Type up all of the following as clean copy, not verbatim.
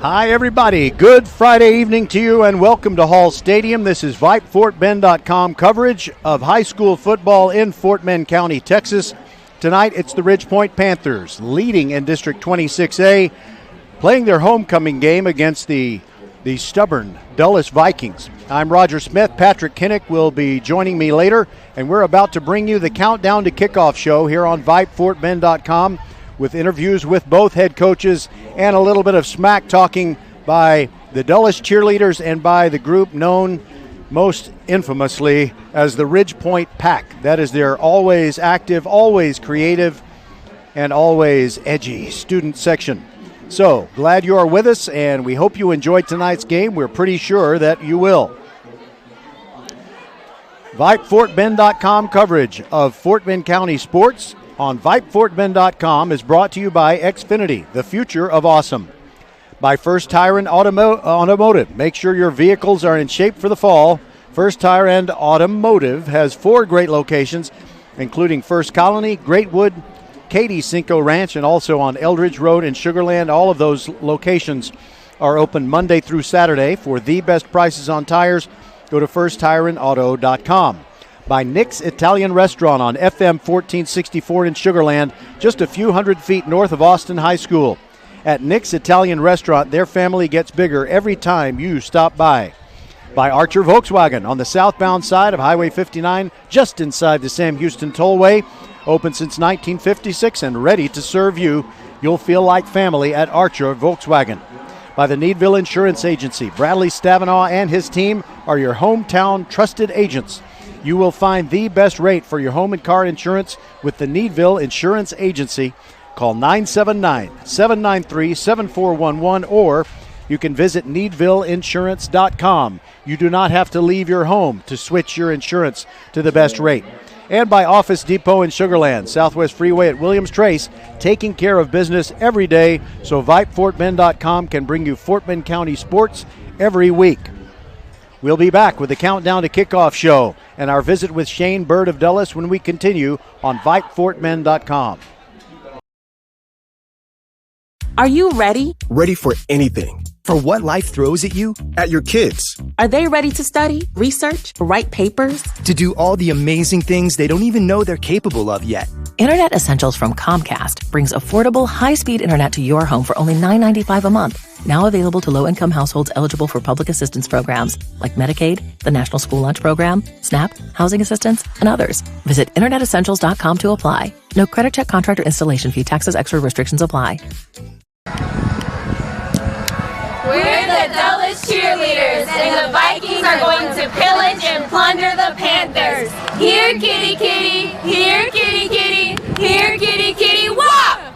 Hi, everybody. Good Friday evening to you, and welcome to Hall Stadium. This is VypeFortBend.com coverage of high school football in Fort Bend County, Texas. Tonight, it's the Ridge Point Panthers leading in District 26A, playing their homecoming game against the stubborn Dulles Vikings. I'm Roger Smith. Patrick Kinnick will be joining me later, and we're about to bring you the Countdown to Kickoff show here on VypeFortBend.com, with interviews with both head coaches and a little bit of smack talking by the Dulles cheerleaders and by the group known most infamously as the Ridge Point Pack. That is their always active, always creative, and always edgy student section. So, glad you are with us, and we hope you enjoyed tonight's game. We're pretty sure that you will. VypeFortBend.com coverage of Fort Bend County sports on VypeFortBend.com is brought to you by Xfinity, the future of awesome. By First Tire and Automotive. Make sure your vehicles are in shape for the fall. First Tire and Automotive has 4 great locations, including First Colony, Greatwood, Katy Cinco Ranch, and also on Eldridge Road in Sugar Land. All of those locations are open Monday through Saturday. For the best prices on tires, go to firsttireandauto.com. By Nick's Italian Restaurant on FM 1464 in Sugar Land, just a few hundred feet north of Austin High School. At Nick's Italian Restaurant, their family gets bigger every time you stop by. By Archer Volkswagen on the southbound side of Highway 59, just inside the Sam Houston Tollway. Open since 1956 and ready to serve you. You'll feel like family at Archer Volkswagen. By the Needville Insurance Agency, Bradley Stavanaugh and his team are your hometown trusted agents. You will find the best rate for your home and car insurance with the Needville Insurance Agency. Call 979-793-7411, or you can visit needvilleinsurance.com. You do not have to leave your home to switch your insurance to the best rate. And by Office Depot in Sugar Land, Southwest Freeway at Williams Trace, taking care of business every day so VypeFortBend.com can bring you Fort Bend County sports every week. We'll be back with the Countdown to Kickoff show and our visit with Shane Bird of Dulles when we continue on VypeFortBend.com. Are you ready? Ready for anything. For what life throws at you, at your kids. Are they ready to study, research, write papers? To do all the amazing things they don't even know they're capable of yet. Internet Essentials from Comcast brings affordable, high-speed internet to your home for only $9.95 a month. Now available to low-income households eligible for public assistance programs like Medicaid, the National School Lunch Program, SNAP, housing assistance, and others. Visit InternetEssentials.com to apply. No credit check, contract, or installation fee. Taxes, extra restrictions apply. We're the Dulles cheerleaders, and the Vikings are going to pillage and plunder the Panthers. Here, kitty, kitty. Here, kitty, kitty. Here, kitty, kitty. Whop!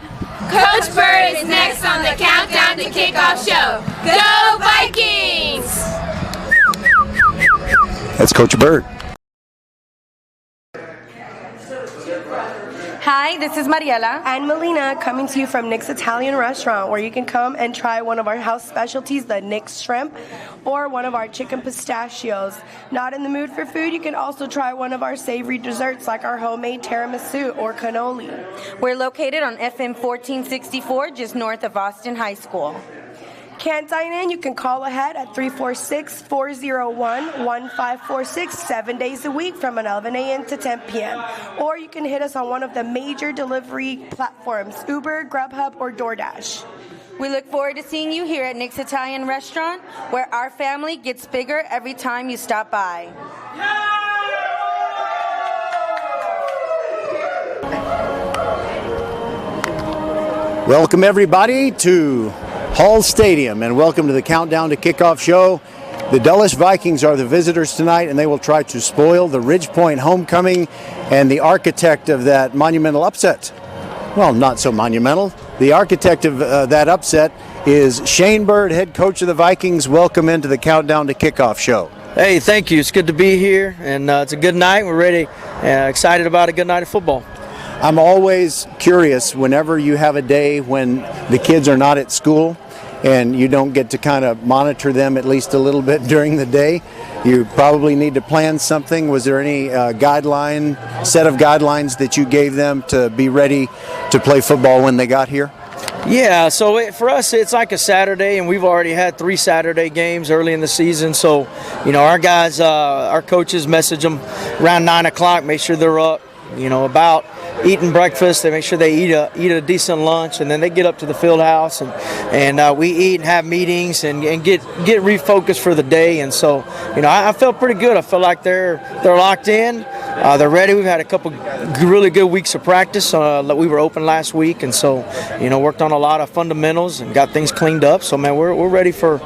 Coach Bird is next on the Countdown to Kickoff show. Go Vikings! That's Coach Bird. Hi, this is Mariela and Melina coming to you from Nick's Italian Restaurant, where you can come and try one of our house specialties, the Nick's Shrimp, or one of our chicken pistachios. Not in the mood for food, you can also try one of our savory desserts like our homemade tiramisu or cannoli. We're located on FM 1464, just north of Austin High School. Can't dine in? You can call ahead at 346-401-1546, 7 days a week from 11 a.m. to 10 p.m. Or you can hit us on one of the major delivery platforms, Uber, Grubhub, or DoorDash. We look forward to seeing you here at Nick's Italian Restaurant, where our family gets bigger every time you stop by. Welcome, everybody, to Hall Stadium, and welcome to the Countdown to Kickoff show. The Dulles Vikings are the visitors tonight, and they will try to spoil the Ridge Point homecoming and the architect of that monumental upset. Well, not so monumental. The architect of that upset is Shane Bird, head coach of the Vikings. Welcome into the Countdown to Kickoff show. Hey, thank you. It's good to be here, and it's a good night. We're ready, excited about a good night of football. I'm always curious whenever you have a day when the kids are not at school and you don't get to kind of monitor them at least a little bit during the day. You probably need to plan something. Was there any set of guidelines that you gave them to be ready to play football when they got here? Yeah, so for us, it's like a Saturday, and we've already had 3 Saturday games early in the season. So, our guys, our coaches message them around 9 o'clock, make sure they're up, about eating breakfast. They make sure they eat a decent lunch, and then they get up to the field house, and we eat and have meetings and get refocused for the day. And so, I felt pretty good. I feel like they're locked in. They're ready. We've had a couple really good weeks of practice. We were open last week, and so worked on a lot of fundamentals and got things cleaned up. So man, we're ready for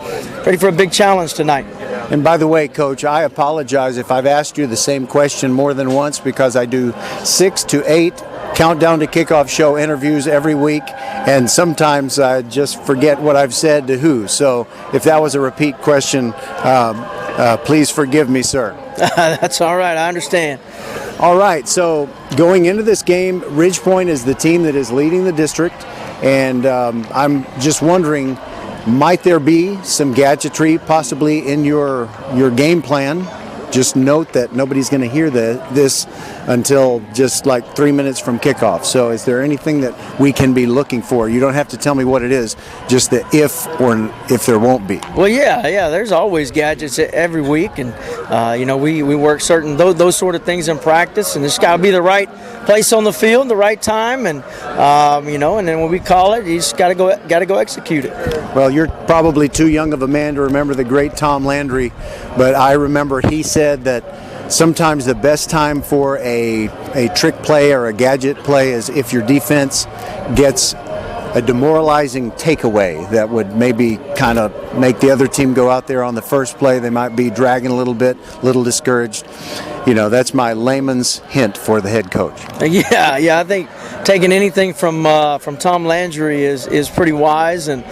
a big challenge tonight. And by the way, Coach, I apologize if I've asked you the same question more than once, because I do 6 to 8 countdown to kickoff show interviews every week, and sometimes I just forget what I've said to who. So if that was a repeat question, please forgive me, sir. That's all right. I understand. All right. So going into this game, Ridgepoint is the team that is leading the district, and I'm just wondering, might there be some gadgetry possibly in your game plan? Just note that nobody's going to hear this until just like 3 minutes from kickoff. So is there anything that we can be looking for? You don't have to tell me what it is, just the if there won't be. Well, yeah, there's always gadgets every week, and we work certain those sort of things in practice, and it's got to be the right place on the field, the right time, and and then when we call it, you just got to go execute it. Well, you're probably too young of a man to remember the great Tom Landry, but I remember he said that sometimes the best time for a trick play or a gadget play is if your defense gets a demoralizing takeaway that would maybe kind of make the other team go out there on the first play. They might be dragging a little bit, a little discouraged. That's my layman's hint for the head coach. Yeah, I think taking anything from Tom Landry is pretty wise, and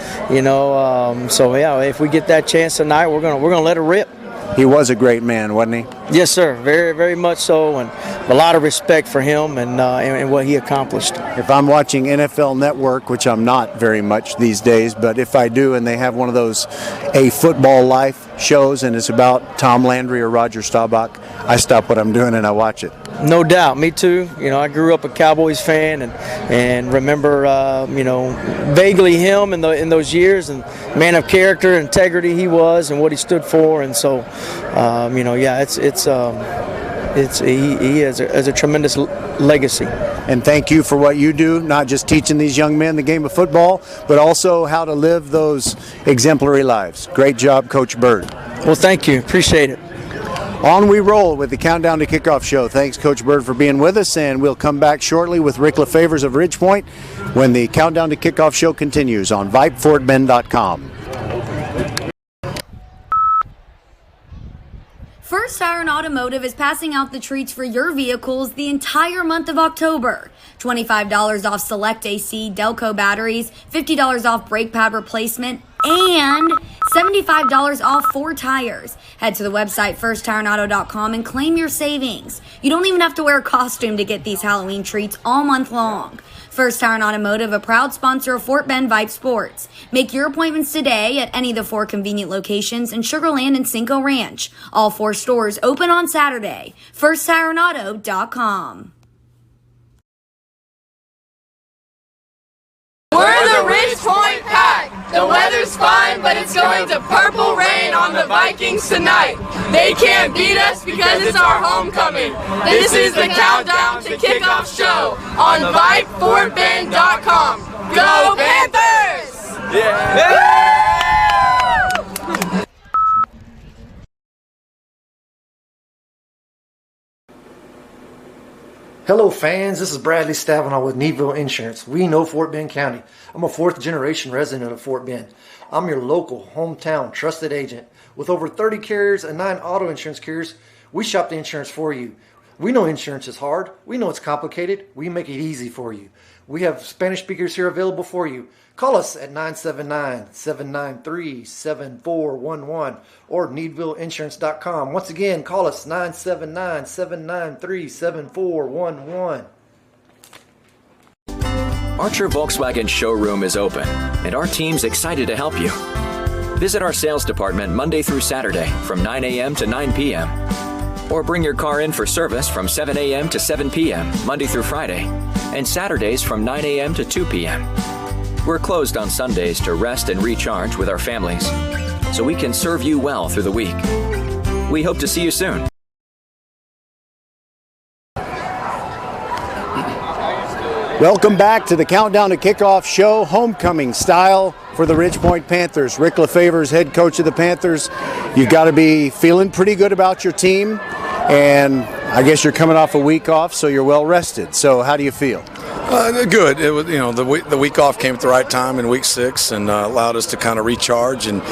so yeah, if we get that chance tonight, we're gonna let it rip. He was a great man, wasn't he? Yes, sir. Very, very much so, and a lot of respect for him and what he accomplished. If I'm watching NFL Network, which I'm not very much these days, but if I do and they have one of those A Football Life shows and it's about Tom Landry or Roger Staubach, I stop what I'm doing and I watch it. No doubt, me too. I grew up a Cowboys fan and remember vaguely him in those years, and man of character, integrity he was, and what he stood for, and so he has a tremendous legacy. And thank you for what you do, not just teaching these young men the game of football, but also how to live those exemplary lives. Great job, Coach Bird. Well, thank you. Appreciate it. On we roll with the Countdown to Kickoff show. Thanks, Coach Bird, for being with us, and we'll come back shortly with Rick LaFavors of Ridgepoint when the Countdown to Kickoff show continues on VypeFortBend.com. First Iron Automotive is passing out the treats for your vehicles the entire month of October. $25 off select AC Delco batteries, $50 off brake pad replacement, and $75 off 4 tires. Head to the website firstironauto.com and claim your savings. You don't even have to wear a costume to get these Halloween treats all month long. First Iron Automotive, a proud sponsor of Fort Bend Vype Sports. Make your appointments today at any of the 4 convenient locations in Sugar Land and Cinco Ranch. All 4 stores open on Saturday. FirstIronAuto.com. We're the Ridgepoint Pack. The weather's fine, but it's going to purple rain on the Vikings tonight. They can't beat us because it's our homecoming. This is the Countdown to Kickoff show on VypeFortBend.com. Go Panthers! Yeah! Hello fans, this is Bradley Stavanaugh with Needville Insurance. We know Fort Bend County. I'm a 4th generation resident of Fort Bend. I'm your local, hometown, trusted agent. With over 30 carriers and 9 auto insurance carriers, we shop the insurance for you. We know insurance is hard. We know it's complicated. We make it easy for you. We have Spanish speakers here available for you. Call us at 979-793-7411 or NeedvilleInsurance.com. Once again, call us 979-793-7411. Archer Volkswagen showroom is open, and our team's excited to help you. Visit our sales department Monday through Saturday from 9 a.m. to 9 p.m. Or bring your car in for service from 7 a.m. to 7 p.m. Monday through Friday, and Saturdays from 9 a.m. to 2 p.m. We're closed on Sundays to rest and recharge with our families, so we can serve you well through the week. We hope to see you soon. Welcome back to the Countdown to Kickoff show, homecoming style for the Ridge Point Panthers. Rick LeFevor's head coach of the Panthers. You've got to be feeling pretty good about your team, and I guess you're coming off a week off, so you're well rested. So how do you feel? Good. It was, the week off came at the right time in week 6 and allowed us to kind of recharge and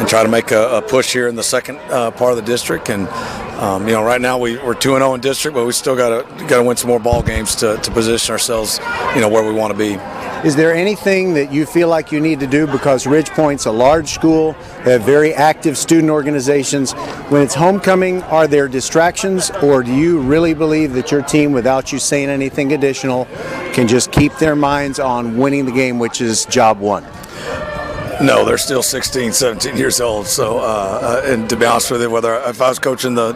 try to make a push here in the second part of the district. And right now we're 2-0 in district, but we still got to win some more ball games to position ourselves, where we want to be. Is there anything that you feel like you need to do, because Ridge Point's a large school, they have very active student organizations? When it's homecoming, are there distractions, or do you really believe that your team, without you saying anything additional, can just keep their minds on winning the game, which is job one? No, they're still 16, 17 years old. So, and to be honest with you, if I was coaching the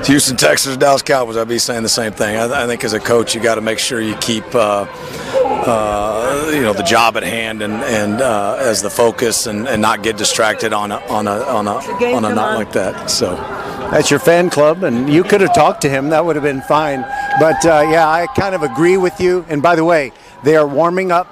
Houston Texans or Dallas Cowboys, I'd be saying the same thing. I think as a coach, you got to make sure you keep, the job at hand and as the focus, and not get distracted on a night like that. So. That's your fan club, and you could have talked to him. That would have been fine. But, I kind of agree with you. And by the way, they are warming up.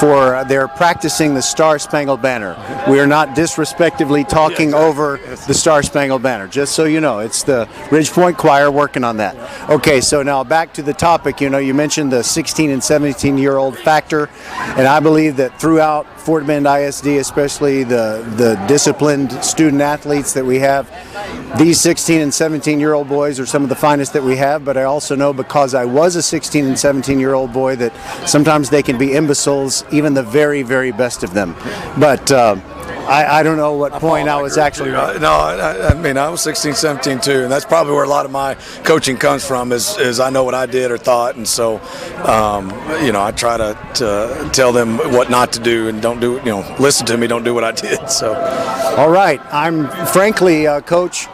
They're practicing the Star-Spangled Banner. We are not disrespectively talking over the Star-Spangled Banner, just so you know. It's the Ridge Point Choir working on that. Okay, so now back to the topic. You mentioned the 16 and 17-year-old factor, and I believe that throughout Fort Bend ISD, especially the disciplined student athletes that we have, these 16 and 17-year-old boys are some of the finest that we have, but I also know, because I was a 16 and 17-year-old boy, that sometimes they can be imbeciles, even the very, very best of them. But I don't know what point I was actually right. No, I was 16, 17 too, and that's probably where a lot of my coaching comes from, is I know what I did or thought, and so I try to tell them what not to do, and don't do, listen to me, don't do what I did. So, all right, I'm frankly, Coach,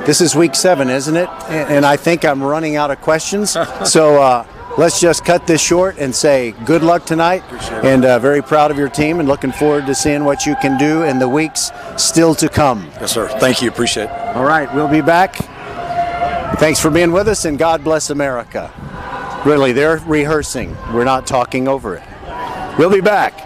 this is week 7, isn't it? And I think I'm running out of questions. So let's just cut this short and say good luck tonight, and very proud of your team, and looking forward to seeing what you can do in the weeks still to come. Yes, sir. Thank you. Appreciate it. All right, we'll be back. Thanks for being with us, and God bless America. Really, they're rehearsing. We're not talking over it. We'll be back.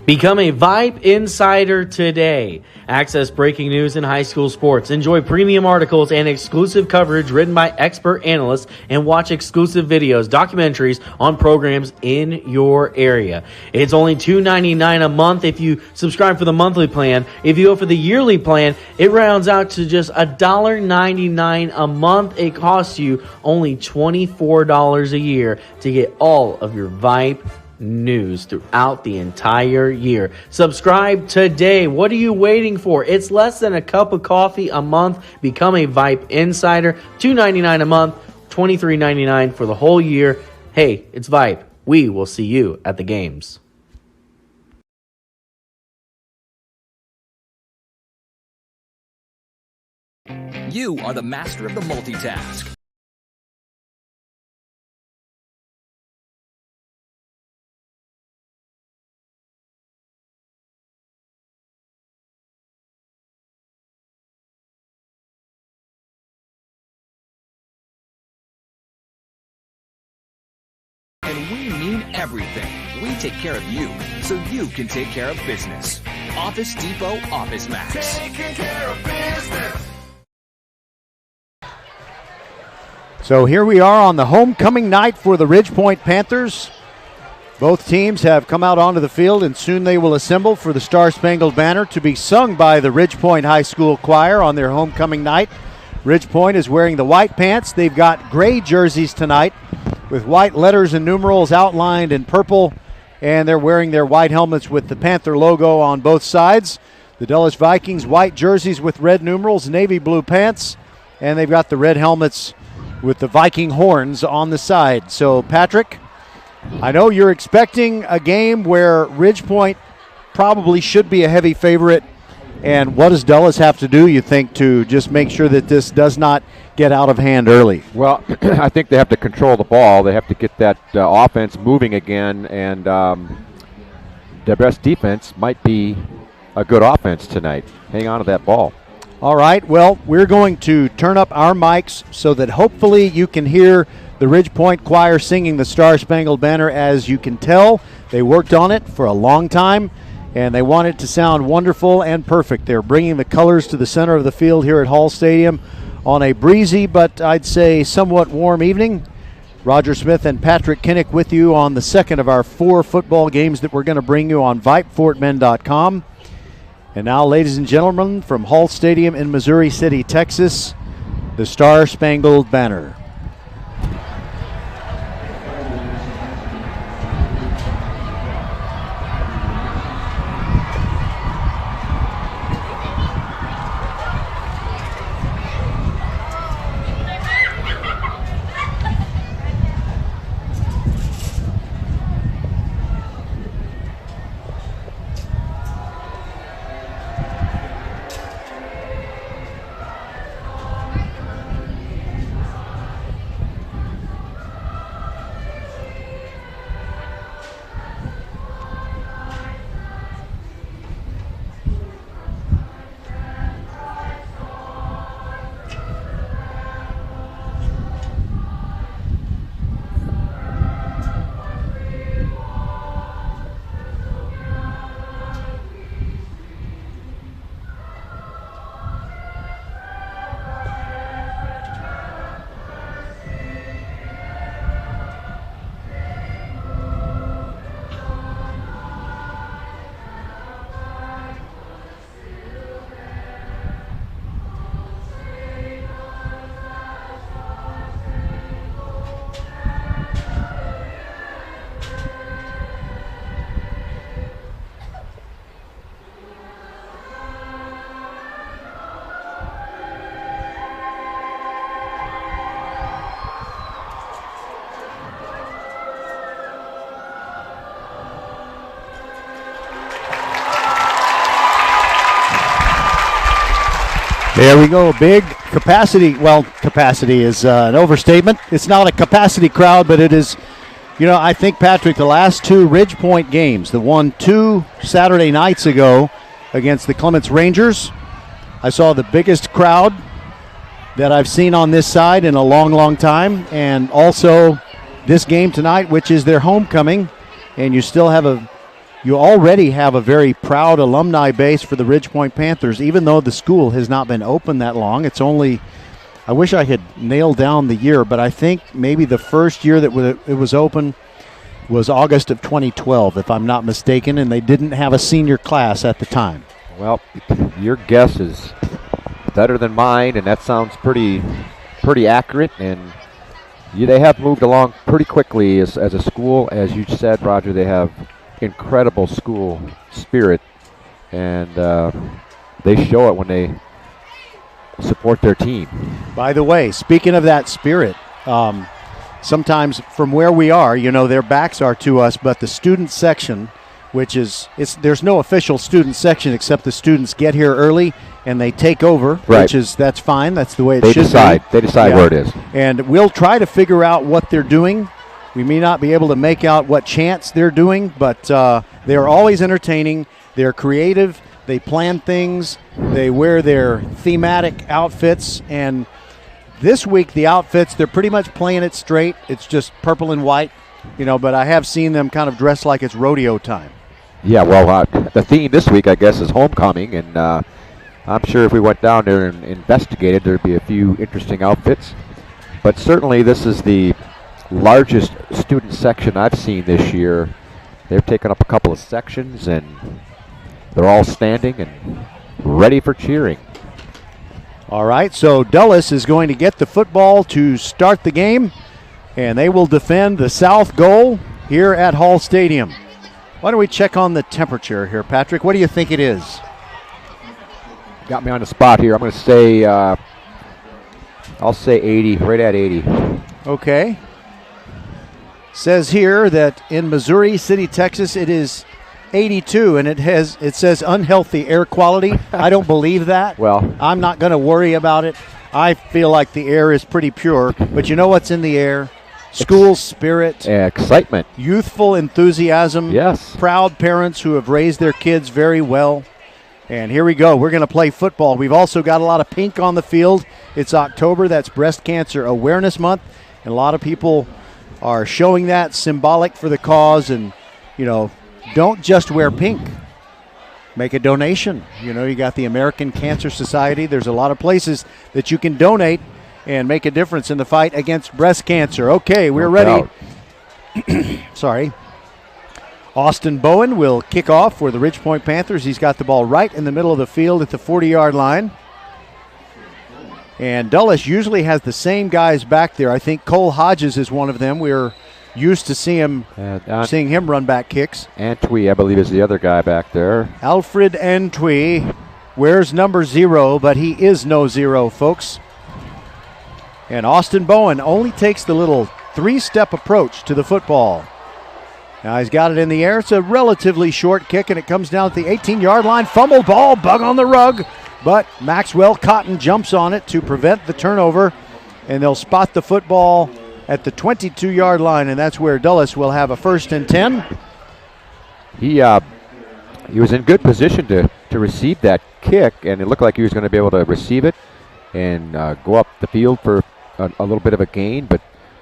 Become a Vype Insider today. Access breaking news in high school sports. Enjoy premium articles and exclusive coverage written by expert analysts, and watch exclusive videos, documentaries on programs in your area. It's only $2.99 a month if you subscribe for the monthly plan. If you go for the yearly plan, it rounds out to just $1.99 a month. It costs you only $24 a year to get all of your Vype news throughout the entire year. Subscribe today. What are you waiting for? It's less than a cup of coffee a month. Become a Vype Insider. $2.99 a month, $23.99 for the whole year. Hey, it's Vype. We will see you at the games. You are the master of the multitask. And we mean everything. We take care of you, so you can take care of business. Office Depot Office Max. Taking care of business. So here we are on the homecoming night for the Ridge Point Panthers. Both teams have come out onto the field, and soon they will assemble for the Star-Spangled Banner to be sung by the Ridge Point High School Choir on their homecoming night. Ridge Point is wearing the white pants. They've got gray jerseys tonight with white letters and numerals outlined in purple, and they're wearing their white helmets with the Panther logo on both sides. The Dulles Vikings, white jerseys with red numerals, navy blue pants, and they've got the red helmets with the Viking horns on the side. So, Patrick, I know you're expecting a game where Ridge Point probably should be a heavy favorite, And what does Dulles have to do, you think, to just make sure that this does not get out of hand early? Well, I think they have to control the ball. They have to get that offense moving again, and their best defense might be a good offense tonight. Hang on to that ball. All right, well, we're going to turn up our mics so that hopefully you can hear the Ridge Point Choir singing the Star Spangled Banner. As you can tell, they worked on it for a long time, and they want it to sound wonderful and perfect. They're bringing the colors to the center of the field here at Hall Stadium on a breezy but I'd say somewhat warm evening. Roger Smith and Patrick Kinnick with you on the second of our 4 football games that we're going to bring you on VypeFortBend.com. And now, ladies and gentlemen, from Hall Stadium in Missouri City, Texas, the Star Spangled Banner. There we go, big capacity. Well, capacity is an overstatement. It's not a capacity crowd, but it is, I think, Patrick, the last 2 Ridge Point games, the one 2 Saturday nights ago against the Clements Rangers, I saw the biggest crowd that I've seen on this side in a long, long time, and also this game tonight, which is their homecoming, and you already have a very proud alumni base for the Ridge Point Panthers, even though the school has not been open that long. It's only, I wish I had nailed down the year, but I think maybe the first year that it was open was August of 2012, if I'm not mistaken, and they didn't have a senior class at the time. Well, your guess is better than mine, and that sounds pretty accurate, and they have moved along pretty quickly as a school. As you said, Roger, they have incredible school spirit, and they show it when they support their team. By the way, speaking of that spirit, sometimes from where we are, their backs are to us, but the student section, which is, there's no official student section except the students get here early and they take over, right. That's fine. That's the way it should be. They decide where it is. And we'll try to figure out what they're doing. We may not be able to make out what chants they're doing, but they're always entertaining. They're creative. They plan things. They wear their thematic outfits. And this week, the outfits, they're pretty much playing it straight. It's just purple and white, but I have seen them kind of dressed like it's rodeo time. Yeah, well, the theme this week, I guess, is homecoming. And I'm sure if we went down there and investigated, there'd be a few interesting outfits. But certainly this is the largest student section I've seen this year. They've taken up a couple of sections, and they're all standing and ready for cheering. All right, so Dulles is going to get the football to start the game, and they will defend the south goal here at Hall Stadium. Why don't we check on the temperature here, Patrick? What do you think it is? Got me on the spot here. I'm going to say, I'll say 80, right at 80. Okay. Says here that in Missouri City, Texas, it is 82, and it says unhealthy air quality. I don't believe that. Well, I'm not going to worry about it. I feel like the air is pretty pure, but you know what's in the air? School spirit, excitement, youthful enthusiasm, yes, proud parents who have raised their kids very well. And here we go. We're going to play football. We've also got a lot of pink on the field. It's October. That's Breast Cancer Awareness Month. And a lot of people are showing that, symbolic for the cause. And, don't just wear pink. Make a donation. You got the American Cancer Society. There's a lot of places that you can donate and make a difference in the fight against breast cancer. Okay, we're ready. Sorry. Austin Bowen will kick off for the Ridge Point Panthers. He's got the ball right in the middle of the field at the 40-yard line. And Dulles usually has the same guys back there. I think Cole Hodges is one of them. We're used to seeing him run back kicks. Antwi, I believe, is the other guy back there. Alfred Antwi wears number 0, but he is no 0, folks. And Austin Bowen only takes the little 3-step approach to the football. Now he's got it in the air. It's a relatively short kick, and it comes down at the 18-yard line. Fumbled ball, bug on the rug. But Maxwell Cotton jumps on it to prevent the turnover, and they'll spot the football at the 22-yard line, and that's where Dulles will have a 1st and 10. He was in good position to receive that kick, and it looked like he was going to be able to receive it and go up the field for a little bit of a gain, but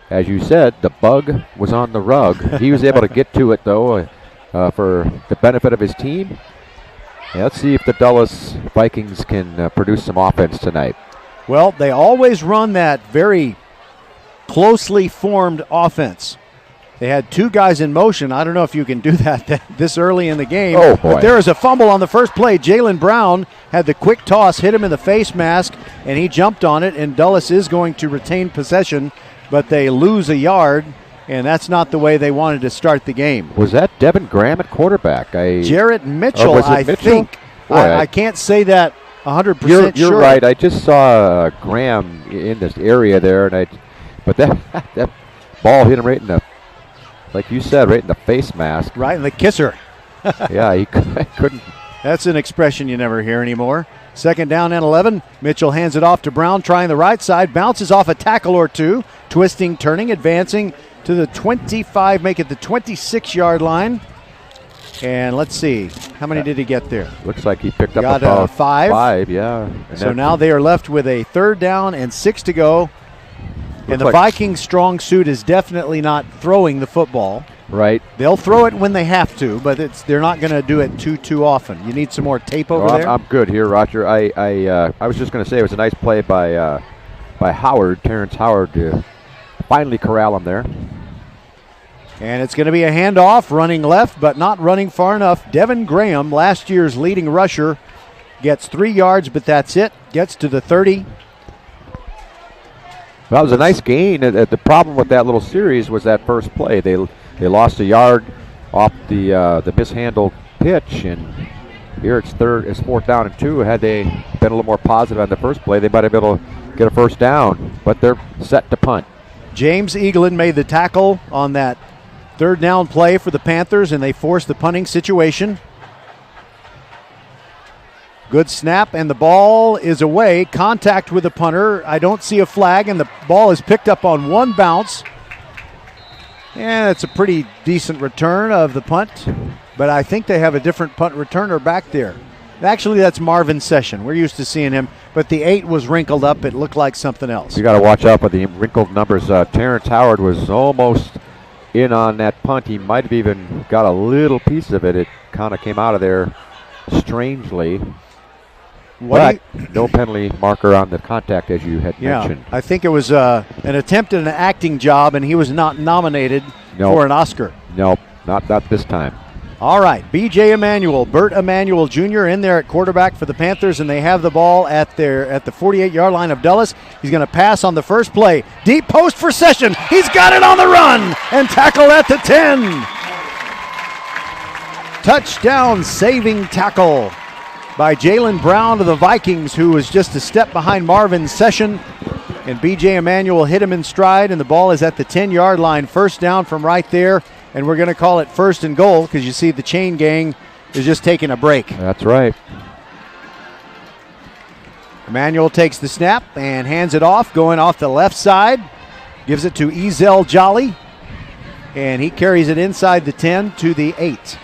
as you said, the bug was on the rug. He was able to get to it, though, for the benefit of his team. Yeah, let's see if the Dulles Vikings can produce some offense tonight. Well, they always run that very closely formed offense. They had 2 guys in motion. I don't know if you can do that this early in the game. Oh, boy. But there is a fumble on the first play. Jalen Brown had the quick toss, hit him in the face mask, and he jumped on it, and Dulles is going to retain possession, but they lose a yard, and that's not the way they wanted to start the game. Was that Devin Graham at quarterback? Jarrett Mitchell, I think. Boy, I can't say that 100% sure. You're right. I just saw Graham in this area there, but that ball hit him right in the, like you said, right in the face mask. Right in the kisser. Yeah, he couldn't. That's an expression you never hear anymore. 2nd down and 11. Mitchell hands it off to Brown, trying the right side. Bounces off a tackle or 2. Twisting, turning, advancing to the 25, make it the 26-yard line. And let's see, how many did he get there? Looks like he picked up about 5. 5, yeah. So now they are left with a 3rd down and 6 to go. And the Vikings' strong suit is definitely not throwing the football. Right. They'll throw it when they have to, but they're not going to do it too often. You need some more tape over there? I'm good here, Roger. I was just going to say it was a nice play by Howard, Terrence Howard, to finally corral him there. And it's going to be a handoff, running left, but not running far enough. Devin Graham, last year's leading rusher, gets 3 yards, but that's it. Gets to the 30. That was a nice gain. The problem with that little series was that first play. They lost a yard off the mishandled pitch, and here it's 4th down and 2. Had they been a little more positive on the first play, they might have been able to get a 1st down, but they're set to punt. James Eaglin made the tackle on that 3rd down play for the Panthers, and they forced the punting situation. Good snap, and the ball is away. Contact with the punter. I don't see a flag, and the ball is picked up on 1 bounce. And it's a pretty decent return of the punt, but I think they have a different punt returner back there. Actually, that's Marvin Session. We're used to seeing him, but the 8 was wrinkled up. It looked like something else. You got to watch out for the wrinkled numbers. Terrence Howard was almost in on that punt. He might have even got a little piece of it. It kind of came out of there strangely. But no penalty marker on the contact, as you had mentioned. I think it was an attempt at an acting job, and he was not nominated for an Oscar. Nope, not this time. All right, B.J. Emanuel, Bert Emanuel Jr. in there at quarterback for the Panthers, and they have the ball at the 48-yard line of Dulles. He's going to pass on the first play. Deep post for Session. He's got it on the run and tackle at the 10. Touchdown saving tackle by Jalen Brown of the Vikings, who was just a step behind Marvin Session. And B.J. Emanuel hit him in stride, and the ball is at the 10-yard line. First down from right there, and we're going to call it 1st and goal because you see the chain gang is just taking a break. That's right. Emanuel takes the snap and hands it off, going off the left side. Gives it to Ezel Jolly, and he carries it inside the 10 to the 8.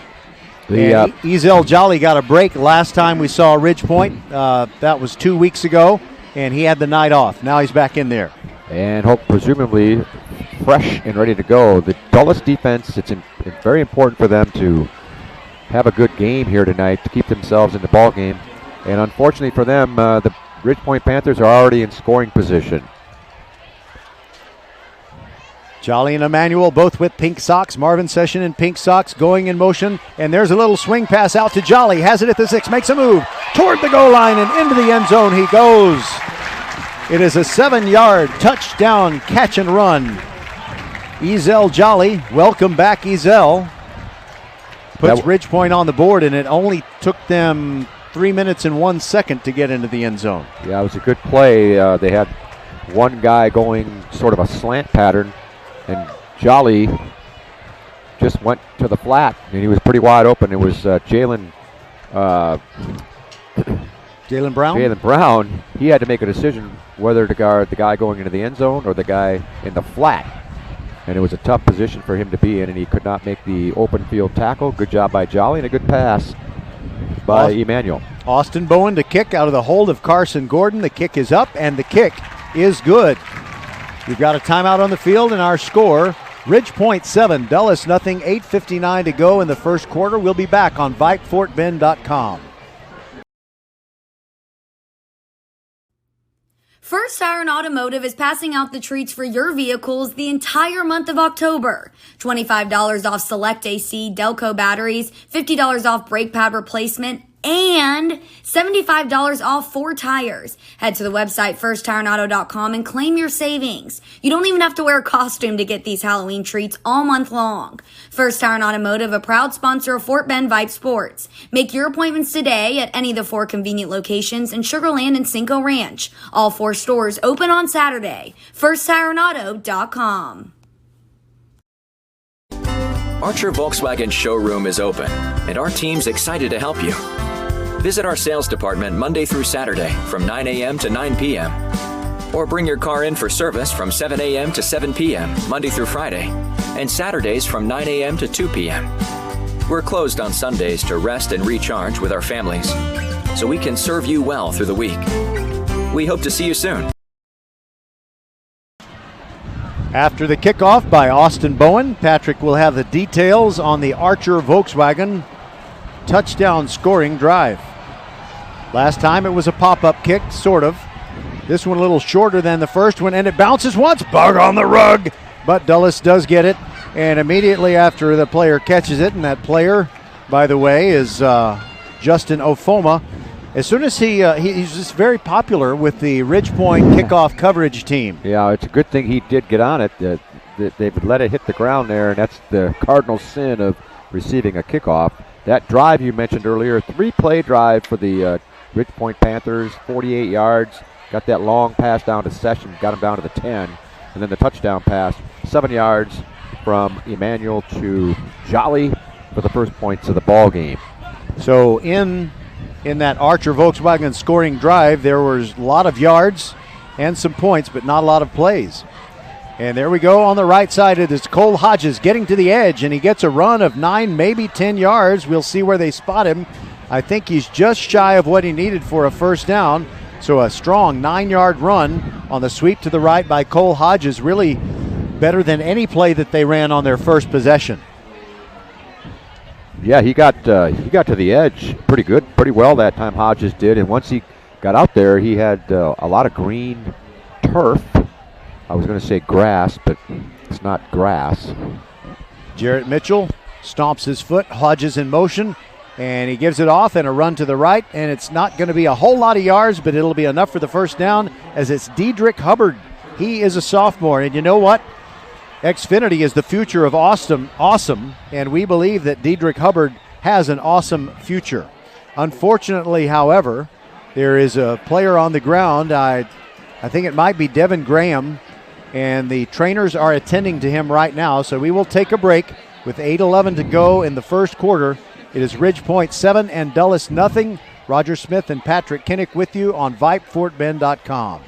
Ezel Jolly got a break last time we saw Ridge Point. That was 2 weeks ago, and he had the night off. Now he's back in there. And hope presumably fresh and ready to go. The Dulles defense, it's very important for them to have a good game here tonight to keep themselves in the ball game. And unfortunately for them, the Ridge Point Panthers are already in scoring position. Jolly and Emanuel both with pink socks. Marvin Session in pink socks going in motion. And there's a little swing pass out to Jolly. Has it at the 6. Makes a move toward the goal line and into the end zone he goes. It is a 7-yard touchdown catch and run. Ezel Jolly, welcome back Ezel. Puts Ridge Point on the board, and it only took them 3 minutes and 1 second to get into the end zone. Yeah, it was a good play. They had one guy going sort of a slant pattern, and Jolly just went to the flat, and he was pretty wide open. It was Jalen Brown? Jalen Brown. He had to make a decision whether to guard the guy going into the end zone or the guy in the flat. And it was a tough position for him to be in, and he could not make the open field tackle. Good job by Jolly, and a good pass by Emanuel. Austin Bowen to kick out of the hold of Carson Gordon. The kick is up, and the kick is good. We've got a timeout on the field, and our score, Ridge Point 7, Dulles nothing, 8:59 to go in the first quarter. We'll be back on VypeFortBend.com. First Iron Automotive is passing out the treats for your vehicles the entire month of October. $25 off select AC Delco batteries, $50 off brake pad replacement, and $75 off 4 tires. Head to the website firstironauto.com and claim your savings. You don't even have to wear a costume to get these Halloween treats all month long. First Iron Automotive, a proud sponsor of Fort Bend Vype Sports. Make your appointments today at any of the 4 convenient locations in Sugar Land and Cinco Ranch. All 4 stores open on Saturday. firstironauto.com. Archer Volkswagen showroom is open, and our team's excited to help you. Visit our sales department Monday through Saturday from 9 a.m. to 9 p.m. Or bring your car in for service from 7 a.m. to 7 p.m. Monday through Friday, and Saturdays from 9 a.m. to 2 p.m. We're closed on Sundays to rest and recharge with our families, so we can serve you well through the week. We hope to see you soon. After the kickoff by Austin Bowen, Patrick will have the details on the Archer Volkswagen touchdown scoring drive. Last time it was a pop-up kick, sort of. This one a little shorter than the first one, and it bounces once, bug on the rug, but Dulles does get it, and immediately after the player catches it, and that player, by the way, is Justin Ofoma. As soon as he's just very popular with the Ridge Point kickoff coverage team. Yeah, it's a good thing he did get on it. They would let it hit the ground there, and that's the cardinal sin of receiving a kickoff. That drive you mentioned earlier, 3-play drive for the Ridge Point Panthers, 48 yards. Got that long pass down to Session, got him down to the 10. And then the touchdown pass, 7 yards from Emanuel to Jolly for the first points of the ball game. So in that Archer Volkswagen scoring drive, there was a lot of yards and some points, but not a lot of plays. And there we go on the right side. It is Cole Hodges getting to the edge, and he gets a run of 9, maybe 10 yards. We'll see where they spot him. I think he's just shy of what he needed for a first down. So a strong 9-yard run on the sweep to the right by Cole Hodges, really better than any play that they ran on their first possession. Yeah, he got to the edge pretty well that time, Hodges did. And once he got out there, he had a lot of green turf. I was going to say grass, but it's not grass. Jarrett Mitchell stomps his foot. Hodges in motion, and he gives it off and a run to the right. And it's not going to be a whole lot of yards, but it'll be enough for the first down as it's Dedrick Hubbard. He is a sophomore, and you know what? Xfinity is the future of awesome, and we believe that Dedrick Hubbard has an awesome future. Unfortunately, however, there is a player on the ground. I I think it might be Devin Graham, and the trainers are attending to him right now. So we will take a break with 8:11 to go in the first quarter. It is Ridge Point 7 and Dulles nothing. Roger Smith and Patrick Kinnick with you on VypeFortBend.com.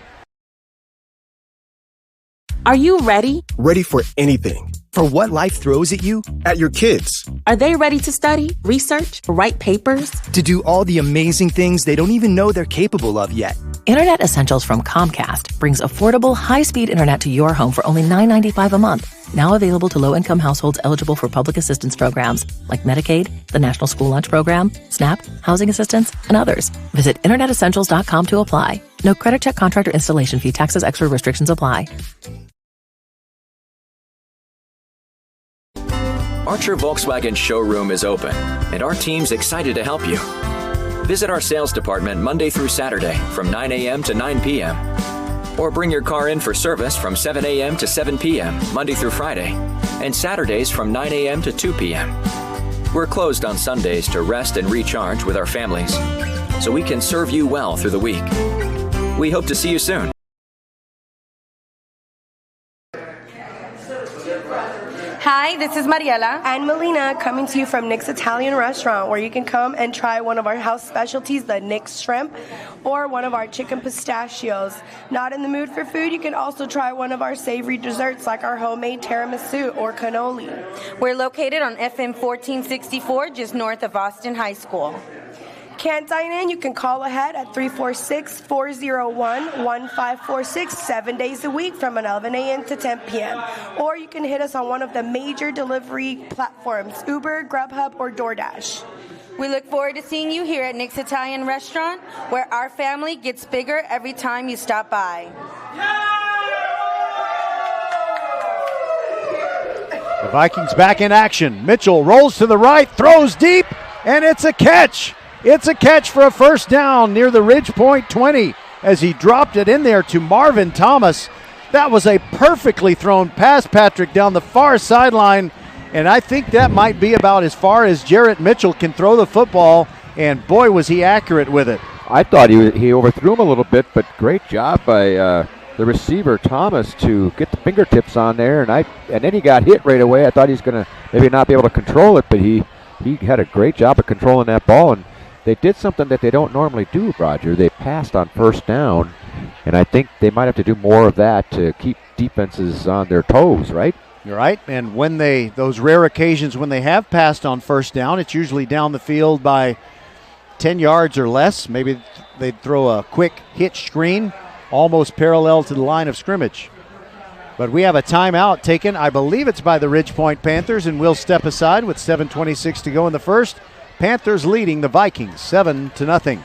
Are you ready? Ready for anything. For what life throws at you, at your kids. Are they ready to study, research, write papers? To do all the amazing things they don't even know they're capable of yet. Internet Essentials from Comcast brings affordable, high-speed internet to your home for only $9.95 a month. Now available to low-income households eligible for public assistance programs like Medicaid, the National School Lunch Program, SNAP, housing assistance, and others. Visit InternetEssentials.com to apply. No credit check, contract, or installation fee. Taxes, extra restrictions apply. Archer Volkswagen showroom is open, and our team's excited to help you. Visit our sales department Monday through Saturday from 9 a.m. to 9 p.m. Or bring your car in for service from 7 a.m. to 7 p.m. Monday through Friday, and Saturdays from 9 a.m. to 2 p.m. We're closed on Sundays to rest and recharge with our families, so we can serve you well through the week. We hope to see you soon. Hi, this is Mariela and Melina coming to you from Nick's Italian Restaurant, where you can come and try one of our house specialties, the Nick's Shrimp, or one of our chicken pistachios. Not in the mood for food, you can also try one of our savory desserts like our homemade tiramisu or cannoli. We're located on FM 1464, just north of Austin High School. Can't dine in? You can call ahead at 346-401-1546 7 days a week from 11 a.m. to 10 p.m. Or you can hit us on one of the major delivery platforms, Uber, Grubhub, or DoorDash. We look forward to seeing you here at Nick's Italian Restaurant, where our family gets bigger every time you stop by. The Vikings back in action. Mitchell rolls to the right, throws deep, and it's a catch. It's a catch for a first down near the Ridge Point 20 as he dropped it in there to Marvin Thomas. That was a perfectly thrown pass, Patrick, down the far sideline, and I think that might be about as far as Jarrett Mitchell can throw the football, and boy, was he accurate with it. I thought he overthrew him a little bit, but great job by the receiver, Thomas, to get the fingertips on there, and then he got hit right away. I thought he was going to maybe not be able to control it, but he had a great job of controlling that ball, and they did something that they don't normally do, Roger. They passed on first down, and I think they might have to do more of that to keep defenses on their toes, right? You're right, and when those rare occasions when they have passed on first down, it's usually down the field by 10 yards or less. Maybe they'd throw a quick hitch screen almost parallel to the line of scrimmage. But we have a timeout taken. I believe it's by the Ridge Point Panthers, and we'll step aside with 7:26 to go in the first. Panthers leading the Vikings 7-0.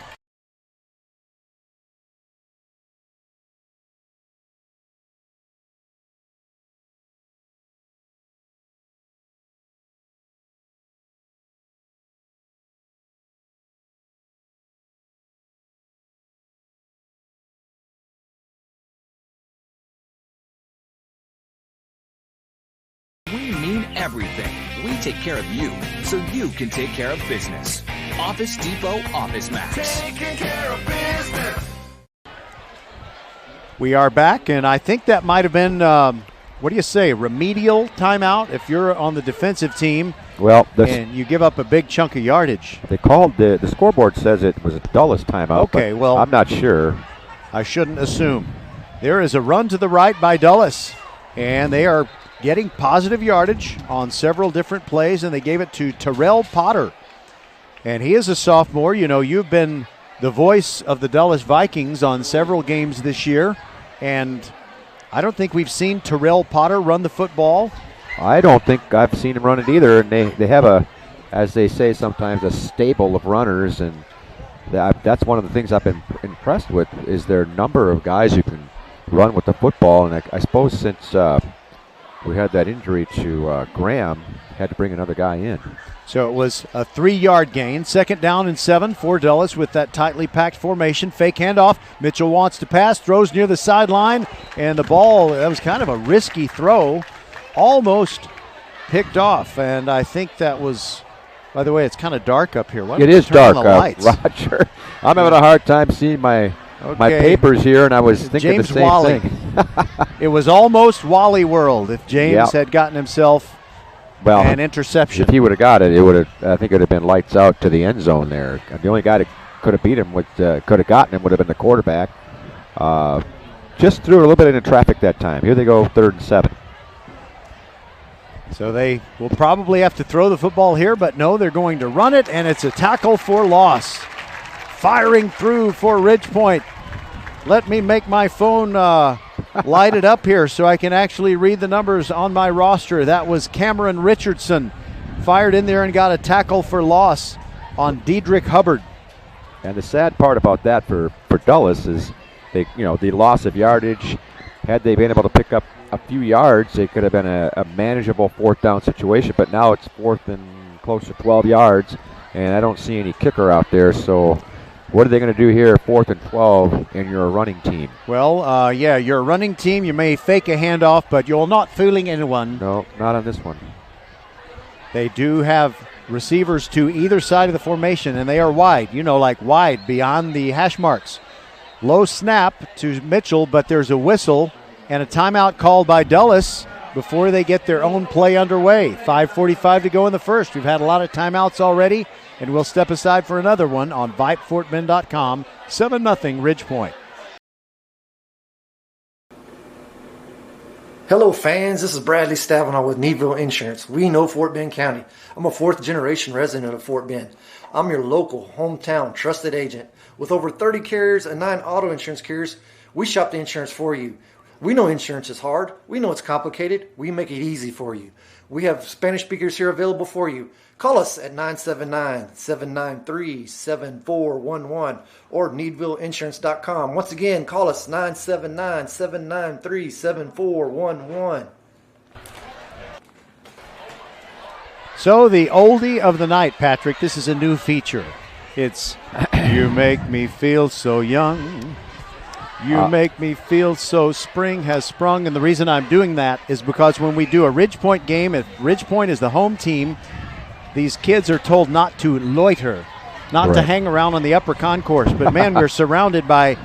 We mean everything. We take care of you, so you can take care of business. Office Depot Office Max. Taking care of business. We are back, and I think that might have been, what do you say, remedial timeout if you're on the defensive team. Well, and you give up a big chunk of yardage. They called the scoreboard says it was a Dulles timeout. Okay, well, I'm not sure. I shouldn't assume. There is a run to the right by Dulles, and they are getting positive yardage on several different plays, and they gave it to Terrell Potter. And he is a sophomore. You know, you've been the voice of the Dulles Vikings on several games this year, and I don't think we've seen Terrell Potter run the football. I don't think I've seen him run it either, and they have as they say sometimes, a stable of runners, and that's one of the things I've been impressed with is their number of guys who can run with the football, and I suppose since we had that injury to Graham, had to bring another guy in. So it was a 3-yard gain. 2nd down and 7 for Dulles with that tightly packed formation. Fake handoff. Mitchell wants to pass, throws near the sideline, and the ball, that was kind of a risky throw, almost picked off. And I think that was, by the way, it's kind of dark up here. It is dark, Roger. I'm having a hard time seeing my my papers here, and I was thinking James the same Wally. thing. It was almost Wally World if James had gotten himself an interception. If he would have got it, I think it would have been lights out to the end zone there. The only guy that could have beat him, could have gotten him, would have been the quarterback. Just threw a little bit into traffic that time. Here they go, 3rd and 7. So they will probably have to throw the football here, but no, they're going to run it, and it's a tackle for loss. Firing through for Ridgepoint. Let me make my phone light it up here so I can actually read the numbers on my roster. That was Cameron Richardson. Fired in there and got a tackle for loss on Dedrick Hubbard. And the sad part about that for Dulles is the loss of yardage. Had they been able to pick up a few yards, it could have been a manageable 4th down situation, but now it's 4th and close to 12 yards, and I don't see any kicker out there. So what are they going to do here, 4th and 12, and you're a running team? Well, you're a running team. You may fake a handoff, but you're not fooling anyone. No, not on this one. They do have receivers to either side of the formation, and they are wide, like wide beyond the hash marks. Low snap to Mitchell, but there's a whistle and a timeout called by Dulles before they get their own play underway. 5:45 to go in the first. We've had a lot of timeouts already, and we'll step aside for another one on VypeFortBend.com. 7-0 Ridgepoint. Hello fans, this is Bradley Stavanaugh with Needville Insurance. We know Fort Bend County. I'm a 4th generation resident of Fort Bend. I'm your local, hometown, trusted agent. With over 30 carriers and 9 auto insurance carriers, we shop the insurance for you. We know insurance is hard. We know it's complicated. We make it easy for you. We have Spanish speakers here available for you. Call us at 979-793-7411 or needvilleinsurance.com. Once again, call us 979-793-7411. So the oldie of the night, Patrick, this is a new feature. It's You Make Me Feel So Young. You make me feel so spring has sprung. And the reason I'm doing that is because when we do a Ridgepoint game, if Ridgepoint is the home team, these kids are told not to loiter, not to hang around on the upper concourse. But, man, we're surrounded by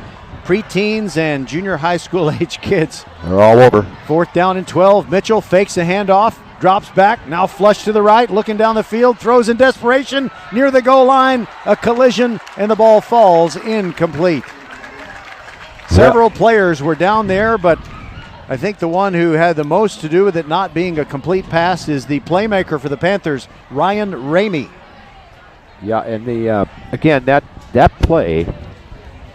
preteens and junior high school age kids. They're all over. 4th down and 12. Mitchell fakes a handoff, drops back, now flush to the right, looking down the field, throws in desperation near the goal line. A collision, and the ball falls incomplete. Several players were down there, but I think the one who had the most to do with it not being a complete pass is the playmaker for the Panthers, Ryan Ramey. Yeah, and again, that play,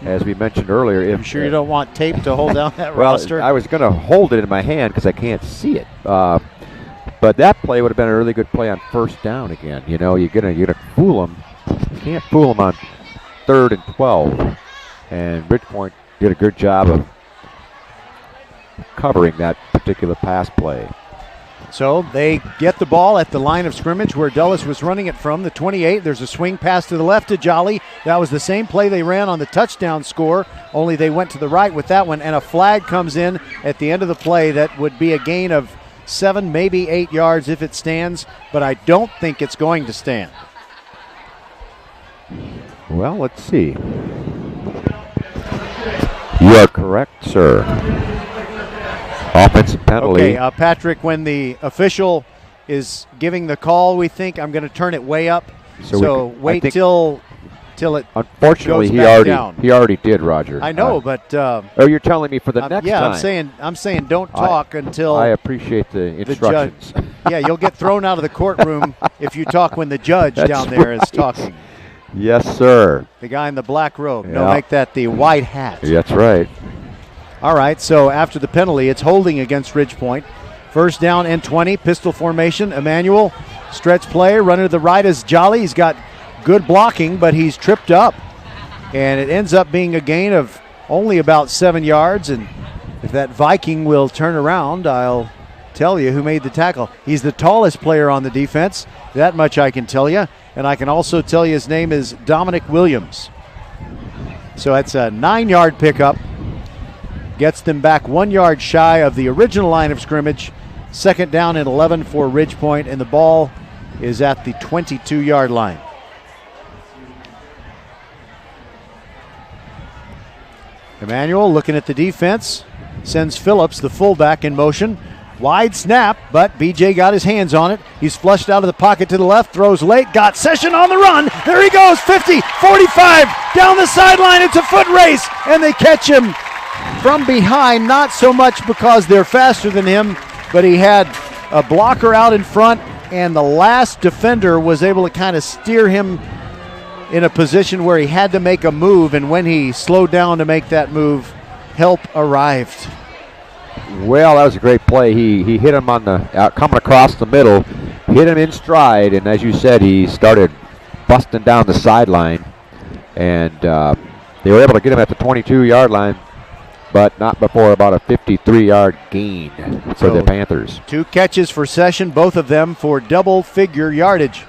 as we mentioned earlier. I'm sure you don't want tape to hold down that well, roster. I was going to hold it in my hand because I can't see it. But that play would have been a really good play on 1st down again. You're gonna fool them. You can't fool them on 3rd and 12. And Ridgepoint did a good job of covering that particular pass play. So they get the ball at the line of scrimmage where Dulles was running it from, the 28. There's a swing pass to the left to Jolly. That was the same play they ran on the touchdown score, only they went to the right with that one, and a flag comes in at the end of the play that would be a gain of 7, maybe 8 yards if it stands, but I don't think it's going to stand. Well, let's see. You are correct, sir. Offensive penalty. Okay, Patrick, when the official is giving the call, we think I'm going to turn it way up. So wait till it unfortunately goes he back already down. He already did, Roger. I know, but you're telling me for the next time. Yeah, I'm saying don't talk until I appreciate the instructions. The judge, you'll get thrown out of the courtroom if you talk when the judge down there is talking. Yes, sir. The guy in the black robe. Yeah. No, make that the white hat. That's right. All right, so after the penalty, it's holding against Ridgepoint. 1st down and 20, pistol formation. Emmanuel, stretch play, running to the right is Jolly. He's got good blocking, but he's tripped up. And it ends up being a gain of only about 7 yards. And if that Viking will turn around, I'll tell you who made the tackle. He's the tallest player on the defense. That much I can tell you. And I can also tell you his name is Dominic Williams. So that's a 9-yard pickup. Gets them back 1 yard shy of the original line of scrimmage. 2nd down and 11 for Ridgepoint, and the ball is at the 22-yard line. Emmanuel looking at the defense, sends Phillips, the fullback, in motion. Wide snap, but BJ got his hands on it. He's flushed out of the pocket to the left, throws late, got Session on the run. There he goes, 50, 45, down the sideline. It's a foot race, and they catch him from behind, not so much because they're faster than him, but he had a blocker out in front, and the last defender was able to kind of steer him in a position where he had to make a move, and when he slowed down to make that move, help arrived. Well, that was a great play. He hit him on the coming across the middle, hit him in stride, and as you said, he started busting down the sideline, and they were able to get him at the 22-yard line, but not before about a 53-yard gain for the Panthers. 2 catches for Session, both of them for double-figure yardage.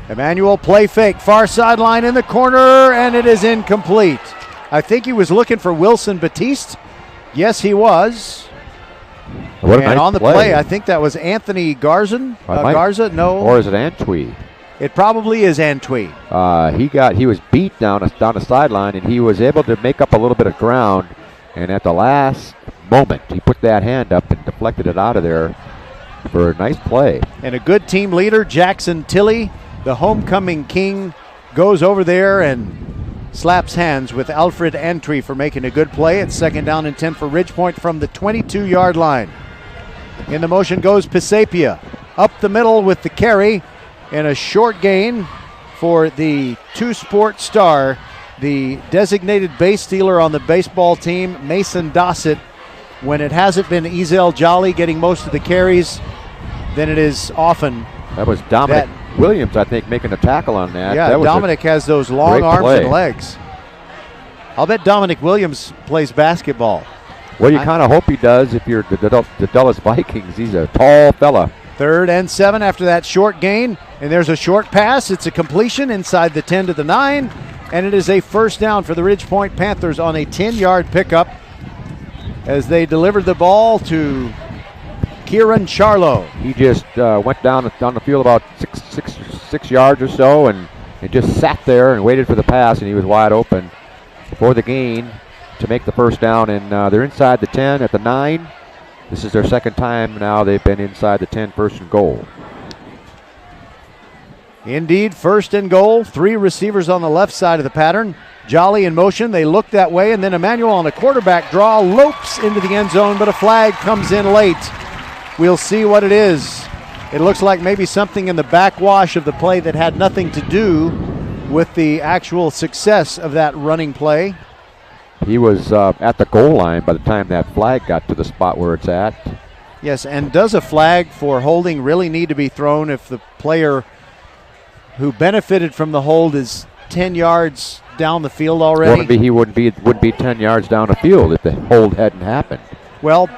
Emmanuel play fake, far sideline in the corner, and it is incomplete. I think he was looking for Wilson Batiste. Yes, he was. What a and nice on the play, I think that was Anthony Garza. Garza, no. Or is it Antwi? It probably is Antwi. He was beat down the sideline, and he was able to make up a little bit of ground. And at the last moment, he put that hand up and deflected it out of there for a nice play. And a good team leader, Jackson Tilley, the homecoming king, goes over there and slaps hands with Alfred Antwi for making a good play. It's 2nd down and 10 for Ridgepoint from the 22-yard line. In the motion goes Pisapia. Up the middle with the carry and a short gain for the two-sport star, the designated base stealer on the baseball team, Mason Dossett. When it hasn't been Ezel Jolly getting most of the carries, then it is often. That was Dominic Williams, I think, making a tackle on that. Yeah, Dominic has those long arms and legs. I'll bet Dominic Williams plays basketball. Well, you kind of hope he does if you're the Dulles Vikings. He's a tall fella. 3rd and 7 after that short gain. And there's a short pass. It's a completion inside the 10 to the 9. And it is a 1st down for the Ridgepoint Panthers on a 10-yard pickup as they delivered the ball to Kieran Charlo. He just went down the field about six yards or so and just sat there and waited for the pass, and he was wide open for the gain to make the 1st down. And they're inside the 10 at the 9. This is their 2nd time now they've been inside the 10, 1st and goal. Indeed, 1st and goal. 3 receivers on the left side of the pattern. Jolly in motion. They look that way, and then Emmanuel on a quarterback draw lopes into the end zone, but a flag comes in late. We'll see what it is. It looks like maybe something in the backwash of the play that had nothing to do with the actual success of that running play. He was at the goal line by the time that flag got to the spot where it's at. Yes, and does a flag for holding really need to be thrown if the player who benefited from the hold is 10 yards down the field already? He wouldn't be 10 yards down the field if the hold hadn't happened. Well,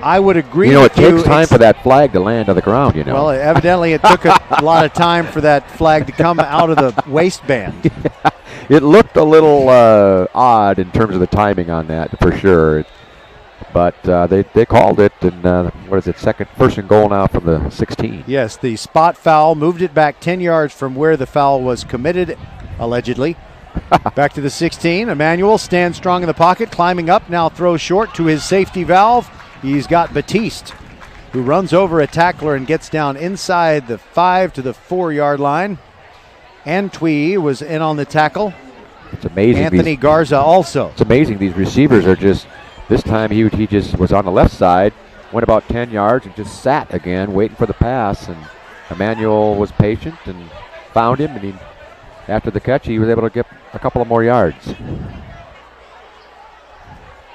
I would agree. It takes time for that flag to land on the ground, Well, evidently it took a lot of time for that flag to come out of the waistband. Yeah, it looked a little odd in terms of the timing on that, for sure. But they called it, and 1st and goal now from the 16. Yes, the spot foul moved it back 10 yards from where the foul was committed, allegedly. Back to the 16. Emmanuel stands strong in the pocket, climbing up, now throws short to his safety valve. He's got Batiste, who runs over a tackler and gets down inside the 5 to the 4-yard line. Antwi was in on the tackle. It's amazing. Anthony Garza also. It's amazing. These receivers are just, this time he just was on the left side, went about 10 yards and just sat again waiting for the pass. And Emmanuel was patient and found him, and after the catch he was able to get a couple of more yards.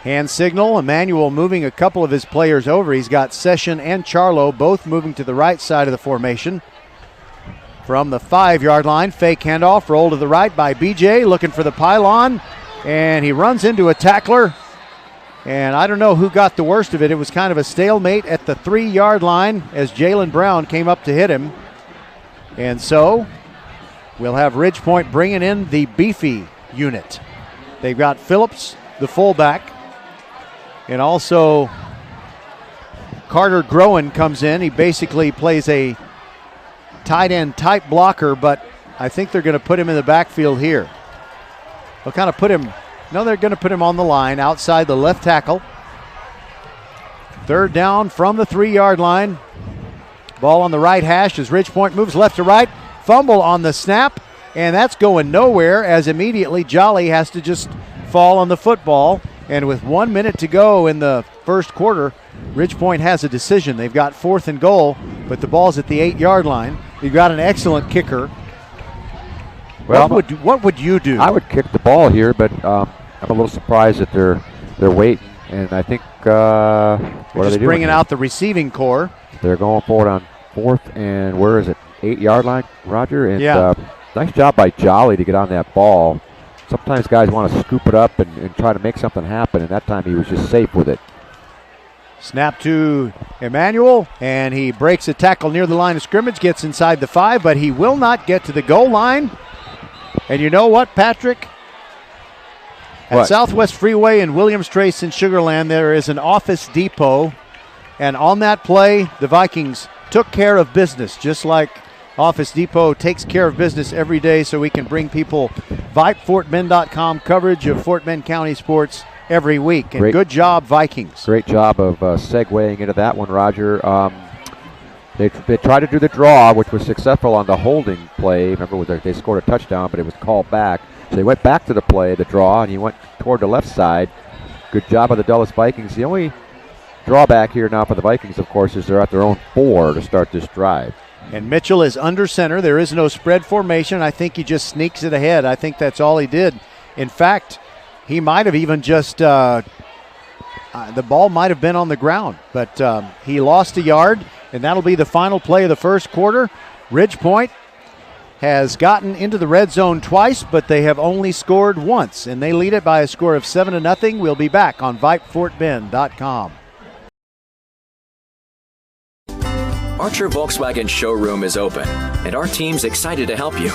Hand signal, Emmanuel moving a couple of his players over. He's got Session and Charlo both moving to the right side of the formation. From the 5-yard line, fake handoff, roll to the right by BJ, looking for the pylon, and he runs into a tackler. And I don't know who got the worst of it. It was kind of a stalemate at the 3-yard line as Jalen Brown came up to hit him. And so we'll have Ridgepoint bringing in the beefy unit. They've got Phillips, the fullback, and also Carter Groen comes in. He basically plays a tight end type blocker, but I think they're going to put him in the backfield here. They'll kind of put him No, they're going to put him on the line outside the left tackle. Third down from the 3-yard line. Ball on the right hash as Ridgepoint moves left to right. Fumble on the snap, and that's going nowhere as immediately Jolly has to just fall on the football. And with 1 minute to go in the first quarter, Ridgepoint has a decision. They've got 4th and goal, but the ball's at the 8-yard line. You've got an excellent kicker. Well, what would you do? I would kick the ball here, but I'm a little surprised that they're waiting. And I think what are they doing? Bringing out the receiving core. They're going forward on 4th and where is it? 8-yard line, Roger. And yeah. Nice job by Jolly to get on that ball. Sometimes guys want to scoop it up and try to make something happen, and that time he was just safe with it. Snap to Emmanuel, and he breaks a tackle near the line of scrimmage, gets inside the 5, but he will not get to the goal line. And you know what, Patrick? At Southwest Freeway in Williams Trace in Sugar Land, there is an Office Depot, and on that play, the Vikings took care of business, just like Office Depot takes care of business every day so we can bring people VypeFortBend.com coverage of Fort Bend County sports every week. And good job, Vikings. Great job of segueing into that one, Roger. They tried to do the draw, which was successful on the holding play. Remember, they scored a touchdown, but it was called back. So they went back to the play, the draw, and he went toward the left side. Good job of the Dulles Vikings. The only drawback here now for the Vikings, of course, is they're at their own 4 to start this drive. And Mitchell is under center. There is no spread formation. I think he just sneaks it ahead. I think that's all he did. In fact, he might have even just the ball might have been on the ground, but he lost a yard, and that'll be the final play of the first quarter. Ridgepoint has gotten into the red zone twice, but they have only scored once, and they lead it by a score of 7-0. We'll be back on VypeFortBend.com. Archer Volkswagen showroom is open, and our team's excited to help you.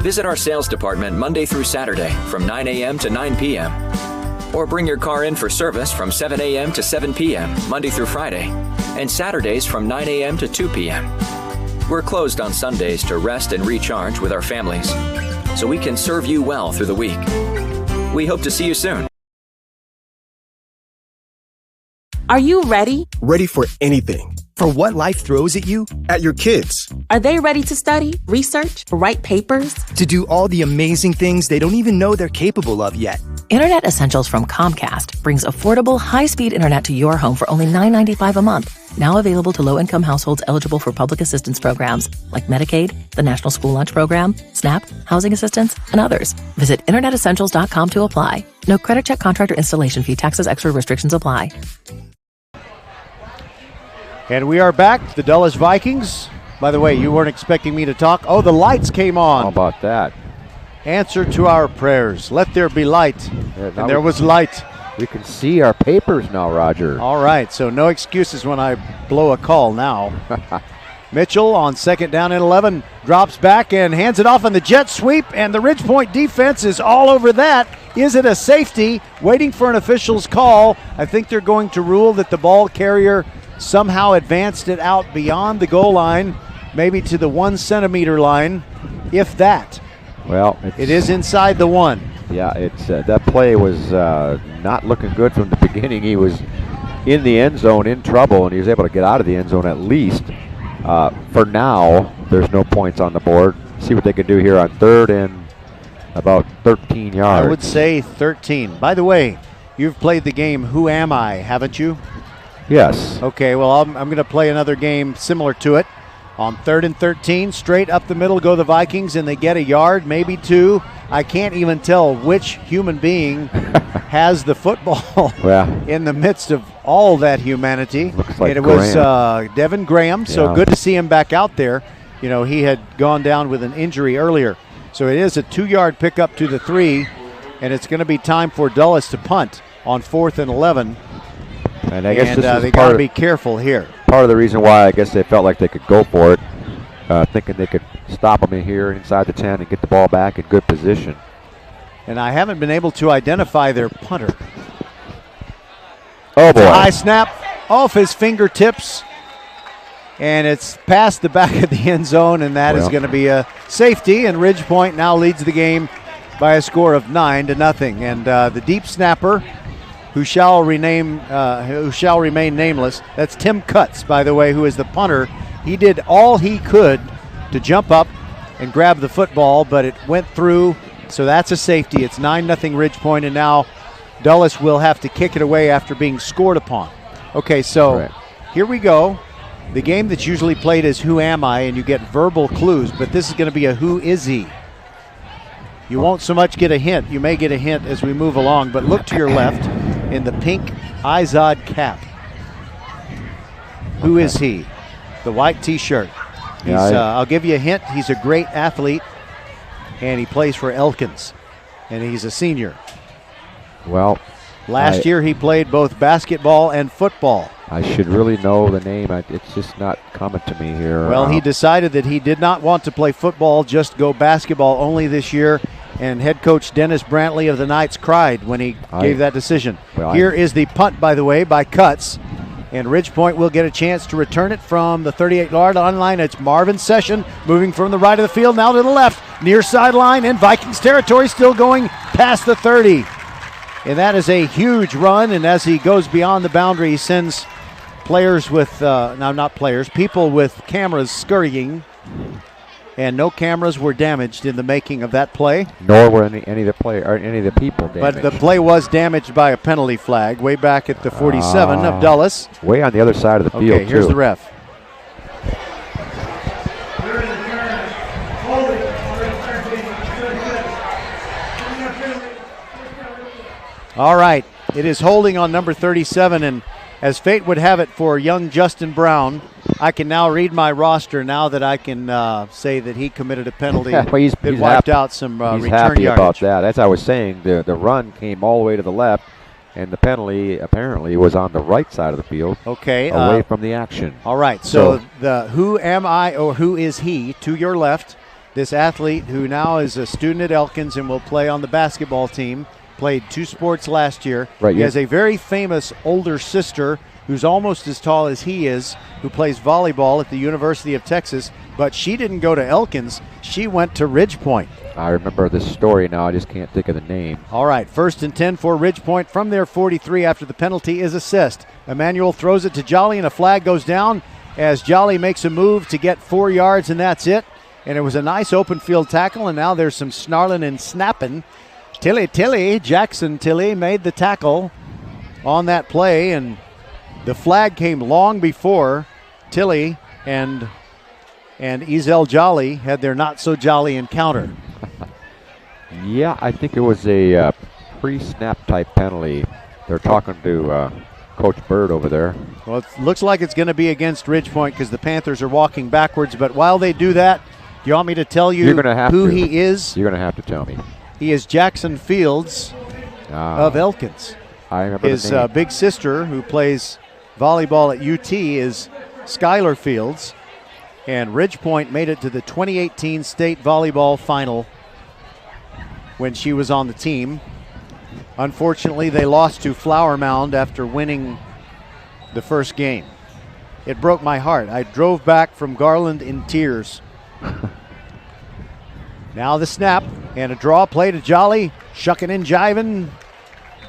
Visit our sales department Monday through Saturday from 9 a.m. to 9 p.m. Or bring your car in for service from 7 a.m. to 7 p.m. Monday through Friday, and Saturdays from 9 a.m. to 2 p.m. We're closed on Sundays to rest and recharge with our families, so we can serve you well through the week. We hope to see you soon. Are you ready? Ready for anything. For what life throws at you, at your kids. Are they ready to study, research, write papers? To do all the amazing things they don't even know they're capable of yet. Internet Essentials from Comcast brings affordable, high-speed internet to your home for only $9.95 a month. Now available to low-income households eligible for public assistance programs like Medicaid, the National School Lunch Program, SNAP, housing assistance, and others. Visit InternetEssentials.com to apply. No credit check, contract, or installation fee. Taxes, extra restrictions apply. And we are back, the Dulles Vikings. By the way, you weren't expecting me to talk. Oh, the lights came on. How about that? Answer to our prayers. Let there be light. Yeah, and there was light. We can see our papers now, Roger. All right, so no excuses when I blow a call now. Mitchell on 2nd down and 11 drops back and hands it off on the jet sweep, and the Ridgepoint defense is all over that. Is it a safety? Waiting for an official's call. I think they're going to rule that the ball carrier somehow advanced it out beyond the goal line, maybe to the 1 centimeter line, if that. Well, it is inside the 1. Yeah, it's that play was not looking good from the beginning. He was in the end zone in trouble, and he was able to get out of the end zone at least. For now, there's no points on the board. See what they can do here on 3rd and about 13 yards. I would say 13. By the way, you've played the game Who Am I, haven't you? Yes. Okay, well, I'm going to play another game similar to it. On 3rd and 13, straight up the middle go the Vikings, and they get a yard, maybe 2. I can't even tell which human being has the football in the midst of all that humanity. Looks like it was Devin Graham, so good to see him back out there. You know, he had gone down with an injury earlier. So it is a 2-yard pickup to the 3, and it's going to be time for Dulles to punt on 4th and 11. And I guess they got to be careful here. Part of the reason why I guess they felt like they could go for it, thinking they could stop them in here inside the 10 and get the ball back in good position. And I haven't been able to identify their punter. Oh, boy. High snap off his fingertips, and it's past the back of the end zone, and that is going to be a safety, and Ridgepoint now leads the game by a score of 9-0. And the deep snapper, who shall remain nameless, that's Tim Cutts, by the way, who is the punter. He did all he could to jump up and grab the football, but it went through, so that's a safety. It's 9-0 Ridge Point, and now Dulles will have to kick it away after being scored upon. Okay, so here we go. The game that's usually played is Who Am I, and you get verbal clues, but this is going to be a Who Is He? You won't so much get a hint. You may get a hint as we move along, but look to your left in the pink Izod cap. Who is he? The white T-shirt. I'll give you a hint. He's a great athlete, and he plays for Elkins, and he's a senior. Well, last year he played both basketball and football. I should really know the name. It's just not coming to me here. Well, he decided that he did not want to play football, just go basketball only this year, and head coach Dennis Brantley of the Knights cried when he gave that decision. Here is the punt, by the way, by Cutts, and Ridge Point will get a chance to return it from the 38-yard line. It's Marvin Session moving from the right of the field now to the left, near sideline, and Vikings territory, still going past the 30. And that is a huge run, and as he goes beyond the boundary, he sends players with, people with cameras scurrying, and no cameras were damaged in the making of that play. Nor were any of the people damaged. But the play was damaged by a penalty flag way back at the 47 of Dulles. Way on the other side of the field, Okay, here's the ref. All right, it is holding on number 37, and as fate would have it for young Justin Brown, I can now read my roster now that I can say that he committed a penalty that wiped out some return yardage. He's happy about that. As I was saying, the run came all the way to the left, and the penalty apparently was on the right side of the field, away from the action. All right, so the Who Am I or Who Is He to your left, this athlete who now is a student at Elkins and will play on the basketball team, played 2 sports last year. He has a very famous older sister who's almost as tall as he is, who plays volleyball at the University of Texas, but she didn't go to Elkins. She went to Ridge Point. I remember this story now. I just can't think of the name. All right, 1st and 10 for Ridge Point from their 43 after the penalty is assist. Emmanuel throws it to Jolly, and a flag goes down as Jolly makes a move to get 4 yards, and that's it. And it was a nice open field tackle, and now there's some snarling and snapping. Jackson Tilley made the tackle on that play, and the flag came long before Tilley and Ezel Jolly had their not-so-jolly encounter. Yeah, I think it was a pre-snap type penalty. They're talking to Coach Bird over there. Well, it looks like it's going to be against Ridge Point because the Panthers are walking backwards, but while they do that, do you want me to tell you who he is? You're going to have to tell me. He is Jackson Fields of Elkins. I remember his the name. Big sister, who plays volleyball at UT, is Skylar Fields. And Ridge Point made it to the 2018 state volleyball final when she was on the team. Unfortunately, they lost to Flower Mound after winning the first game. It broke my heart. I drove back from Garland in tears. Now the snap and a draw play to Jolly, shucking and jiving,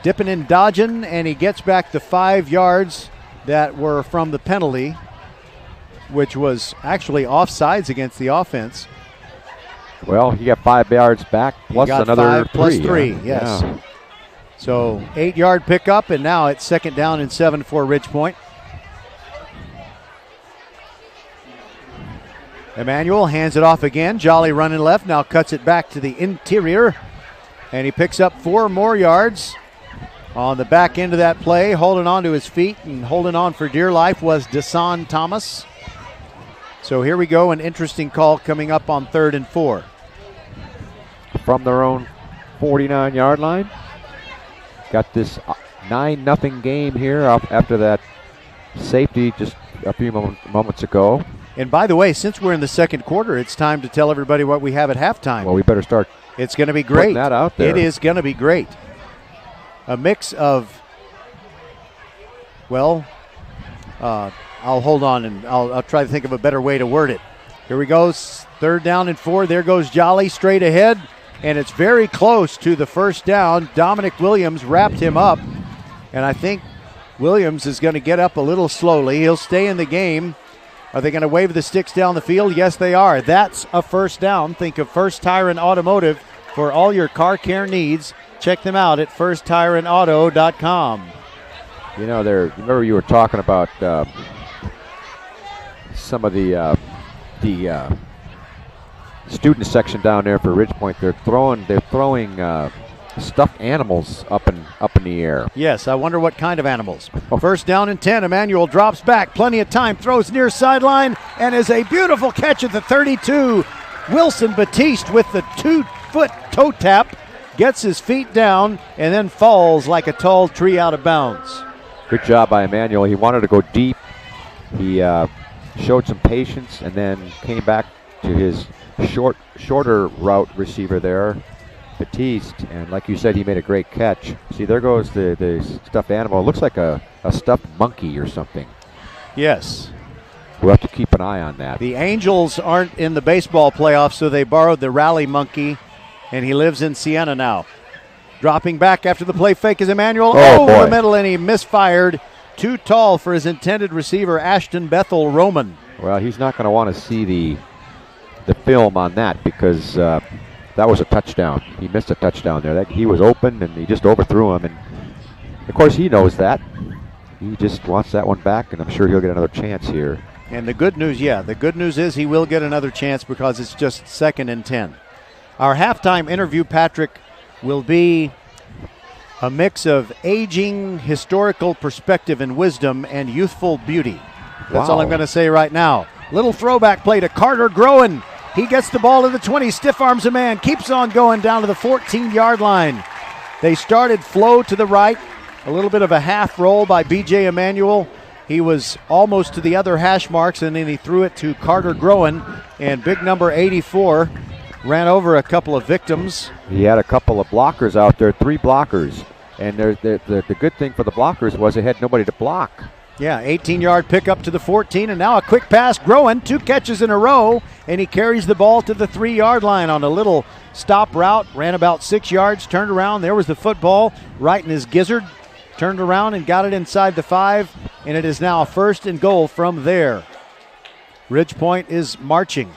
dipping and dodging, and he gets back the 5 yards that were from the penalty, which was actually offsides against the offense. Well, he got 5 yards back plus another 5 plus 3, yeah. yes. Yeah. So 8-yard pickup, and now it's 2nd down and 7 for Ridge Point. Emmanuel hands it off again. Jolly running left, now cuts it back to the interior, and he picks up 4 more yards on the back end of that play. Holding on to his feet and holding on for dear life was Desan Thomas. So here we go, an interesting call coming up on 3rd and 4. From their own 49-yard line. Got this 9-0 game here after that safety just a few moments ago. And by the way, since we're in the 2nd quarter, it's time to tell everybody what we have at halftime. Well, we better start. It's going to be great. Putting that out there. It is going to be great. A mix of, I'll hold on and I'll try to think of a better way to word it. Here we go, 3rd down and 4. There goes Jolly straight ahead, and it's very close to the first down. Dominic Williams wrapped him up, and I think Williams is going to get up a little slowly. He'll stay in the game. Are they going to wave the sticks down the field? Yes, they are. That's a first down. Think of First Tire and Automotive for all your car care needs. Check them out at firsttireandauto.com. You know, remember you were talking about some of the student section down there for Ridgepoint. They're throwing stuffed animals up in the air. Yes, I wonder what kind of animals. First down and 10. Emmanuel drops back. Plenty of time. Throws near sideline and is a beautiful catch at the 32. Wilson Batiste with the 2-foot toe tap gets his feet down and then falls like a tall tree out of bounds. Good job by Emmanuel. He wanted to go deep. He showed some patience and then came back to his shorter route receiver there, Batiste, and like you said, he made a great catch. See, there goes the stuffed animal. It looks like a stuffed monkey or something. Yes. We'll have to keep an eye on that. The Angels aren't in the baseball playoffs, so they borrowed the rally monkey, and he lives in Siena now. Dropping back after the play fake is Emmanuel over the middle, and he misfired. Too tall for his intended receiver, Ashton Bethel Roman. Well, he's not going to want to see the film on that because that was a touchdown. He missed a touchdown there. He was open, and he just overthrew him. And, of course, he knows that. He just wants that one back, and I'm sure he'll get another chance here. And the good news is he will get another chance because it's just 2nd and 10. Our halftime interview, Patrick, will be a mix of aging, historical perspective and wisdom, and youthful beauty. That's all I'm going to say right now. Little throwback play to Carter Groen. He gets the ball to the 20, stiff arms a man, keeps on going down to the 14-yard line. They started flow to the right, a little bit of a half roll by B.J. Emmanuel. He was almost to the other hash marks, and then he threw it to Carter Groen, and big number 84 ran over a couple of victims. He had a couple of blockers out there, 3 blockers, and the good thing for the blockers was they had nobody to block. Yeah, 18-yard pickup to the 14, and now a quick pass. Groen, 2 catches in a row, and he carries the ball to the 3-yard line on a little stop route. Ran about 6 yards, turned around. There was the football right in his gizzard. Turned around and got it inside the 5, and it is now a 1st and goal from there. Ridgepoint is marching.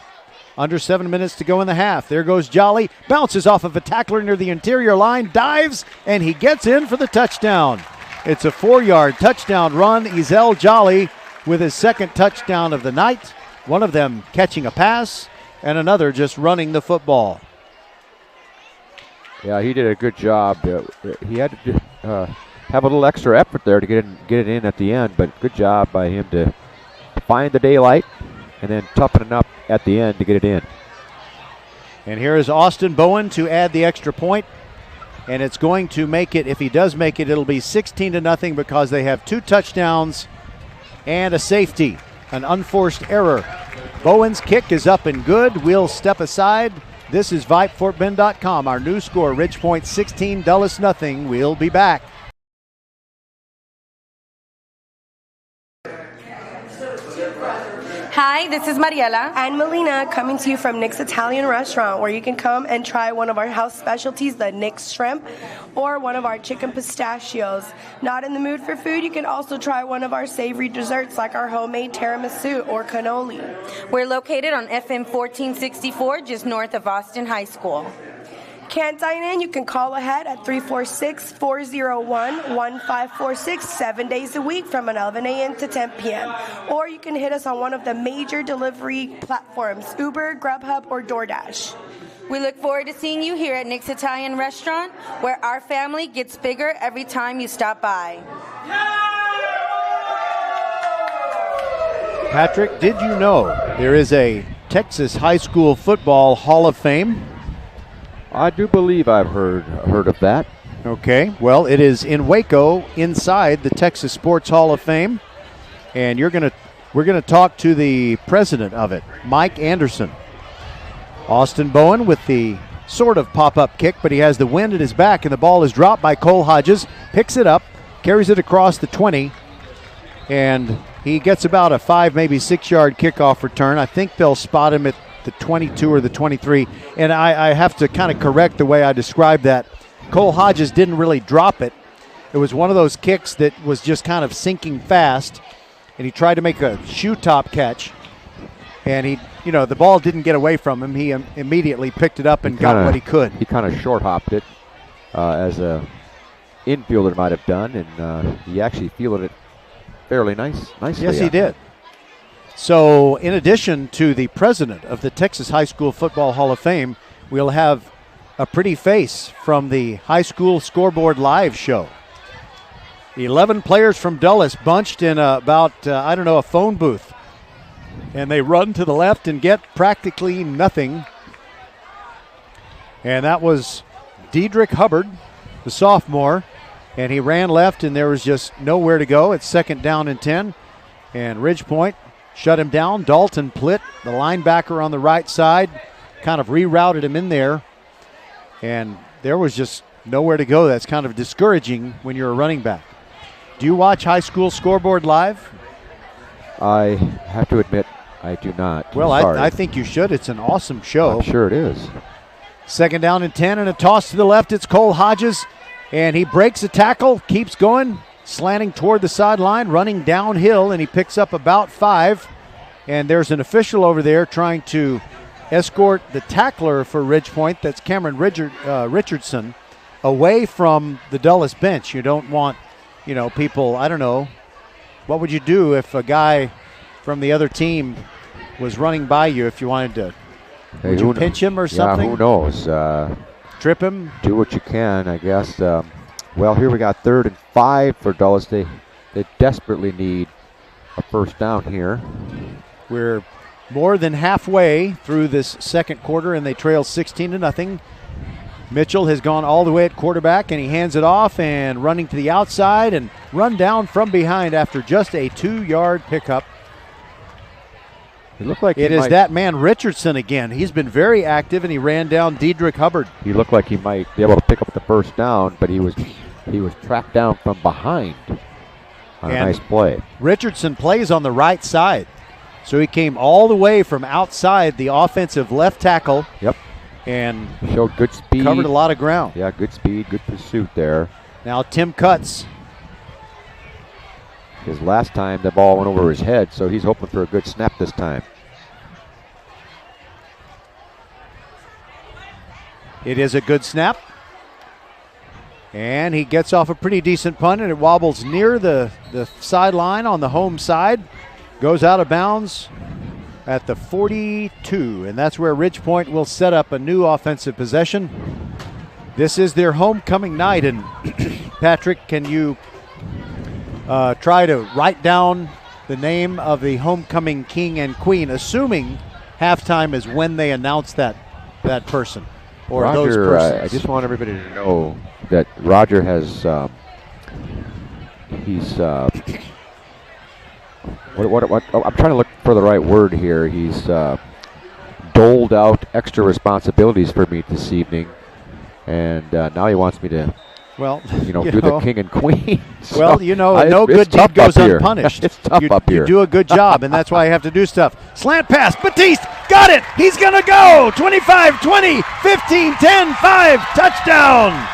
Under 7 minutes to go in the half. There goes Jolly. Bounces off of a tackler near the interior line. Dives, and he gets in for the touchdown. It's a 4-yard touchdown run. Ezel Jolly with his 2nd touchdown of the night. One of them catching a pass, and another just running the football. Yeah, he did a good job. He had to have a little extra effort there to get it in at the end, but good job by him to find the daylight and then toughening up at the end to get it in. And here is Austin Bowen to add the extra point. And it's going to make it, if he does make it, it'll be 16-0 because they have 2 touchdowns and a safety, an unforced error. Bowen's kick is up and good. We'll step aside. This is VypeFortBend.com. Our new score, Ridgepoint 16, Dulles nothing. We'll be back. Hi, this is Mariela and Melina coming to you from Nick's Italian Restaurant, where you can come and try one of our house specialties, the Nick's Shrimp, or one of our chicken pistachios. Not in the mood for food, you can also try one of our savory desserts like our homemade tiramisu or cannoli. We're located on FM 1464, just north of Austin High School. Can't dine in? You can call ahead at 346-401-1546 7 days a week from 11 a.m. to 10 p.m. Or you can hit us on one of the major delivery platforms, Uber, Grubhub, or DoorDash. We look forward to seeing you here at Nick's Italian Restaurant, where our family gets bigger every time you stop by. Patrick, did you know there is a Texas High School Football Hall of Fame? I do believe I've heard of that. Okay, well, it is in Waco inside the Texas Sports Hall of Fame, and we're gonna talk to the president of it, Mike Anderson. Austin Bowen with the sort of pop-up kick, but he has the wind at his back, and the ball is dropped by Cole Hodges, picks it up, carries it across the 20, and he gets about a 5, maybe 6 yard kickoff return. I think they'll spot him at the 22 or the 23. And I have to kind of correct the way I described that. Cole Hodges didn't really drop it. It was one of those kicks that was just kind of sinking fast, and he tried to make a shoe top catch, and the ball didn't get away from him. He immediately picked it up and got what he could. He kind of short hopped it as a infielder might have done, and he actually fielded it fairly nicely. Yes, he did. So in addition to the president of the Texas High School Football Hall of Fame, we'll have a pretty face from the High School Scoreboard Live show. 11 players from Dulles bunched in a phone booth. And they run to the left and get practically nothing. And that was Dedrick Hubbard, the sophomore. And he ran left, and there was just nowhere to go. It's 2nd down and 10. And Ridgepoint shut him down. Dalton Plitt, the linebacker on the right side, kind of rerouted him in there. And there was just nowhere to go. That's kind of discouraging when you're a running back. Do you watch High School Scoreboard Live? I have to admit, I do not. Well, I think you should. It's an awesome show. I'm sure it is. 2nd down and 10, and a toss to the left. It's Cole Hodges, and he breaks a tackle, keeps going, slanting toward the sideline, running downhill, and he picks up about 5. And there's an official over there trying to escort the tackler for Ridgepoint, that's Cameron Richardson, away from the Dulles bench. You don't want, people, I don't know. What would you do if a guy from the other team was running by you if you wanted to? Would you pinch him or something? Yeah, who knows? Trip him? Do what you can, I guess. Well, here we got 3rd and 5 for Dulles. They desperately need a first down here. We're more than halfway through this second quarter, and they trail 16-0. Mitchell has gone all the way at quarterback, and he hands it off and running to the outside and run down from behind after just a 2-yard pickup. It looked like it is that man Richardson again. He's been very active, and he ran down Dedrick Hubbard. He looked like he might be able to pick up the first down, but he was tracked down from behind on a nice play. Richardson plays on the right side, so he came all the way from outside the offensive left tackle. Yep. And showed good speed. Covered a lot of ground. Yeah, good speed, good pursuit there. Now Tim Cutts. His last time the ball went over his head, so he's hoping for a good snap this time. It is a good snap. And he gets off a pretty decent punt, and it wobbles near the sideline on the home side. Goes out of bounds at the 42, and that's where Ridgepoint will set up a new offensive possession. This is their homecoming night, and Patrick, can you try to write down the name of the homecoming king and queen, assuming halftime is when they announce that person or Roger, those persons? I just want everybody to know that Roger has What I'm trying to look for the right word here. He's doled out extra responsibilities for me this evening, and now he wants me to, do the king and queen. So no good deed goes unpunished. It's tough up here. You do a good job, and that's why I have to do stuff. Slant pass, Batiste, got it. He's gonna go. 25, 20, 15, 10, 5, touchdown.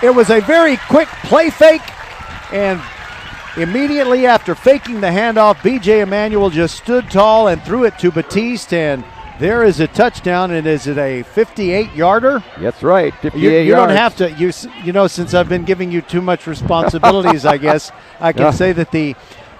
It was a very quick play fake, and immediately after faking the handoff, B.J. Emanuel just stood tall and threw it to Batiste, and there is a touchdown. And is it a 58-yarder? That's right, 58 you yards. don't have to, since I've been giving you too much responsibilities, I guess, I can say that the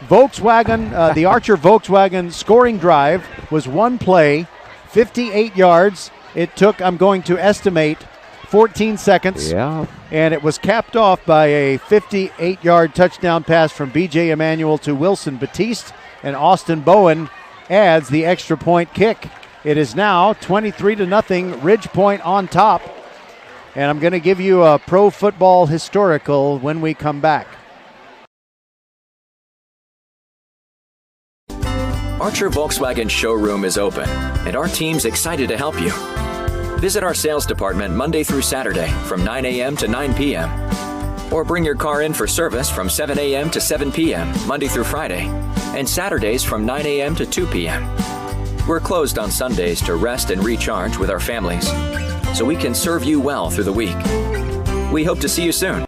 Volkswagen, the Archer Volkswagen scoring drive was one play, 58 yards. It took, I'm going to estimate, 14 seconds. Yeah. And it was capped off by a 58-yard touchdown pass from B.J. Emanuel to Wilson Batiste, and Austin Bowen adds the extra point kick. It is now 23-0, Ridgepoint on top. And I'm going to give you a pro football historical when we come back. Archer Volkswagen showroom is open, and our team's excited to help you. Visit our sales department Monday through Saturday from 9 a.m. to 9 p.m. Or bring your car in for service from 7 a.m. to 7 p.m. Monday through Friday, and Saturdays from 9 a.m. to 2 p.m. We're closed on Sundays to rest and recharge with our families, so we can serve you well through the week. We hope to see you soon.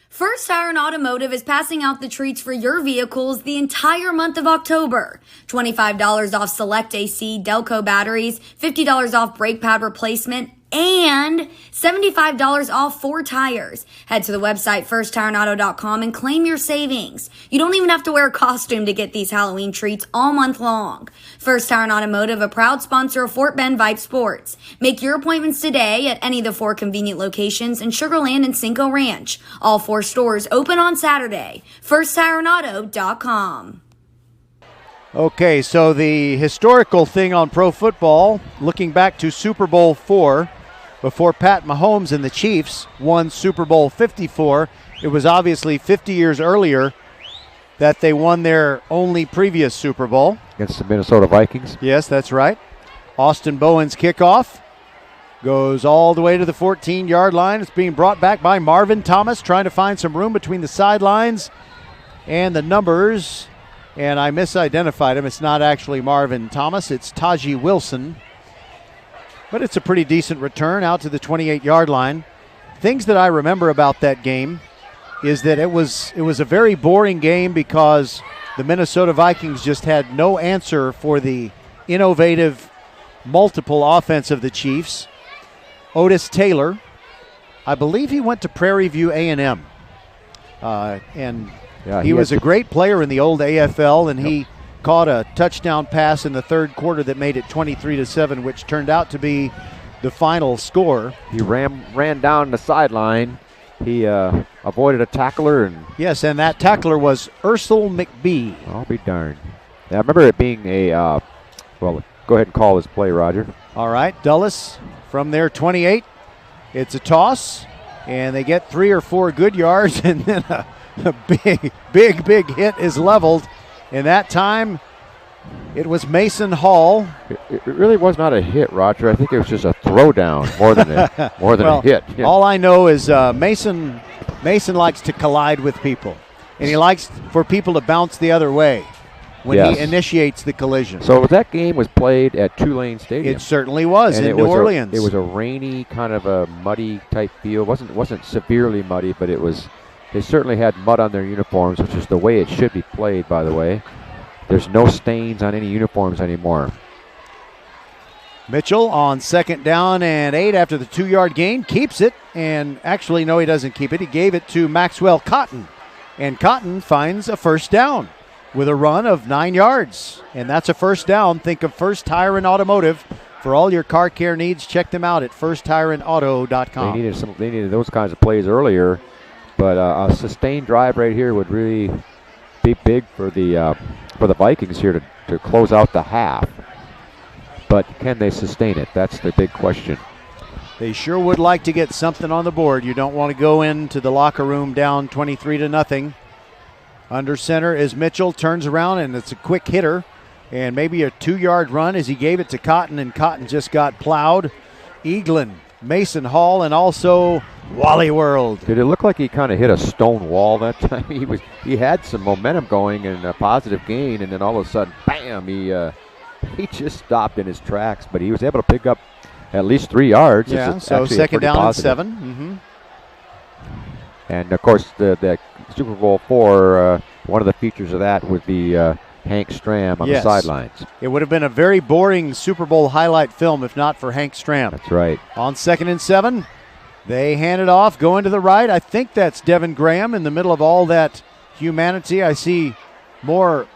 First Iron Automotive is passing out the treats for your vehicles the entire month of October. $25 off select AC Delco batteries, $50 off brake pad replacement, and $75 off 4 tires. Head to the website firstironauto.com and claim your savings. You don't even have to wear a costume to get these Halloween treats all month long. First Iron Automotive, a proud sponsor of Fort Bend Vype Sports. Make your appointments today at any of the 4 convenient locations in Sugar Land and Cinco Ranch. All 4 stores open on Saturday. firstironauto.com. Okay, so the historical thing on pro football, looking back to Super Bowl IV, before Pat Mahomes and the Chiefs won Super Bowl 54, it was obviously 50 years earlier that they won their only previous Super Bowl. Against the Minnesota Vikings. Yes, that's right. Austin Bowen's kickoff goes all the way to the 14-yard line. It's being brought back by Marvin Thomas, trying to find some room between the sidelines and the numbers. And I misidentified him. It's not actually Marvin Thomas. It's Tajee Wilson. But it's a pretty decent return out to the 28-yard line. Things that I remember about that game is that it was a very boring game because the Minnesota Vikings just had no answer for the innovative, multiple offense of the Chiefs. Otis Taylor, I believe he went to Prairie View A&M. He was a great player in the old AFL, and he caught a touchdown pass in the third quarter that made it 23-7, which turned out to be the final score. He ran down the sideline. He avoided a tackler. Yes, and that tackler was Ursel McBee. I'll be darned. Yeah, I remember it being go ahead and call this play, Roger. All right, Dulles from their 28. It's a toss, and they get 3 or 4 good yards, and then a big hit is leveled. And that time, it was Mason Hall. It really was not a hit, Roger. I think it was just a throwdown more than a hit. Yeah. All I know is Mason likes to collide with people, and he likes for people to bounce the other way when he initiates the collision. So that game was played at Tulane Stadium. It certainly was, in New Orleans. It was a rainy, kind of a muddy type field. It wasn't severely muddy, but it was. They certainly had mud on their uniforms, which is the way it should be played, by the way. There's no stains on any uniforms anymore. Mitchell on 2nd down and 8 after the 2-yard gain. Keeps it, and actually, no, he doesn't keep it. He gave it to Maxwell Cotton, and Cotton finds a first down with a run of 9 yards. And that's a first down. Think of First Tire and Automotive. For all your car care needs, check them out at firsttireandauto.com. They needed those kinds of plays earlier. But a sustained drive right here would really be big for the Vikings here to close out the half. But can they sustain it? That's the big question. They sure would like to get something on the board. You don't want to go into the locker room down 23-0. Under center is Mitchell, turns around, and it's a quick hitter. And maybe a 2-yard run as he gave it to Cotton, and Cotton just got plowed. Eaglin, Mason Hall, and also Wally World. Did it look like he kind of hit a stone wall that time? He had some momentum going and a positive gain, and then all of a sudden, bam! He just stopped in his tracks, but he was able to pick up at least 3 yards. Yeah, so 2nd down and 7. Mm-hmm. And of course, the Super Bowl IV, one of the features of that would be Hank Stram on the sidelines. It would have been a very boring Super Bowl highlight film if not for Hank Stram. That's right. On 2nd and 7, they hand it off, going to the right. I think that's Devin Graham in the middle of all that humanity. I see more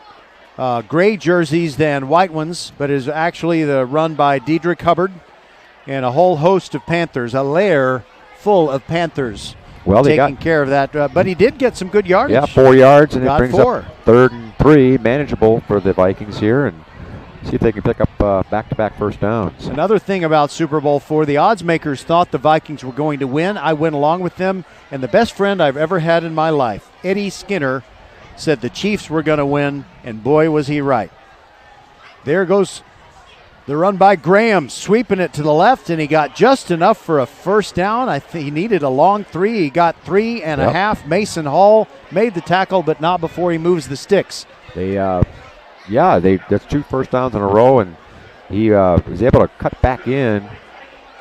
gray jerseys than white ones, but is actually the run by Dedrick Hubbard and a whole host of Panthers, a lair full of Panthers. Taking care of that. But he did get some good yardage. Yeah, 4 yards, and it brings up 3rd and 3, manageable for the Vikings here, and see if they can pick up back-to-back first downs. Another thing about Super Bowl IV, the odds makers thought the Vikings were going to win. I went along with them, and the best friend I've ever had in my life, Eddie Skinner, said the Chiefs were going to win, and boy, was he right. There goes The run by Graham, sweeping it to the left, and he got just enough for a first down. I think he needed a long 3. He got 3.5. Mason Hall made the tackle, but not before he moves the sticks. That's 2 first downs in a row, and he was able to cut back in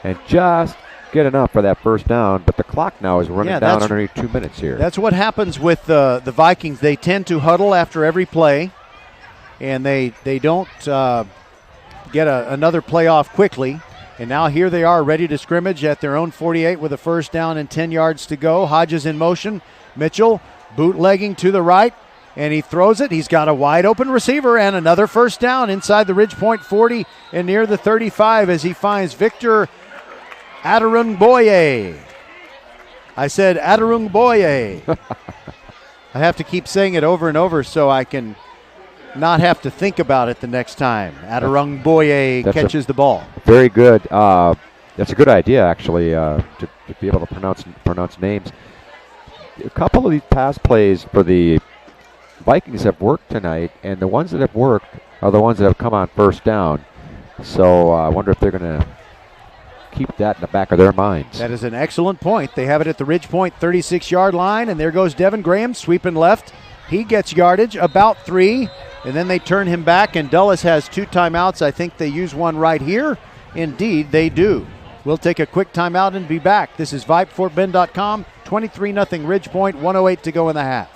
and just get enough for that first down. But the clock now is running down underneath 2 minutes here. That's what happens with the Vikings. They tend to huddle after every play, and they don't get another play off quickly. And now here they are ready to scrimmage at their own 48 with a first down and 10 yards to go. Hodges in motion. Mitchell bootlegging to the right, and he throws it. He's got a wide open receiver and another first down inside the Ridgepoint 40 and near the 35 as he finds Victor Adarungboye. I said Adarungboye. I have to keep saying it over and over so I can not have to think about it the next time. Adarungboye catches the ball. Very good. That's a good idea, actually, to be able to pronounce names. A couple of these pass plays for the Vikings have worked tonight, and the ones that have worked are the ones that have come on first down. So I wonder if they're going to keep that in the back of their minds. That is an excellent point. They have it at the Ridgepoint 36-yard line, and there goes Devin Graham sweeping left. He gets yardage, about 3, and then they turn him back, and Dulles has 2 timeouts. I think they use one right here. Indeed, they do. We'll take a quick timeout and be back. This is VypeFortBend.com, 23-0 Ridgepoint, 1:08 to go in the half.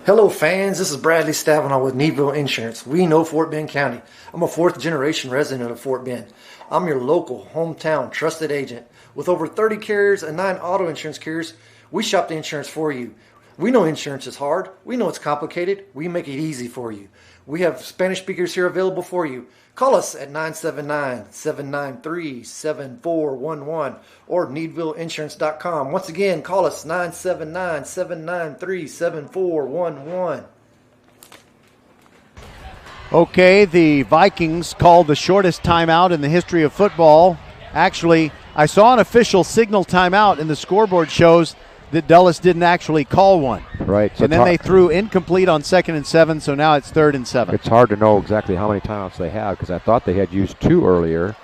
Hello fans, this is Bradley Stavanaugh with Needville Insurance. We know Fort Bend County. I'm a 4th generation resident of Fort Bend. I'm your local, hometown, trusted agent. With over 30 carriers and 9 auto insurance carriers, we shop the insurance for you. We know insurance is hard. We know it's complicated. We make it easy for you. We have Spanish speakers here available for you. Call us at 979-793-7411 or needvilleinsurance.com. Once again, call us 979-793-7411. Okay, the Vikings called the shortest timeout in the history of football. Actually, I saw an official signal timeout, and the scoreboard shows that Dulles didn't actually call one. Right. So and then they threw incomplete on 2nd and 7, so now it's 3rd and 7. It's hard to know exactly how many timeouts they have because I thought they had used 2 earlier,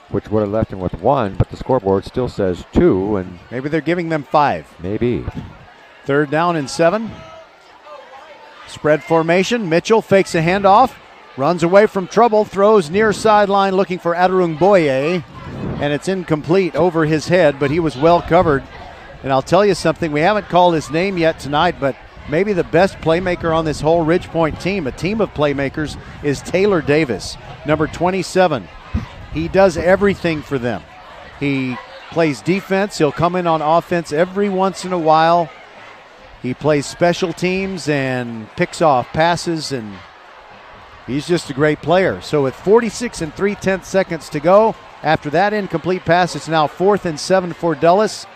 which would have left them with 1, but the scoreboard still says 2. And maybe they're giving them 5. Maybe. 3rd down and 7. Spread formation. Mitchell fakes a handoff, runs away from trouble, throws near sideline looking for Adarungboye, and it's incomplete over his head, but he was well covered. And I'll tell you something, we haven't called his name yet tonight, but maybe the best playmaker on this whole Ridgepoint team, a team of playmakers, is Taylor Davis, number 27. He does everything for them. He plays defense. He'll come in on offense every once in a while. He plays special teams and picks off passes, and he's just a great player. So with 46 3/10 seconds to go, after that incomplete pass, it's now 4th and 7 for Dulles.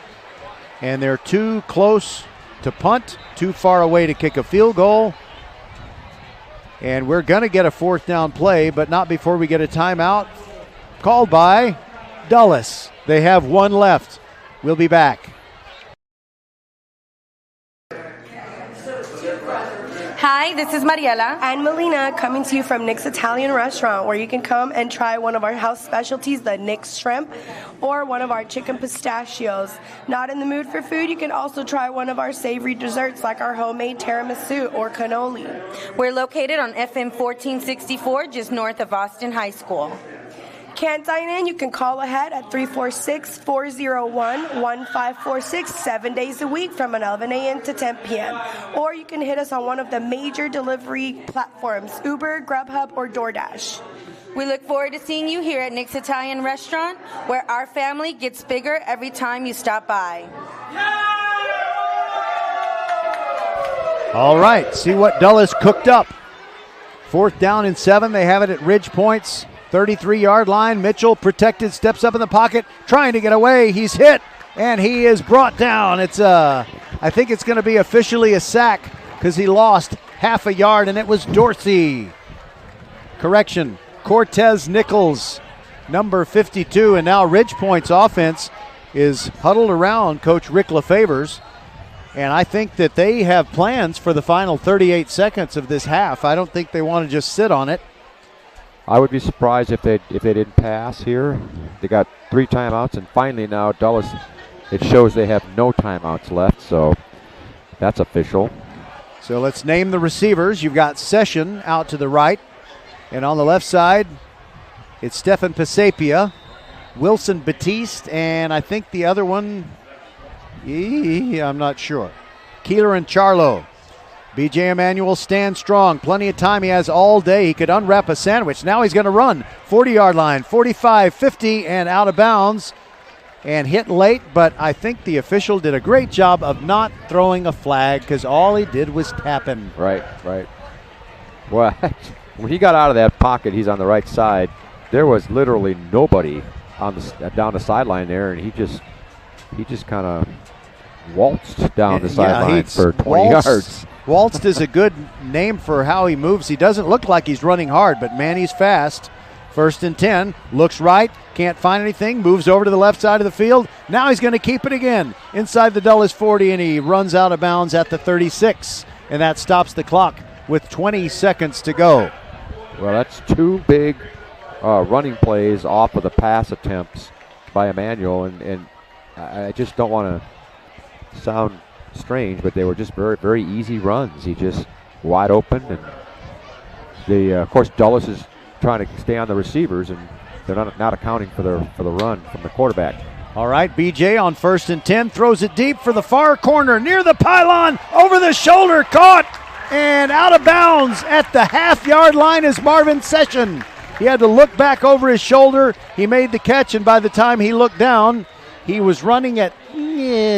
And they're too close to punt, too far away to kick a field goal. And we're going to get a 4th down play, but not before we get a timeout called by Dulles. They have 1 left. We'll be back. Hi, this is Mariela and Melina coming to you from Nick's Italian Restaurant, where you can come and try one of our house specialties, the Nick's Shrimp, or one of our chicken pistachios. Not in the mood for food, you can also try one of our savory desserts like our homemade tiramisu or cannoli. We're located on FM 1464, just north of Austin High School. Can't dine in? You can call ahead at 346-401-1546 7 days a week from 11 a.m. to 10 p.m. Or you can hit us on one of the major delivery platforms, Uber, Grubhub, or DoorDash. We look forward to seeing you here at Nick's Italian Restaurant, where our family gets bigger every time you stop by. All right, see what Dulles cooked up. 4th down and 7. They have it at Ridgepoint's 33-yard line. Mitchell protected, steps up in the pocket, trying to get away. He's hit, and he is brought down. I think it's going to be officially a sack because he lost half a yard, and it was Dorsey. Correction, Cortez Nichols, number 52, and now Ridgepoint's offense is huddled around Coach Rick LaFavors, And I think that they have plans for the final 38 seconds of this half. I don't think they want to just sit on it. I would be surprised if they didn't pass here. They got 3 timeouts, and finally now Dulles, it shows they have no timeouts left, so that's official. So let's name the receivers. You've got Session out to the right, and on the left side, it's Stefan Pasapia, Wilson Batiste, and I think the other one, I'm not sure. Keeler and Charlo. B.J. Emanuel stands strong. Plenty of time he has all day. He could unwrap a sandwich. Now he's going to run. 40-yard line, 45, 50, and out of bounds. And hit late, but I think the official did a great job of not throwing a flag because all he did was tap him. Right. Well, when he got out of that pocket, he's on the right side. There was literally nobody on the down the sideline there, and he just kind of waltzed down the sideline for 20 yards. Waltzed is a good name for how he moves. He doesn't look like he's running hard, but man, he's fast. 1st and 10, looks right, can't find anything, moves over to the left side of the field. Now he's going to keep it again inside the Dulles 40, and he runs out of bounds at the 36, and that stops the clock with 20 seconds to go. Well, that's 2 big running plays off of the pass attempts by Emanuel, and I just don't want to sound strange, but they were just very, very easy runs. He just wide open, and of course Dulles is trying to stay on the receivers, and they're not accounting for the run from the quarterback. All right, BJ on 1st and 10 throws it deep for the far corner near the pylon, over the shoulder, caught and out of bounds at the half-yard line is Marvin Session. He had to look back over his shoulder. He made the catch, and by the time he looked down, he was running at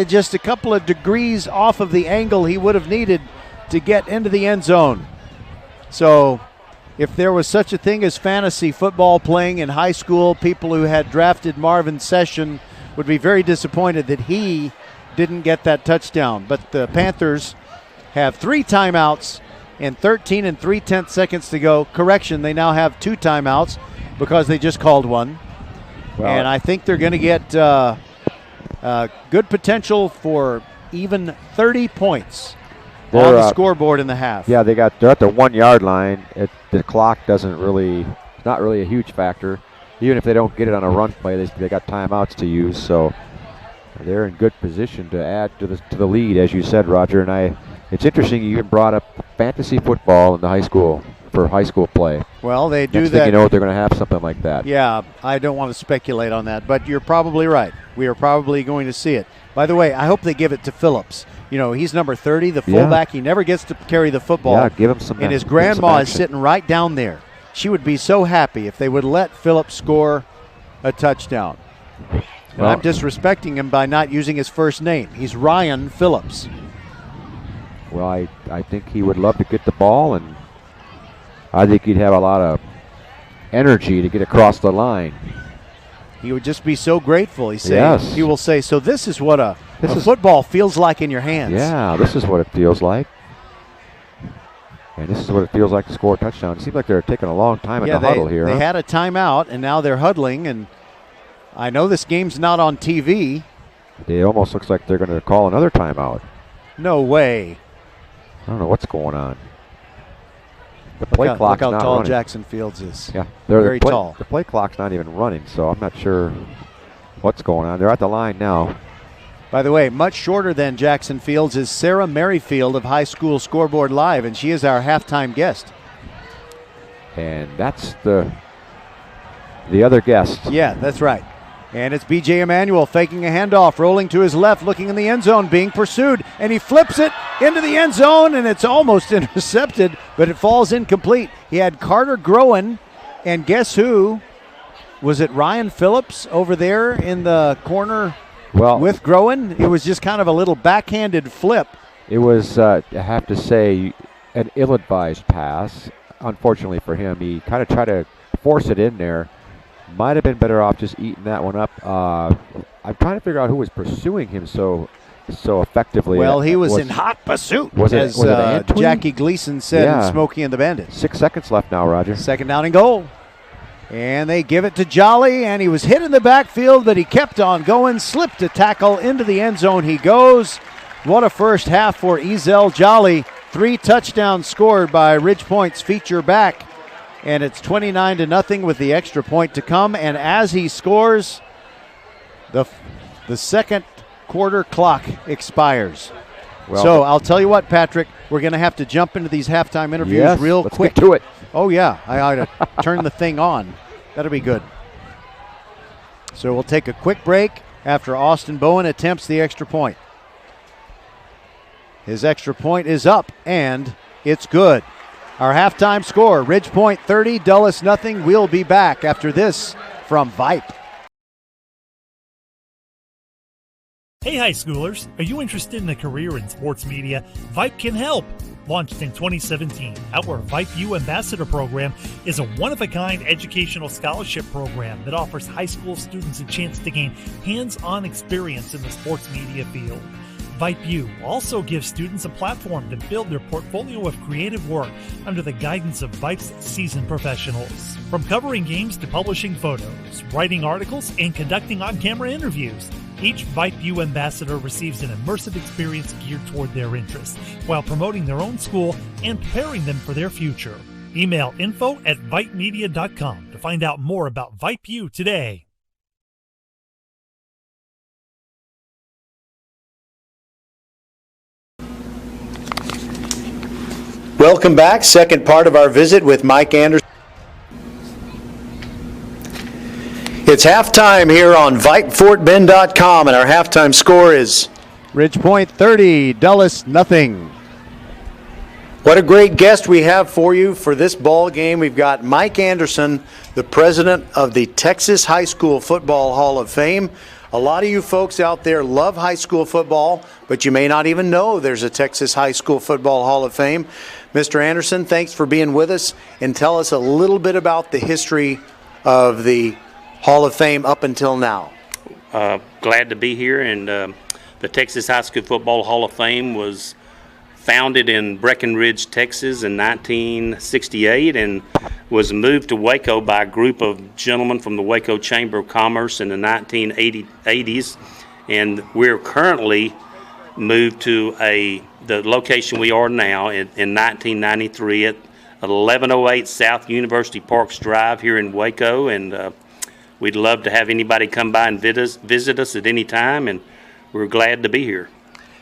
just a couple of degrees off of the angle he would have needed to get into the end zone. So if there was such a thing as fantasy football playing in high school, people who had drafted Marvin Session would be very disappointed that he didn't get that touchdown. But the Panthers have 3 timeouts and 13 and 3/10 seconds to go. Correction, they now have 2 timeouts because they just called one. Well, and I think they're going to get good potential for even 30 points on the scoreboard in the half. Yeah, they're at the 1-yard line. The clock it's not really a huge factor. Even if they don't get it on a run play, they got timeouts to use, so they're in good position to add to the lead, as you said, Roger. And it's interesting you even brought up fantasy football in the high school for high school play. Well, they do Next that. Thing you know, they're going to have something like that. Yeah, I don't want to speculate on that, but you're probably right. We are probably going to see it. By the way, I hope they give it to Phillips. You know, he's number 30, the fullback. He never gets to carry the football. Yeah, give him some. And his grandma is sitting right down there. She would be so happy if they would let Phillips score a touchdown. And I'm disrespecting him by not using his first name. He's Ryan Phillips. Well, I think he would love to get the ball, and I think he'd have a lot of energy to get across the line. He would just be so grateful. Yes. He will say, so this is what a football feels like in your hands. Yeah, this is what it feels like. And this is what it feels like to score a touchdown. It seems like they're taking a long time in the huddle here. They had a timeout, and now they're huddling. And I know this game's not on TV. It almost looks like they're going to call another timeout. No way. I don't know what's going on. The play clock's look how not tall running. Jackson Fields is. Yeah, very tall. The play clock's not even running, so I'm not sure what's going on. They're at the line now. By the way, much shorter than Jackson Fields is Sarah Merrifield of High School Scoreboard Live, and she is our halftime guest. And that's the other guest. Yeah, that's right. And it's B.J. Emanuel faking a handoff, rolling to his left, looking in the end zone, being pursued, and he flips it into the end zone, and it's almost intercepted, but it falls incomplete. He had Carter Groen, and guess who? Was it Ryan Phillips over there in the corner with Groen? It was just kind of a little backhanded flip. It was, I have to say, an ill-advised pass. Unfortunately for him, he kind of tried to force it in there. Might have been better off just eating that one up. I'm trying to figure out who was pursuing him so effectively. Well, he was in hot pursuit, as Jackie Gleason said in Smokey and the Bandit. 6 seconds left now, Roger. 2nd down and goal. And they give it to Jolly, and he was hit in the backfield, but he kept on going, slipped a tackle into the end zone. He goes What a first half for Ezel Jolly. 3 touchdowns scored by Ridge Point's feature back. And it's 29-0 with the extra point to come. And as he scores, the second quarter clock expires. Well, so I'll tell you what, Patrick, we're going to have to jump into these halftime interviews real let's quick. Get to it. Oh, yeah. I ought to turn the thing on. That'll be good. So we'll take a quick break after Austin Bowen attempts the extra point. His extra point is up, and it's good. Our halftime score, Ridge Point 30, Dulles nothing. We'll be back after this from Vype. Hey high schoolers, are you interested in a career in sports media? Vype can help. Launched in 2017, our Vype U Ambassador Program is a one-of-a-kind educational scholarship program that offers high school students a chance to gain hands-on experience in the sports media field. Vype U also gives students a platform to build their portfolio of creative work under the guidance of Vype's seasoned professionals. From covering games to publishing photos, writing articles, and conducting on-camera interviews, each Vype U ambassador receives an immersive experience geared toward their interests, while promoting their own school and preparing them for their future. Email info@vypemedia.com to find out more about Vype U today. Welcome back. Second part of our visit with Mike Anderson. It's halftime here on VypeFortBend.com, and our halftime score is Ridge Point 30, Dulles nothing. What a great guest we have for you for this ball game. We've got Mike Anderson, the president of the Texas High School Football Hall of Fame. A lot of you folks out there love high school football, but you may not even know there's a Texas High School Football Hall of Fame. Mr. Anderson, thanks for being with us, and tell us a little bit about the history of the Hall of Fame up until now. Glad to be here, and the Texas High School Football Hall of Fame was founded in Breckenridge, Texas in 1968 and was moved to Waco by a group of gentlemen from the Waco Chamber of Commerce in the 1980s, and we're currently moved to the location we are now in 1993 at 1108 South University Parks Drive here in Waco, and we'd love to have anybody come by and visit us at any time, and we're glad to be here.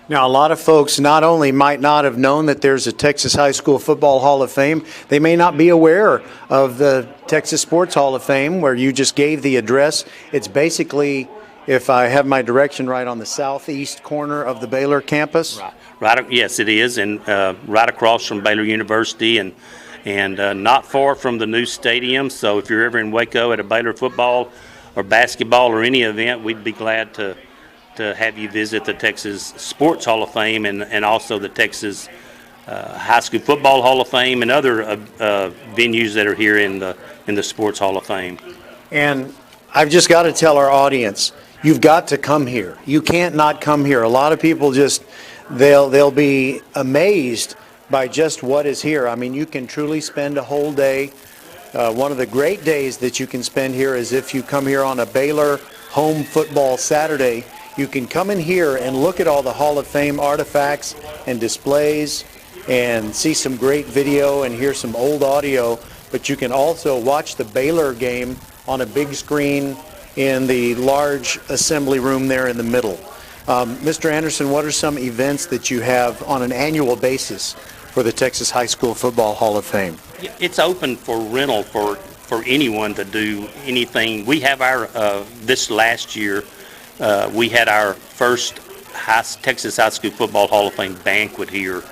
Now, a lot of folks not only might not have known that there's a Texas High School Football Hall of Fame, they may not be aware of the Texas Sports Hall of Fame, where you just gave the address. It's basically, if I have my direction right, on the southeast corner of the Baylor campus. Right. Yes, it is, and right across from Baylor University, and not far from the new stadium. So if you're ever in Waco at a Baylor football or basketball or any event, we'd be glad to have you visit the Texas Sports Hall of Fame and also the Texas High School Football Hall of Fame and other venues that are here in the Sports Hall of Fame. And I've just got to tell our audience, you've got to come here. You can't not come here. A lot of people just they'll be amazed by just what is here. I mean, you can truly spend a whole day. One of the great days that you can spend here is if you come here on a Baylor home football Saturday. You can come in here and look at all the Hall of Fame artifacts and displays and see some great video and hear some old audio, but you can also watch the Baylor game on a big screen in the large assembly room there in the middle. Mr. Anderson, what are some events that you have on an annual basis for the Texas High School Football Hall of Fame? It's open for rental for anyone to do anything. We have our, this last year, we had our first Texas High School Football Hall of Fame banquet here,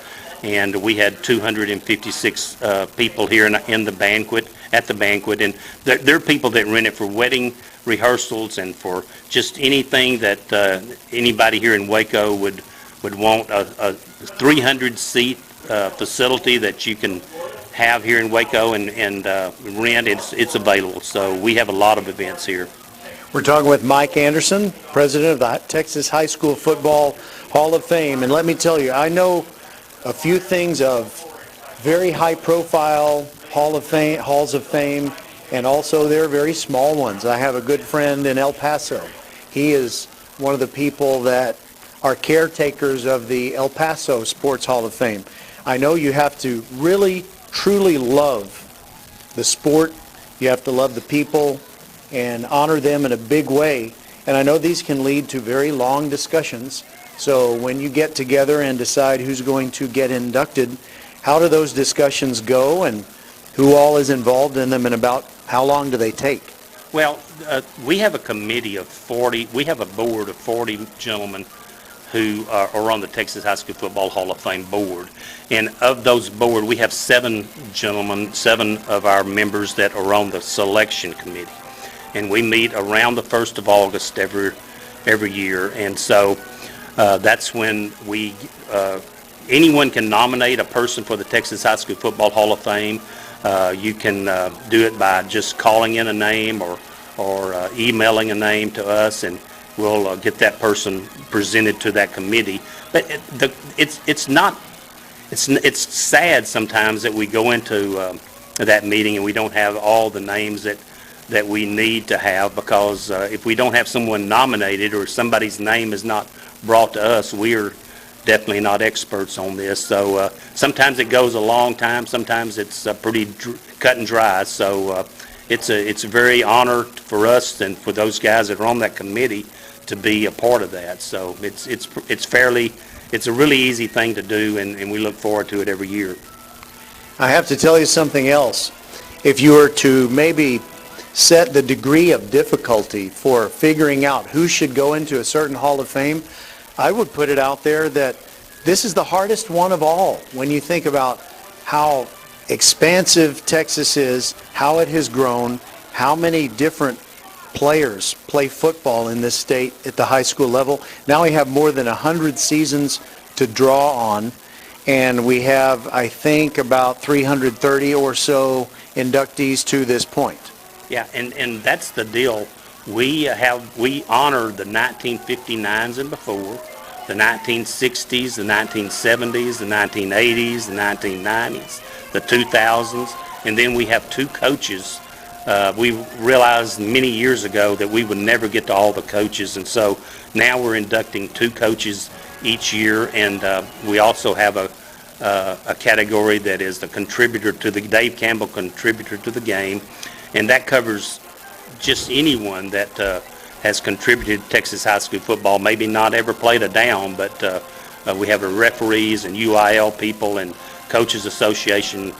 and we had 256 people here in the banquet, and there are people that rent it for wedding rehearsals and for just anything that anybody here in Waco would want. A 300-seat facility that you can have here in Waco and rent. It's available, so we have a lot of events here. We're talking with Mike Anderson, president of the Texas High School Football Hall of Fame. And let me tell you, I know a few things of very high-profile halls of fame, and also there are very small ones. I have a good friend in El Paso. He is one of the people that are caretakers of the El Paso Sports Hall of Fame. I know you have to really, truly love the sport. You have to love the people and honor them in a big way. And I know these can lead to very long discussions. So when you get together and decide who's going to get inducted, how do those discussions go and who all is involved in them and about how long do they take? Well, we have a committee of 40, we have a board of 40 gentlemen who are on the Texas High School Football Hall of Fame board. And of those board, we have 7 gentlemen, 7 of our members that are on the selection committee. And we meet around the 1st of August every year. And so that's when anyone can nominate a person for the Texas High School Football Hall of Fame. You can do it by just calling in a name or emailing a name to us, and we'll get that person presented to that committee. But it's sad sometimes that we go into that meeting and we don't have all the names that we need to have, because if we don't have someone nominated or somebody's name is not brought to us, we're definitely not experts on this. So sometimes it goes a long time, sometimes it's pretty cut and dry. So it's a very honor for us and for those guys that are on that committee to be a part of that. So it's a really easy thing to do, and we look forward to it every year. I have to tell you something else. If you were to maybe set the degree of difficulty for figuring out who should go into a certain Hall of Fame, I would put it out there that this is the hardest one of all when you think about how expansive Texas is, how it has grown, how many different players play football in this state at the high school level. Now we have more than 100 seasons to draw on, and we have, I think, about 330 or so inductees to this point. Yeah, and that's the deal. We honor the 1959s and before, the 1960s, the 1970s, the 1980s, the 1990s, the 2000s, and then we have 2 coaches. We realized many years ago that we would never get to all the coaches, and so now we're inducting 2 coaches each year, and we also have a category that is the contributor to the Dave Campbell contributor to the game, and that covers just anyone that has contributed to Texas high school football, maybe not ever played a down, but we have referees and UIL people and coaches association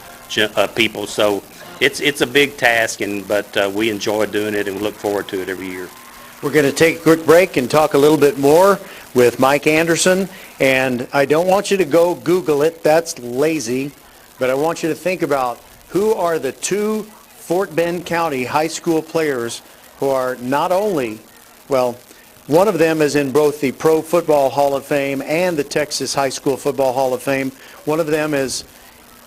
people. So it's a big task, but we enjoy doing it and we look forward to it every year. We're going to take a quick break and talk a little bit more with Mike Anderson. And I don't want you to go Google it. That's lazy. But I want you to think about who are the 2 Fort Bend County high school players who are not only, well, one of them is in both the Pro Football Hall of Fame and the Texas High School Football Hall of Fame. One of them is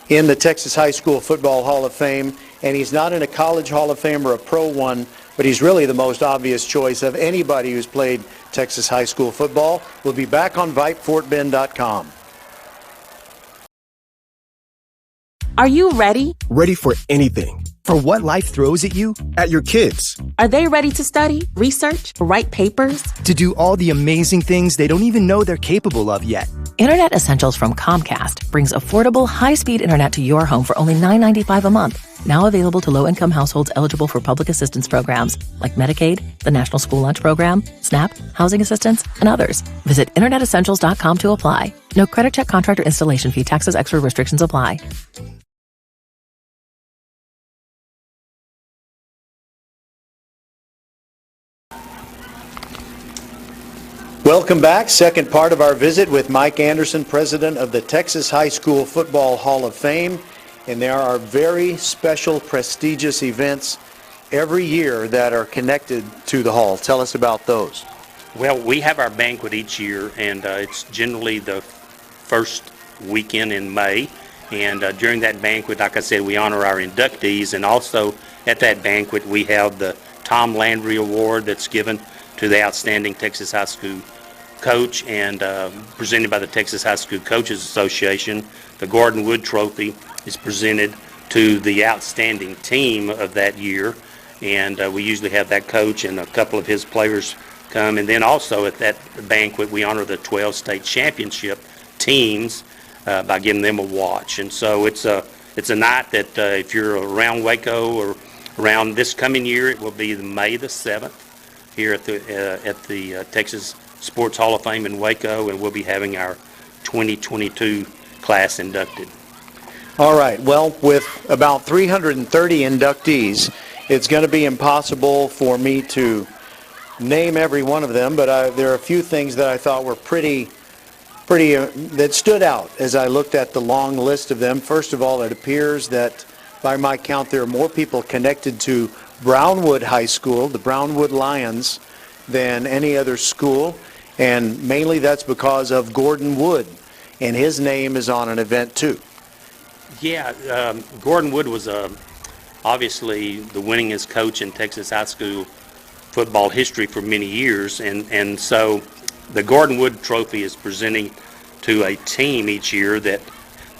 in the Texas High School Football Hall of Fame, and he's not in a college Hall of Fame or a pro one, but he's really the most obvious choice of anybody who's played Texas high school football. We'll be back on VypeFortBend.com. Are you ready? Ready for anything. For what life throws at you, at your kids. Are they ready to study, research, write papers? To do all the amazing things they don't even know they're capable of yet. Internet Essentials from Comcast brings affordable, high-speed internet to your home for only $9.95 a month. Now available to low-income households eligible for public assistance programs like Medicaid, the National School Lunch Program, SNAP, housing assistance, and others. Visit InternetEssentials.com to apply. No credit check, contract, or installation fee. Taxes, extra restrictions apply. Welcome back. Second part of our visit with Mike Anderson, president of the Texas High School Football Hall of Fame. And there are very special, prestigious events every year that are connected to the hall. Tell us about those. Well, we have our banquet each year, and it's generally the first weekend in May. And during that banquet, like I said, we honor our inductees. And also at that banquet, we have the Tom Landry Award that's given to the outstanding Texas high school coach, and presented by the Texas High School Coaches Association. The Gordon Wood Trophy is presented to the outstanding team of that year, and we usually have that coach and a couple of his players come. And then also at that banquet, we honor the 12 state championship teams by giving them a watch. And so it's a night that if you're around Waco or around this coming year, it will be May the 7th here at the Texas Sports Hall of Fame in Waco, and we'll be having our 2022 class inducted. All right. Well, with about 330 inductees, it's going to be impossible for me to name every one of them, but there are a few things that I thought were pretty that stood out as I looked at the long list of them. First of all, it appears that by my count there are more people connected to Brownwood High School, the Brownwood Lions, than any other school, and mainly that's because of Gordon Wood, and his name is on an event too. Yeah, Gordon Wood was obviously the winningest coach in Texas high school football history for many years, and so the Gordon Wood Trophy is presenting to a team each year that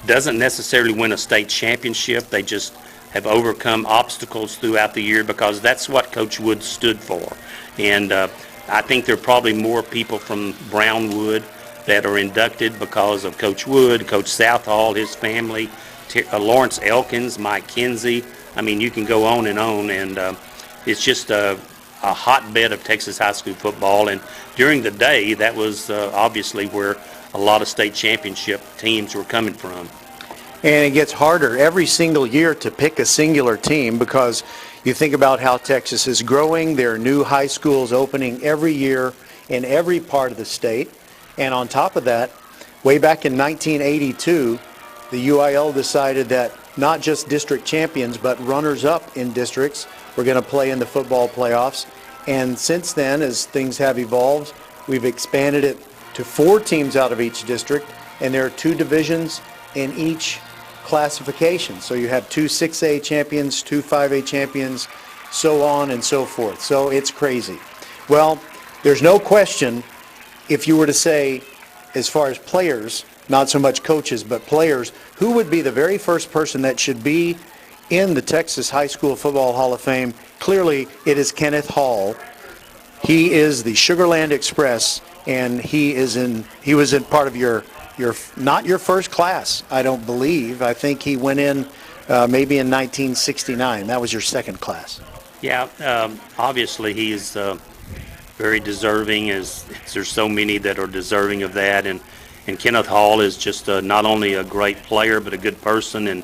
doesn't necessarily win a state championship. They just have overcome obstacles throughout the year because that's what Coach Wood stood for. And I think there are probably more people from Brownwood that are inducted because of Coach Wood, Coach Southall, his family, Lawrence Elkins, Mike Kinsey. I mean, you can go on, and it's just a hotbed of Texas high school football. And during the day, that was obviously where a lot of state championship teams were coming from. And it gets harder every single year to pick a singular team because you think about how Texas is growing. There are new high schools opening every year in every part of the state. And on top of that, way back in 1982, the UIL decided that not just district champions, but runners-up in districts were going to play in the football playoffs. And since then, as things have evolved, we've expanded it to 4 teams out of each district, and there are 2 divisions in each classification. So you have 2 6A champions, 2 5A champions, so on and so forth. So it's crazy. Well, there's no question, if you were to say, as far as players, not so much coaches, but players, who would be the very first person that should be in the Texas High School Football Hall of Fame? Clearly, it is Kenneth Hall. He is the Sugarland Express, and he was in part of your not your first class, I don't believe. I think he went in maybe in 1969. That was your second class. Yeah, obviously he is very deserving, as there's so many that are deserving of that, and Kenneth Hall is just not only a great player but a good person, and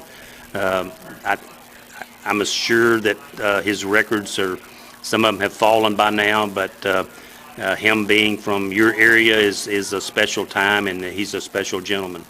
I'm assured that his records some of them have fallen by now, but him being from your area is a special time, and he's a special gentleman.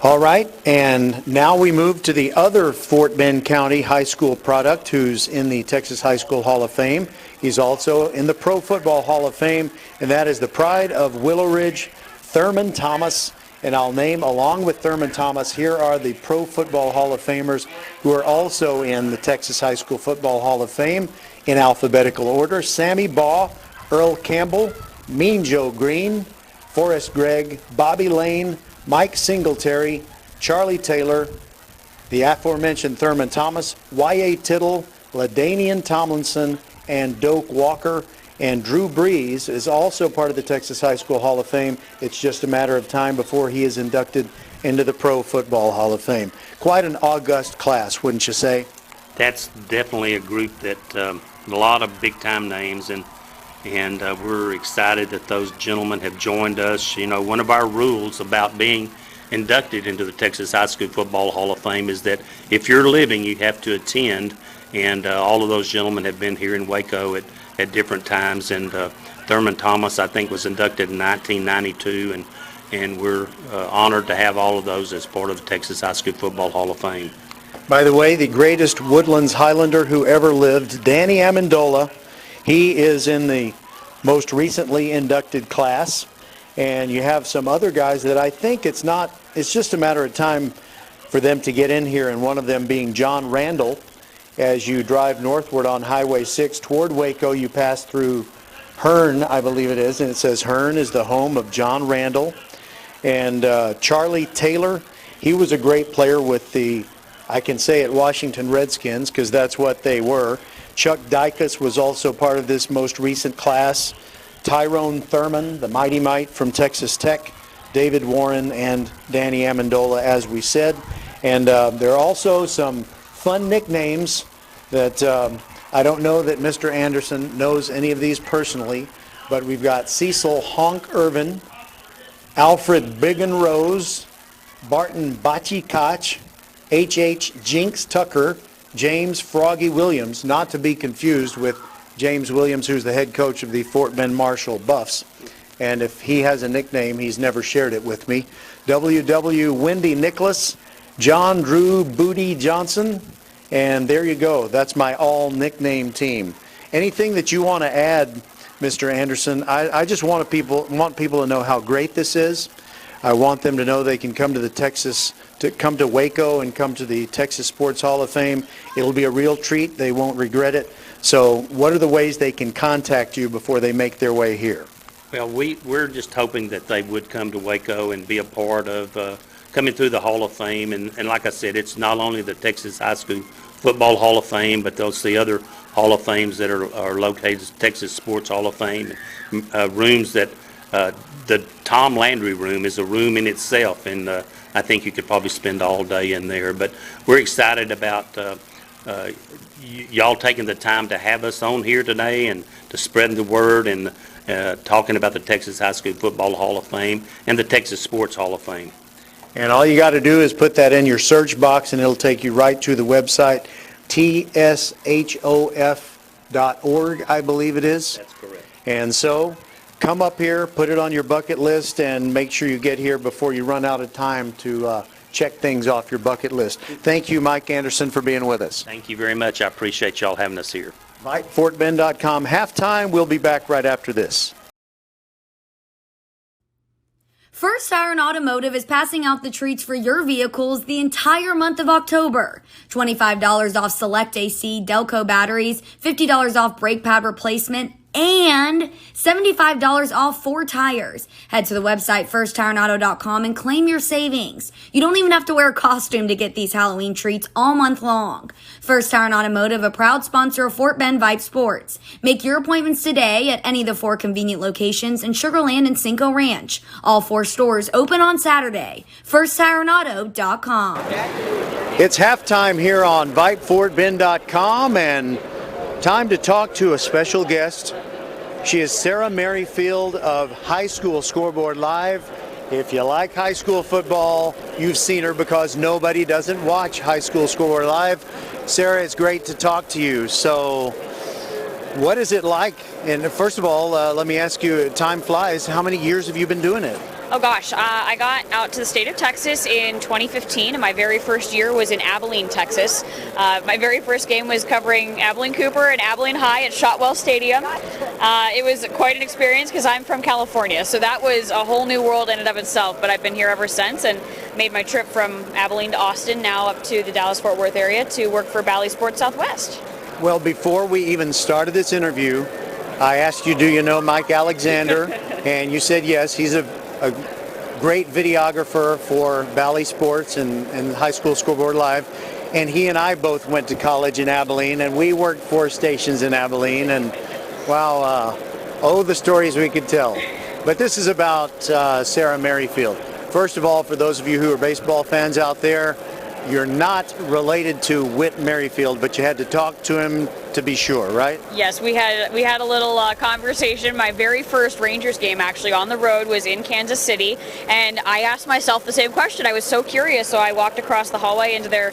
All right, and now we move to the other Fort Bend County high school product who's in the Texas High School Hall of Fame. He's also in the Pro Football Hall of Fame, and that is the pride of Willow Ridge, Thurman Thomas. And I'll name, along with Thurman Thomas, here are the Pro Football Hall of Famers who are also in the Texas High School Football Hall of Fame in alphabetical order. Sammy Baugh, Earl Campbell, Mean Joe Green, Forrest Gregg, Bobby Lane, Mike Singletary, Charlie Taylor, the aforementioned Thurman Thomas, Y.A. Tittle, LaDainian Tomlinson, and Doak Walker. And Drew Brees is also part of the Texas High School Hall of Fame. It's just a matter of time before he is inducted into the Pro Football Hall of Fame. Quite an august class, wouldn't you say? That's definitely a group that a lot of big-time names, and we're excited that those gentlemen have joined us. You know, one of our rules about being inducted into the Texas High School Football Hall of Fame is that if you're living, you have to attend, and all of those gentlemen have been here in Waco at different times, and Thurman Thomas, I think, was inducted in 1992, and we're honored to have all of those as part of the Texas High School Football Hall of Fame. By the way, the greatest Woodlands Highlander who ever lived, Danny Amendola, he is in the most recently inducted class, and you have some other guys that I think it's just a matter of time for them to get in here, and one of them being John Randall. As you drive northward on Highway 6 toward Waco, you pass through Hearn, I believe it is, and it says Hearn is the home of John Randall. And Charlie Taylor, he was a great player with I can say it, Washington Redskins, because that's what they were. Chuck Dykus was also part of this most recent class. Tyrone Thurman, the Mighty Mite from Texas Tech, David Warren, and Danny Amendola, as we said. And there are also some fun nicknames that I don't know that Mr. Anderson knows any of these personally, but we've got Cecil Honk Irvin, Alfred Biggin Rose, Barton Bachi Koch, H.H. Jinx Tucker, James Froggy Williams, not to be confused with James Williams, who's the head coach of the Fort Bend Marshall Buffs. And if he has a nickname, he's never shared it with me. W.W. Wendy Nicholas, John Drew Booty Johnson, and there you go. That's my all nickname team. Anything that you want to add, Mr. Anderson? I just want people to know how great this is. I want them to know they can come to come to Waco and come to the Texas Sports Hall of Fame. It'll be a real treat. They won't regret it. So what are the ways they can contact you before they make their way here? Well, we're just hoping that they would come to Waco and be a part of coming through the Hall of Fame. And like I said, it's not only the Texas High School Football Hall of Fame, but they'll see other Hall of Fames that are located, Texas Sports Hall of Fame, rooms that the Tom Landry room is a room in itself, and I think you could probably spend all day in there. But we're excited about y'all taking the time to have us on here today and to spread the word and talking about the Texas High School Football Hall of Fame and the Texas Sports Hall of Fame. And all you got to do is put that in your search box, and it'll take you right to the website, tshof.org, I believe it is. That's correct. And so come up here, put it on your bucket list, and make sure you get here before you run out of time to check things off your bucket list. Thank you, Mike Anderson, for being with us. Thank you very much. I appreciate y'all having us here. VypeFortBend.com halftime. We'll be back right after this. First Iron Automotive is passing out the treats for your vehicles the entire month of October. $25 off select AC Delco batteries, $50 off brake pad replacement, and $75 off 4 tires. Head to the website firstironauto.com and claim your savings. You don't even have to wear a costume to get these Halloween treats all month long. First Iron Automotive, a proud sponsor of Fort Bend Vype Sports. Make your appointments today at any of the 4 convenient locations in Sugar Land and Cinco Ranch. All 4 stores open on Saturday. firstironauto.com. It's halftime here on VypeFortBend.com, and time to talk to a special guest. She is Sarah Merrifield of High School Scoreboard Live. If you like high school football, you've seen her because nobody doesn't watch High School Scoreboard Live. Sarah, it's great to talk to you. So what is it like? And first of all, let me ask you, time flies. How many years have you been doing it? Oh gosh, I got out to the state of Texas in 2015, and my very first year was in Abilene, Texas. My very first game was covering Abilene Cooper and Abilene High at Shotwell Stadium. It was quite an experience because I'm from California, so that was a whole new world in and of itself, but I've been here ever since and made my trip from Abilene to Austin, now up to the Dallas-Fort Worth area to work for Bally Sports Southwest. Well, before we even started this interview, I asked you, do you know Mike Alexander? And you said yes. He's a great videographer for Bally Sports and High School Scoreboard Live, and he and I both went to college in Abilene, and we worked 4 stations in Abilene, and wow, the stories we could tell. But this is about Sarah Merrifield. First of all, for those of you who are baseball fans out there, you're not related to Whit Merrifield, but you had to talk to him to be sure, right? Yes, we had a little conversation. My very first Rangers game actually on the road was in Kansas City, and I asked myself the same question. I was so curious, so I walked across the hallway into their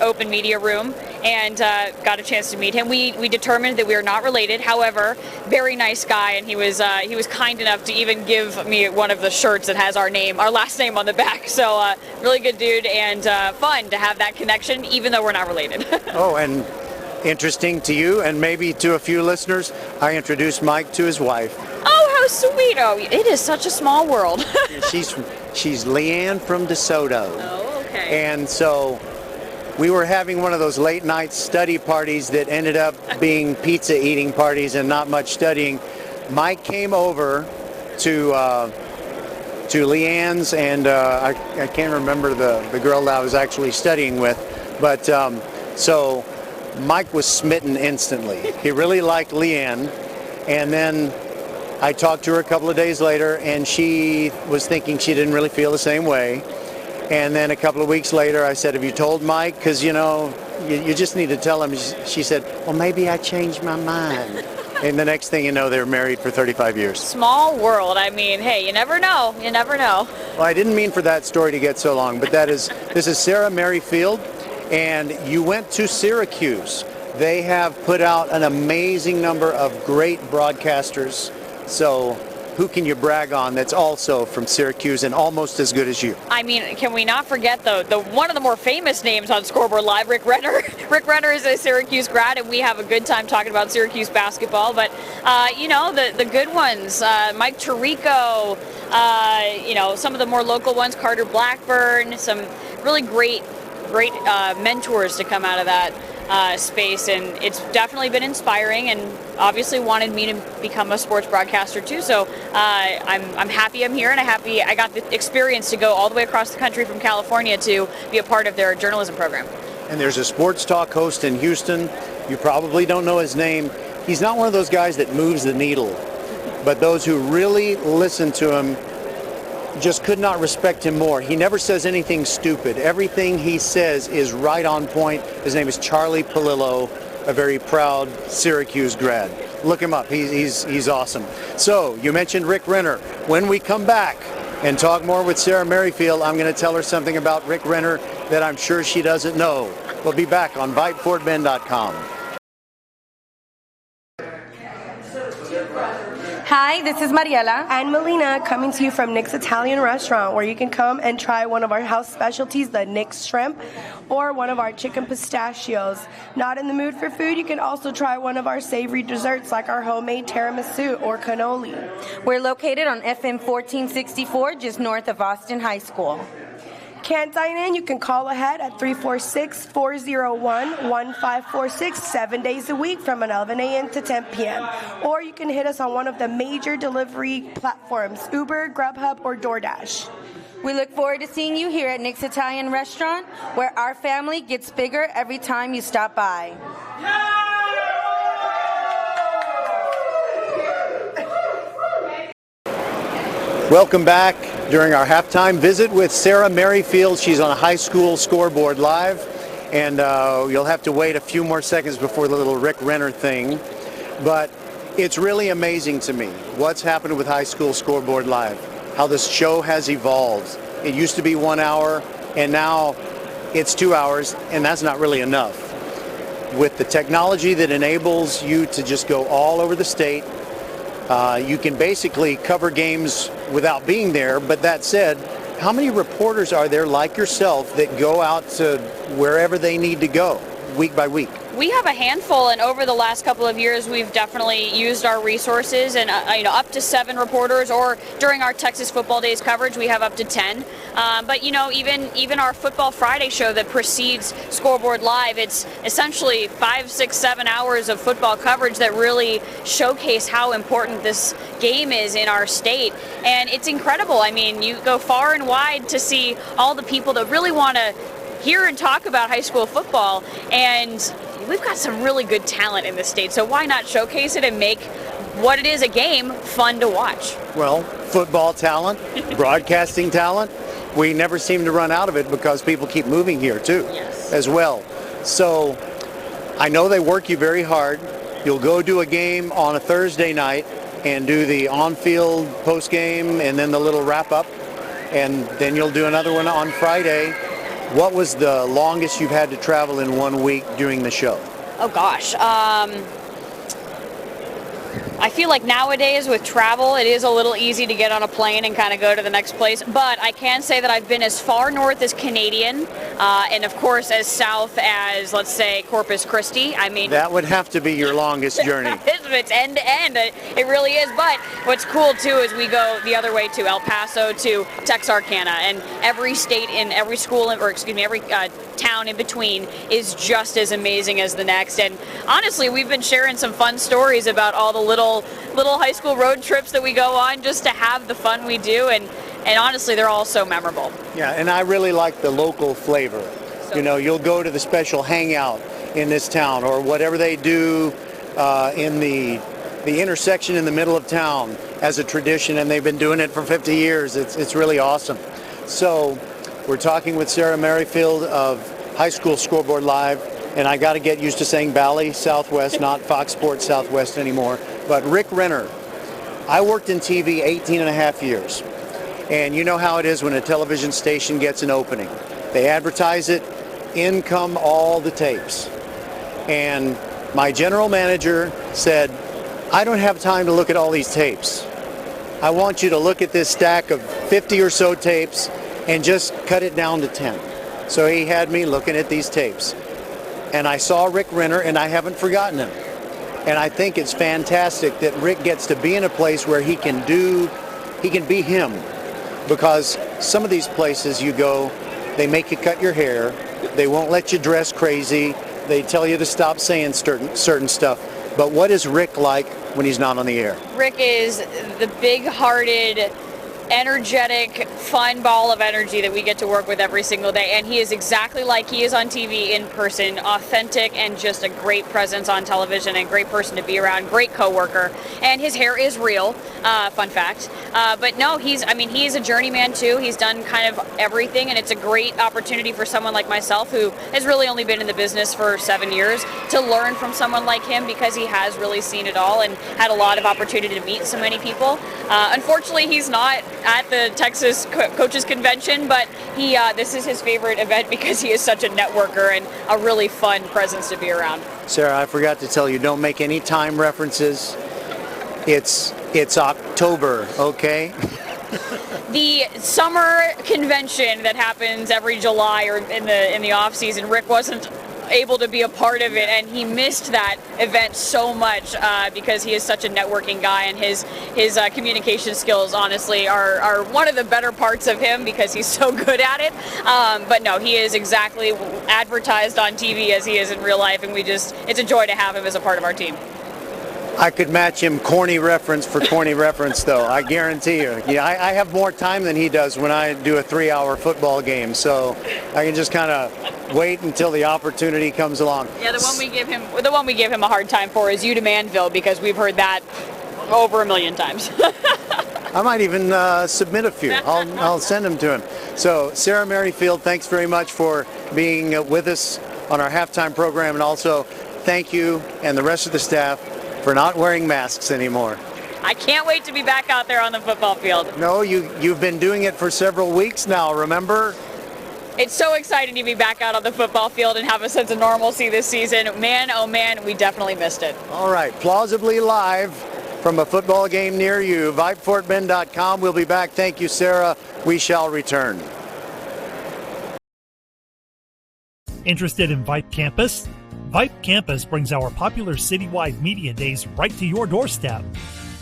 open media room and got a chance to meet him. We determined that we are not related. However, very nice guy, and he was kind enough to even give me one of the shirts that has our last name on the back. So really good dude, and fun to have that connection, even though we're not related. Oh, and interesting to you and maybe to a few listeners, I introduced Mike to his wife. Oh, how sweet. Oh, it is such a small world. She's Leanne from DeSoto. Oh, okay. And so we were having one of those late night study parties that ended up being pizza eating parties and not much studying. Mike came over to Leanne's, and I can't remember the girl that I was actually studying with, but so Mike was smitten instantly. He really liked Leanne, and then I talked to her a couple of days later, and she was thinking she didn't really feel the same way. And then a couple of weeks later, I said, have you told Mike? Because, you know, you just need to tell him. She said, well, maybe I changed my mind. And the next thing you know, they're married for 35 years. Small world. I mean, hey, you never know. You never know. Well, I didn't mean for that story to get so long, but this is Sarah Merrifield, and you went to Syracuse. They have put out an amazing number of great broadcasters. So who can you brag on that's also from Syracuse and almost as good as you? I mean, can we not forget the one of the more famous names on Scoreboard Live, Rick Renner. Rick Renner is a Syracuse grad, and we have a good time talking about Syracuse basketball. But, you know, the good ones, Mike Tirico, you know, some of the more local ones, Carter Blackburn, some really great mentors to come out of that space, and it's definitely been inspiring, and obviously wanted me to become a sports broadcaster too. So I'm happy I'm here, and I got the experience to go all the way across the country from California to be a part of their journalism program. And there's a sports talk host in Houston. You probably don't know his name. He's not one of those guys that moves the needle, but those who really listen to him just could not respect him more. He never says anything stupid. Everything he says is right on point. His name is Charlie Palillo, a very proud Syracuse grad. Look him up. He's awesome. So you mentioned Rick Renner. When we come back and talk more with Sarah Merrifield, I'm going to tell her something about Rick Renner that I'm sure she doesn't know. We'll be back on VypeFortBend.com. Hi, this is Mariela and Melina coming to you from Nick's Italian Restaurant, where you can come and try one of our house specialties, the Nick's Shrimp, or one of our chicken pistachios. Not in the mood for food, you can also try one of our savory desserts like our homemade tiramisu or cannoli. We're located on FM 1464, just north of Austin High School. Can't dine in? You can call ahead at 346-401-1546 7 days a week from 11 a.m. to 10 p.m. Or you can hit us on one of the major delivery platforms, Uber, Grubhub, or DoorDash. We look forward to seeing you here at Nick's Italian Restaurant, where our family gets bigger every time you stop by. Welcome back during our halftime visit with Sarah Merrifield. She's on a high school scoreboard live, and you'll have to wait a few more seconds before the little Rick Renner thing. But it's really amazing to me what's happened with high school scoreboard live, how this show has evolved. It used to be 1 hour, and now it's 2 hours, and that's not really enough. With the technology that enables you to just go all over the state, you can basically cover games without being there. But that said, how many reporters are there like yourself that go out to wherever they need to go week by week? We have a handful, and over the last couple of years, we've definitely used our resources, and you know, up to 7 reporters, or during our Texas Football Days coverage, we have up to 10. But you know, even our Football Friday show that precedes Scoreboard Live, it's essentially 5, 6, 7 hours of football coverage that really showcase how important this game is in our state, and it's incredible. I mean, you go far and wide to see all the people that really want to hear and talk about high school football, and we've got some really good talent in the state, so why not showcase it and make what it is, a game, fun to watch? Well, football talent, broadcasting talent, we never seem to run out of it because people keep moving here too, as well. So I know they work you very hard. You'll go do a game on a Thursday night and do the on-field post-game and then the little wrap-up, and then you'll do another one on Friday. What was the longest you've had to travel in 1 week doing the show? Oh gosh, I feel like nowadays with travel, it is a little easy to get on a plane and kind of go to the next place. But I can say that I've been as far north as Canadian, and of course as south as, let's say, Corpus Christi. I mean, that would have to be your longest journey. It's end to end. It really is. But what's cool too is we go the other way to El Paso, to Texarkana, and every state in every school, or excuse me, every town in between is just as amazing as the next. And honestly, we've been sharing some fun stories about all the little high school road trips that we go on just to have the fun we do, and honestly, they're all so memorable. Yeah, and I really like the local flavor. You know, you'll go to the special hangout in this town, or whatever they do in the intersection in the middle of town, as a tradition, and they've been doing it for 50 years. It's really awesome. So we're talking with Sarah Merrifield of High School Scoreboard Live, and I got to get used to saying Bally Southwest, not Fox Sports Southwest anymore. But Rick Renner, I worked in TV 18 and a half years, and you know how it is when a television station gets an opening. They advertise it, in come all the tapes. And my general manager said, I don't have time to look at all these tapes. I want you to look at this stack of 50 or so tapes and just cut it down to 10. So he had me looking at these tapes. And I saw Rick Renner, and I haven't forgotten him. And I think it's fantastic that Rick gets to be in a place where he can be him. Because some of these places you go, they make you cut your hair, they won't let you dress crazy, they tell you to stop saying certain stuff. But what is Rick like when he's not on the air? Rick is the big-hearted, energetic, fun ball of energy that we get to work with every single day, and he is exactly like he is on TV in person, authentic and just a great presence on television and great person to be around, great coworker, and his hair is real, fun fact. But no, he is a journeyman too. He's done kind of everything, and it's a great opportunity for someone like myself who has really only been in the business for 7 years to learn from someone like him, because he has really seen it all and had a lot of opportunity to meet so many people. Unfortunately, he's not at the Texas Coaches Convention, but this is his favorite event because he is such a networker and a really fun presence to be around. Sarah, I forgot to tell you, don't make any time references. It's October, okay? The summer convention that happens every July or in the off season, Rick wasn't able to be a part of it, and he missed that event so much because he is such a networking guy, and his communication skills honestly are one of the better parts of him because he's so good at it. But no, he is exactly advertised on TV as he is in real life, and it's a joy to have him as a part of our team. I could match him corny reference for corny reference, though, I guarantee you. Yeah, I have more time than he does when I do a 3-hour football game, so I can just kind of wait until the opportunity comes along. Yeah, the one we give him a hard time for is You to Manville, because we've heard that over 1 million times. I might even submit a few. I'll send them to him. So, Sarah Merrifield, thanks very much for being with us on our halftime program, and also thank you and the rest of the staff for not wearing masks anymore. I can't wait to be back out there on the football field. No, you've been doing it for several weeks now, remember? It's so exciting to be back out on the football field and have a sense of normalcy this season. Man, oh man, we definitely missed it. All right, plausibly live from a football game near you, VypeFortBend.com. We'll be back. Thank you, Sarah. We shall return. Interested in Vype Campus? Vype Campus brings our popular citywide media days right to your doorstep.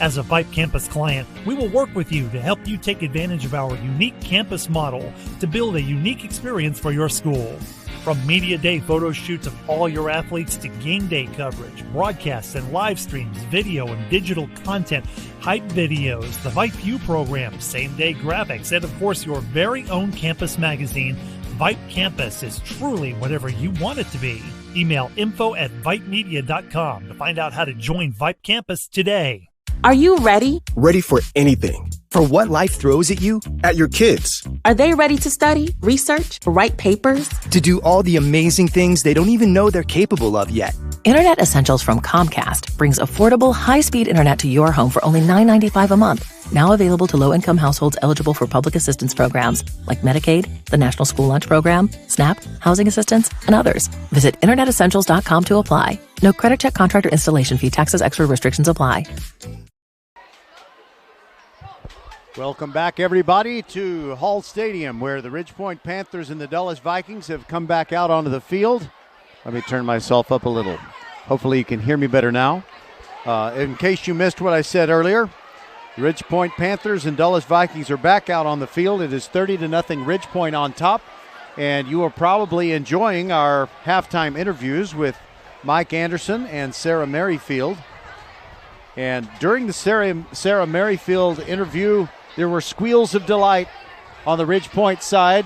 As a Vype Campus client, we will work with you to help you take advantage of our unique campus model to build a unique experience for your school. From media day photo shoots of all your athletes to game day coverage, broadcasts and live streams, video and digital content, hype videos, the Vype U program, same-day graphics, and of course your very own campus magazine, Vype Campus is truly whatever you want it to be. Email info@vypemedia.com to find out how to join Vype Campus today. Are you ready? Ready for anything. For what life throws at you, at your kids. Are they ready to study, research, write papers? To do all the amazing things they don't even know they're capable of yet. Internet Essentials from Comcast brings affordable, high-speed internet to your home for only $9.95 a month. Now available to low-income households eligible for public assistance programs like Medicaid, the National School Lunch Program, SNAP, housing assistance, and others. Visit InternetEssentials.com to apply. No credit check, contract, or installation fee. Taxes, extra restrictions apply. Welcome back, everybody, to Hall Stadium, where the Ridgepoint Panthers and the Dulles Vikings have come back out onto the field. Let me turn myself up a little. Hopefully you can hear me better now. In case you missed what I said earlier, the Ridgepoint Panthers and Dulles Vikings are back out on the field. It is 30-0 Ridgepoint on top, and you are probably enjoying our halftime interviews with Mike Anderson and Sarah Merrifield. And during the Sarah Merrifield interview, there were squeals of delight on the Ridgepoint side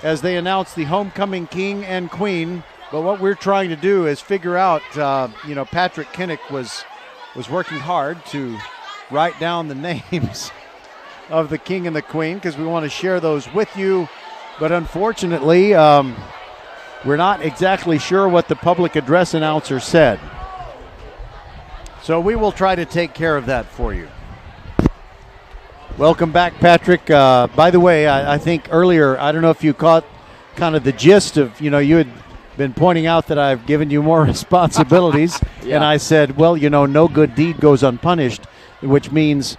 as they announced the homecoming king and queen. But what we're trying to do is figure out, Patrick Kinnick was working hard to write down the names of the king and the queen because we want to share those with you. But unfortunately, we're not exactly sure what the public address announcer said. So we will try to take care of that for you. Welcome back, Patrick. By the way, I think earlier, I don't know if you caught kind of the gist of, you had been pointing out that I've given you more responsibilities. Yeah. And I said, well, no good deed goes unpunished, which means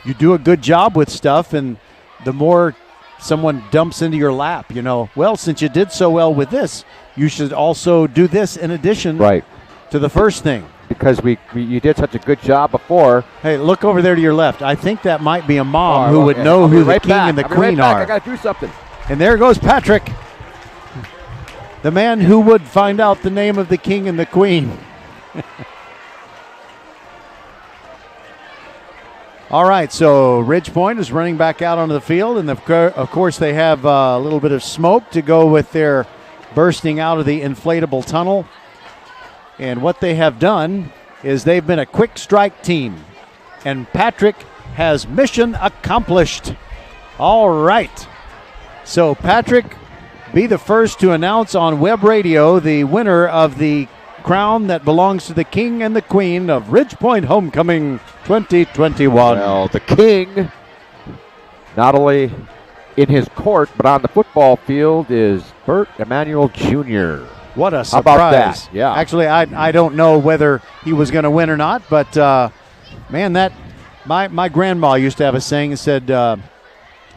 you do a good job with stuff, and the more someone dumps into your lap, well, since you did so well with this, you should also do this in addition to the first thing. Because you did such a good job before. Hey, look over there to your left. I think that might be a mom who would know who the king and the queen are. I got to do something. And there goes Patrick, the man who would find out the name of the king and the queen. All right, so Ridge Point is running back out onto the field, and of course they have a little bit of smoke to go with their bursting out of the inflatable tunnel. And what they have done is they've been a quick strike team, and Patrick has mission accomplished. All right, so Patrick, be the first to announce on web radio the winner of the crown that belongs to the king and the queen of Ridge Point Homecoming 2021. Well, the king, not only in his court, but on the football field, is Bert Emanuel Jr. What a surprise. How about that? Yeah. Actually, I don't know whether he was going to win or not, but, man, that my grandma used to have a saying that said,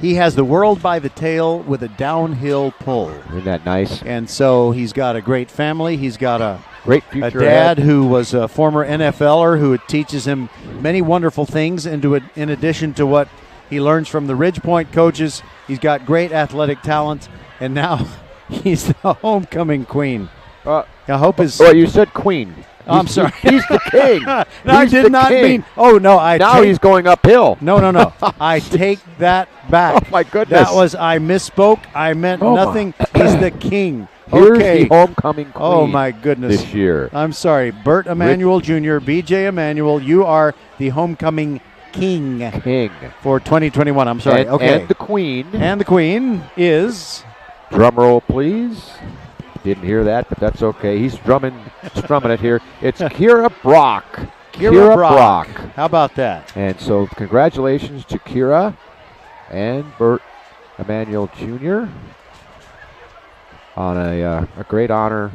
he has the world by the tail with a downhill pull. Isn't that nice? And so he's got a great family. He's got a great future dad ahead. Who was a former NFLer who teaches him many wonderful things. In addition to what he learns from the Ridge Point coaches, he's got great athletic talent, and now he's the homecoming queen. I hope his. Oh, you said queen. I'm sorry. He's the king. No, I did not mean. Oh no, he's going uphill. No. I take that back. Oh my goodness. I misspoke. I meant nothing. He's the king. Here's Okay. the homecoming queen. Oh my goodness. This year. I'm sorry, Bert Emanuel Jr., BJ Emanuel. You are the homecoming king. For 2021. I'm sorry. Okay. And the queen. And the queen is. Drum roll, please. Didn't hear that, but that's okay. He's strumming it here. It's Kira Brock. Kira Brock. How about that? And so congratulations to Kira and Bert Emanuel Jr. on a great honor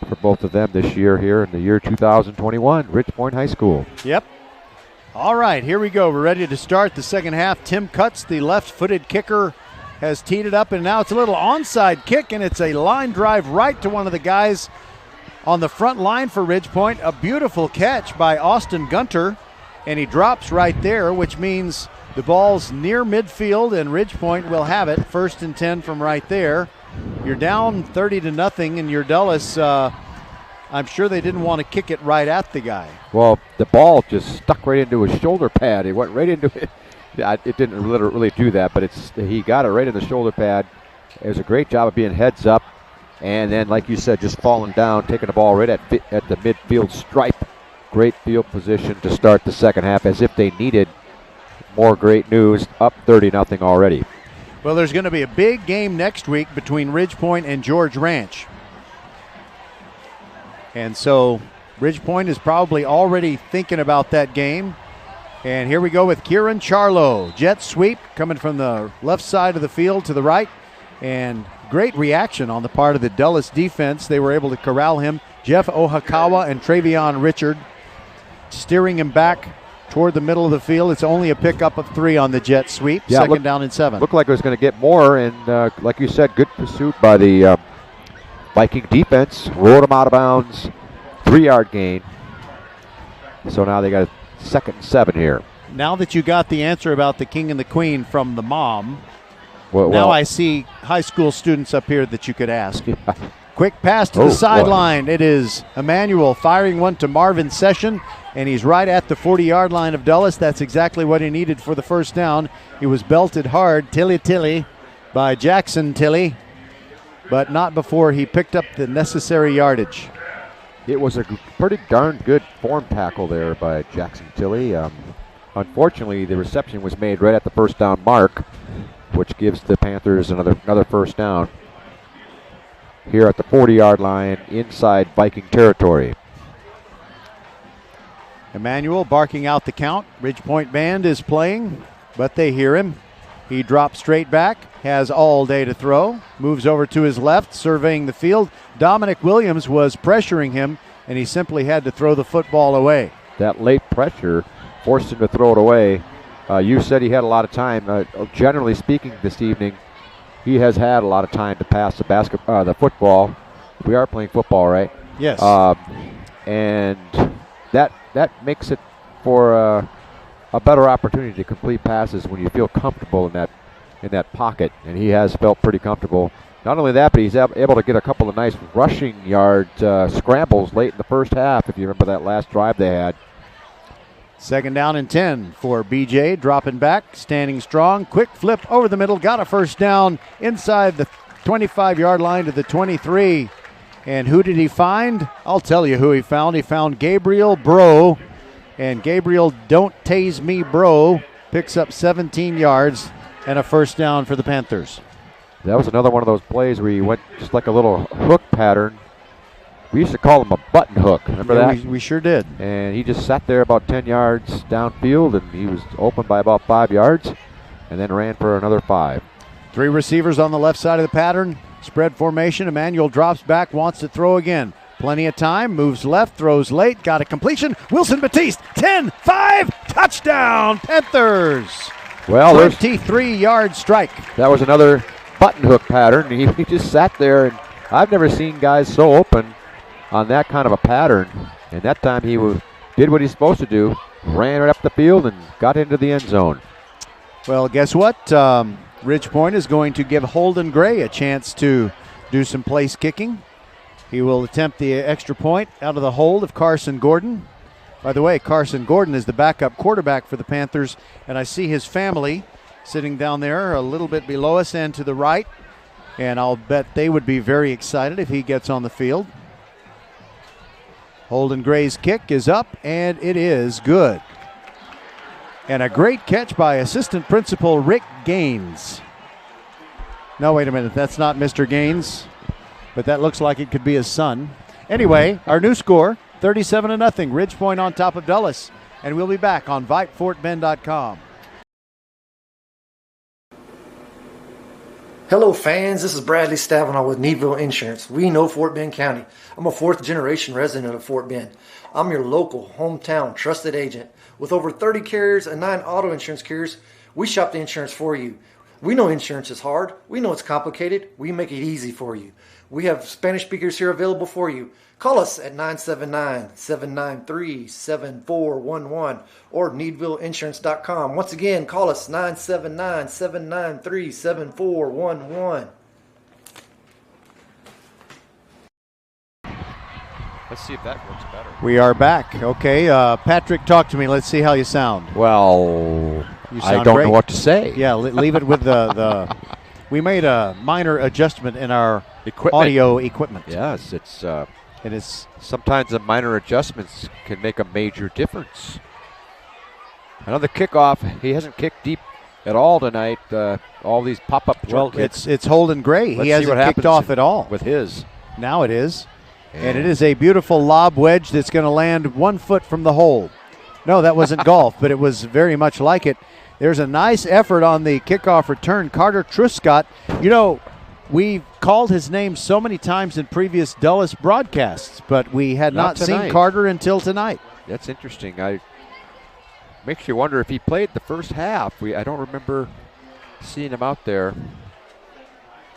for both of them this year here in the year 2021, Ridge Point High School. Yep. All right, here we go. We're ready to start the second half. Tim Cutts, the left-footed kicker, has teed it up, and now it's a little onside kick, and it's a line drive right to one of the guys on the front line for Ridge Point. A beautiful catch by Austin Gunter, and he drops right there, which means the ball's near midfield, and Ridge Point will have it. 1st and 10 from right there. You're down 30-0, and your Dulles, I'm sure they didn't want to kick it right at the guy. Well, the ball just stuck right into his shoulder pad. It went right into it. It didn't really do that, but he got it right in the shoulder pad. It was a great job of being heads up, and then, like you said, just falling down, taking the ball right at the midfield stripe. Great field position to start the second half, as if they needed more great news. Up 30-0 already. Well, there's going to be a big game next week between Ridge Point and George Ranch. And so Ridge Point is probably already thinking about that game. And here we go with Kieran Charlo. Jet sweep coming from the left side of the field to the right. And great reaction on the part of the Dulles defense. They were able to corral him. Jeff Ohakawa and Travion Richard steering him back toward the middle of the field. It's only a pickup of 3 on the jet sweep. Yeah, Second down and 7. Looked like it was going to get more, and like you said, good pursuit by the Viking defense. Rolled him out of bounds. 3-yard gain. So now they got a 2nd and 7 here. Now that you got the answer about the king and the queen from the mom, well, now I see high school students up here that you could ask. Quick pass to the sideline. It is Emmanuel firing one to Marvin Session, and he's right at the 40-yard line of Dulles. That's exactly what he needed for the first down. He was belted hard, Tilly by Jackson Tilly, but not before he picked up the necessary yardage. It was a pretty darn good form tackle there by Jackson Tilly. unfortunately, the reception was made right at the first down mark, which gives the Panthers another first down here at the 40-yard line inside Viking territory. Emmanuel barking out the count. Ridgepoint Band is playing, but they hear him. He drops straight back, has all day to throw, moves over to his left, surveying the field. Dominic Williams was pressuring him, and he simply had to throw the football away. That late pressure forced him to throw it away. You said he had a lot of time. Generally speaking this evening, he has had a lot of time to pass the football. We are playing football, right? Yes. And that makes it for a better opportunity to complete passes when you feel comfortable in that pocket, and he has felt pretty comfortable. Not only that, but he's able to get a couple of nice rushing yard scrambles late in the first half, if you remember that last drive they had. 2nd down and 10 for BJ, dropping back, standing strong, quick flip over the middle, got a first down inside the 25-yard line to the 23. And who did he find? I'll tell you who he found. He found Gabriel Bro, and Gabriel Don't Tase Me Bro picks up 17 yards and a first down for the Panthers. That was another one of those plays where he went just like a little hook pattern. We used to call him a button hook. Remember that? We sure did. And he just sat there about 10 yards downfield, and he was open by about 5 yards, and then ran for another 5. 3 receivers on the left side of the pattern. Spread formation. Emmanuel drops back, wants to throw again. Plenty of time, moves left, throws late, got a completion. Wilson Batiste, 10-5, touchdown, Panthers. Well, 23-yard strike. That was another button hook pattern. He just sat there, and I've never seen guys so open on that kind of a pattern. And that time he did what he's supposed to do, ran right up the field and got into the end zone. Well, guess what? Ridgepoint is going to give Holden Gray a chance to do some place kicking. He will attempt the extra point out of the hold of Carson Gordon. By the way, Carson Gordon is the backup quarterback for the Panthers, and I see his family sitting down there a little bit below us and to the right, and I'll bet they would be very excited if he gets on the field. Holden Gray's kick is up, and it is good. And a great catch by assistant principal Rick Gaines. No, wait a minute, that's not Mr. Gaines, but that looks like it could be his son. Anyway, our new score, 37-0, Ridgepoint on top of Dulles. And we'll be back on VypeFortBend.com. Hello fans, this is Bradley Stavanaugh with Needville Insurance. We know Fort Bend County. I'm a 4th generation resident of Fort Bend. I'm your local, hometown, trusted agent. With over 30 carriers and 9 auto insurance carriers, we shop the insurance for you. We know insurance is hard. We know it's complicated. We make it easy for you. We have Spanish speakers here available for you. Call us at 979-793-7411 or needvilleinsurance.com. Once again, call us 979-793-7411. Let's see if that works better. We are back. Okay, Patrick, talk to me. Let's see how you sound. Well, you sound I don't great. know what to say. Yeah, leave it with the we made a minor adjustment in our audio equipment. Yes, it is. Sometimes the minor adjustments can make a major difference. Another kickoff. He hasn't kicked deep at all tonight. All these pop-up jump kicks. It's Holden Gray. He hasn't kicked off at all with his. Now it is. And it is a beautiful lob wedge that's going to land 1 foot from the hole. No, that wasn't golf, but it was very much like it. There's a nice effort on the kickoff return. Carter Truscott, you know, we've called his name so many times in previous Dulles broadcasts, but we had not seen Carter until tonight. That's interesting. Makes you wonder if he played the first half. I don't remember seeing him out there.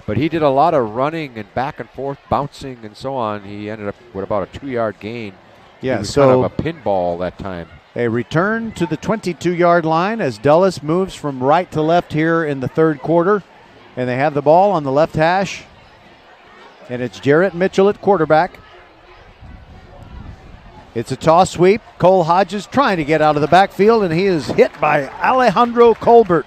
But he did a lot of running and back and forth, bouncing and so on. He ended up with about a 2-yard gain. Yeah, he was so kind of a pinball that time. A return to the 22-yard line as Dulles moves from right to left here in the third quarter. And they have the ball on the left hash. And it's Jarrett Mitchell at quarterback. It's a toss sweep. Cole Hodges trying to get out of the backfield, and he is hit by Alejandro Colbert,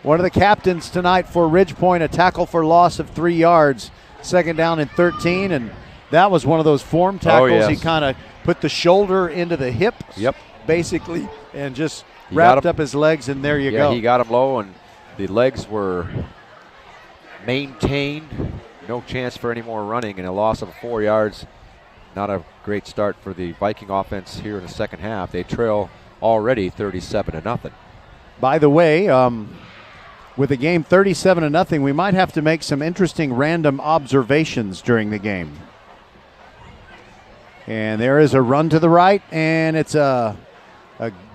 one of the captains tonight for Ridgepoint, a tackle for loss of 3 yards. 2nd down and 13, and that was one of those form tackles. Oh, yes. He kind of put the shoulder into the hip, yep, basically, and just wrapped up his legs, and there you go. Yeah, he got him low, and the legs were maintained. No chance for any more running, and a loss of 4 yards. Not a great start for the Viking offense here in the second half. They trail already 37-0. By the way, with the game 37-0, we might have to make some interesting random observations during the game. And there is a run to the right, and it's a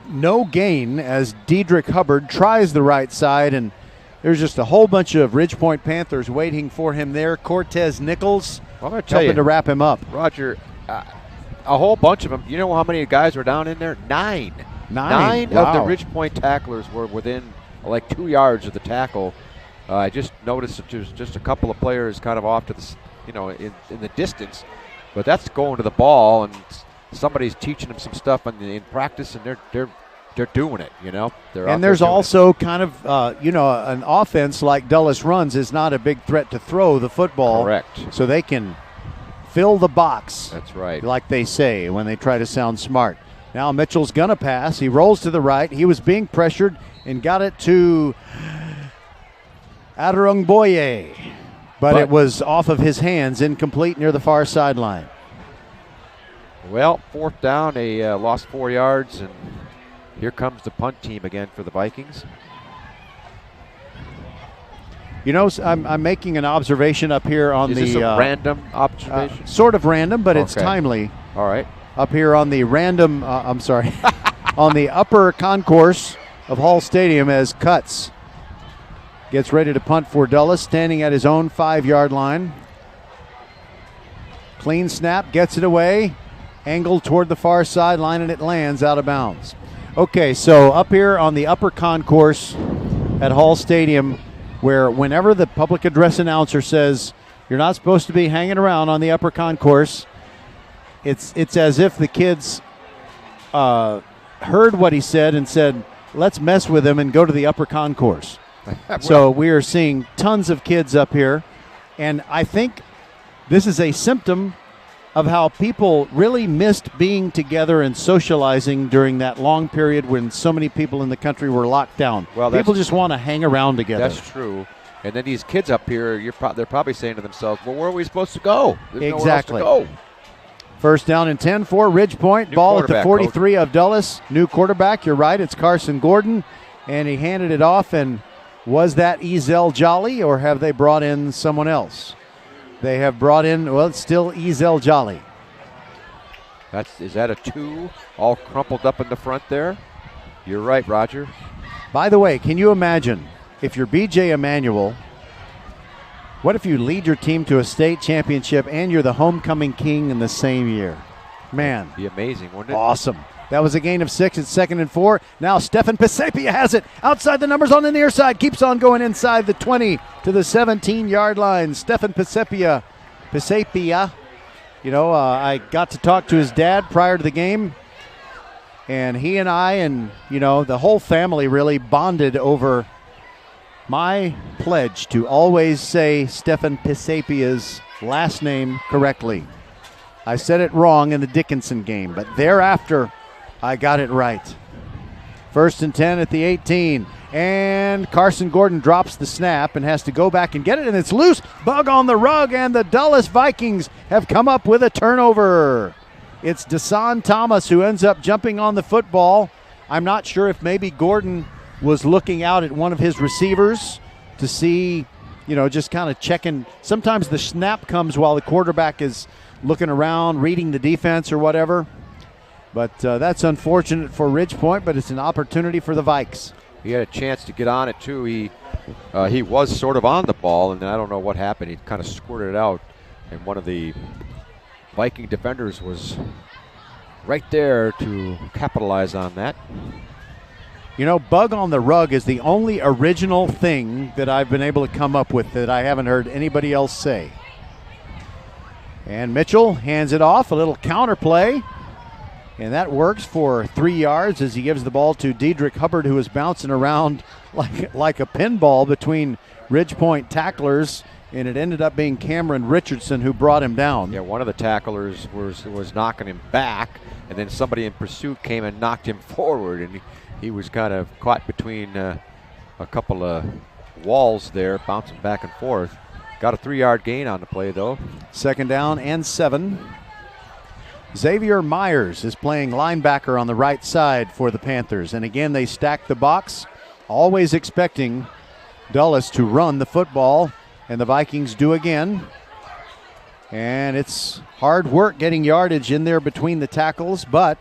no gain as Dedrick Hubbard tries the right side, and there's just a whole bunch of Ridgepoint Panthers waiting for him there. Cortez Nichols helping to wrap him up. Roger, a whole bunch of them. You know how many guys were down in there? Nine. Nine Wow. of the Ridgepoint tacklers were within like 2 yards of the tackle. I just noticed that there's just a couple of players kind of off to the, in the distance, but that's going to the ball, and somebody's teaching them some stuff in practice, and they're doing it, And there's also kind of, an offense like Dulles runs is not a big threat to throw the football. Correct. So they can fill the box. That's right. Like they say when they try to sound smart. Now Mitchell's going to pass. He rolls to the right. He was being pressured and got it to Adarungboye. But it was off of his hands, incomplete near the far sideline. Well, fourth down, they lost 4 yards, and here comes the punt team again for the Vikings. I'm making an observation up here on Is this a random observation? Sort of random, but it's timely. All right. Up here on the random, on the upper concourse of Hall Stadium as Cutts gets ready to punt for Dulles, standing at his own 5-yard line. Clean snap, gets it away, angled toward the far sideline, and it lands out of bounds. Okay, so up here on the upper concourse at Hall Stadium, where whenever the public address announcer says you're not supposed to be hanging around on the upper concourse, it's as if the kids heard what he said and said, let's mess with him and go to the upper concourse. So we are seeing tons of kids up here, and I think this is a symptom of how people really missed being together and socializing during that long period when so many people in the country were locked down. Well, people just want to hang around together. That's true. And then these kids up here, they're probably saying to themselves, well, where are we supposed to go? There's Exactly. nowhere else to go. First down and 10 for Ridgepoint. New Ball at the quarterback, 43 of Dulles. New quarterback, you're right, it's Carson Gordon. And he handed it off, and was that Ezel Jolly, or have they brought in someone else? They have brought in, well, it's still Ezel Jolly. Is that a 2 all crumpled up in the front there? You're right, Roger. By the way, can you imagine if you're B.J. Emanuel, what if you lead your team to a state championship and you're the homecoming king in the same year? Man. Be amazing, wouldn't it? Awesome. That was a gain of 6. It's 2nd and 4. Now Stefan Pisapia has it outside the numbers on the near side. Keeps on going inside the 20 to the 17-yard line. Stefan Pisapia. I got to talk to his dad prior to the game, and he and I and, the whole family really bonded over my pledge to always say Stefan Pisapia's last name correctly. I said it wrong in the Dickinson game, but thereafter I got it right. 1st and 10 at the 18. And Carson Gordon drops the snap and has to go back and get it, and it's loose. Bug on the rug, and the Dulles Vikings have come up with a turnover. It's Desan Thomas who ends up jumping on the football. I'm not sure if maybe Gordon was looking out at one of his receivers to see, just kind of checking. Sometimes the snap comes while the quarterback is looking around, reading the defense or whatever. But that's unfortunate for Ridgepoint, but it's an opportunity for the Vikes. He had a chance to get on it, too. He was sort of on the ball, and then I don't know what happened. He kind of squirted it out, and one of the Viking defenders was right there to capitalize on that. Bug on the rug is the only original thing that I've been able to come up with that I haven't heard anybody else say. And Mitchell hands it off, a little counter play. And that works for 3 yards as he gives the ball to Dedrick Hubbard, who is bouncing around like a pinball between Ridgepoint tacklers, and it ended up being Cameron Richardson who brought him down. Yeah, one of the tacklers was knocking him back, and then somebody in pursuit came and knocked him forward, and he was kind of caught between a couple of walls there, bouncing back and forth. Got a 3-yard gain on the play, though. 2nd down and 7. Xavier Myers is playing linebacker on the right side for the Panthers. And again, they stack the box, always expecting Dulles to run the football, and the Vikings do again. And it's hard work getting yardage in there between the tackles, but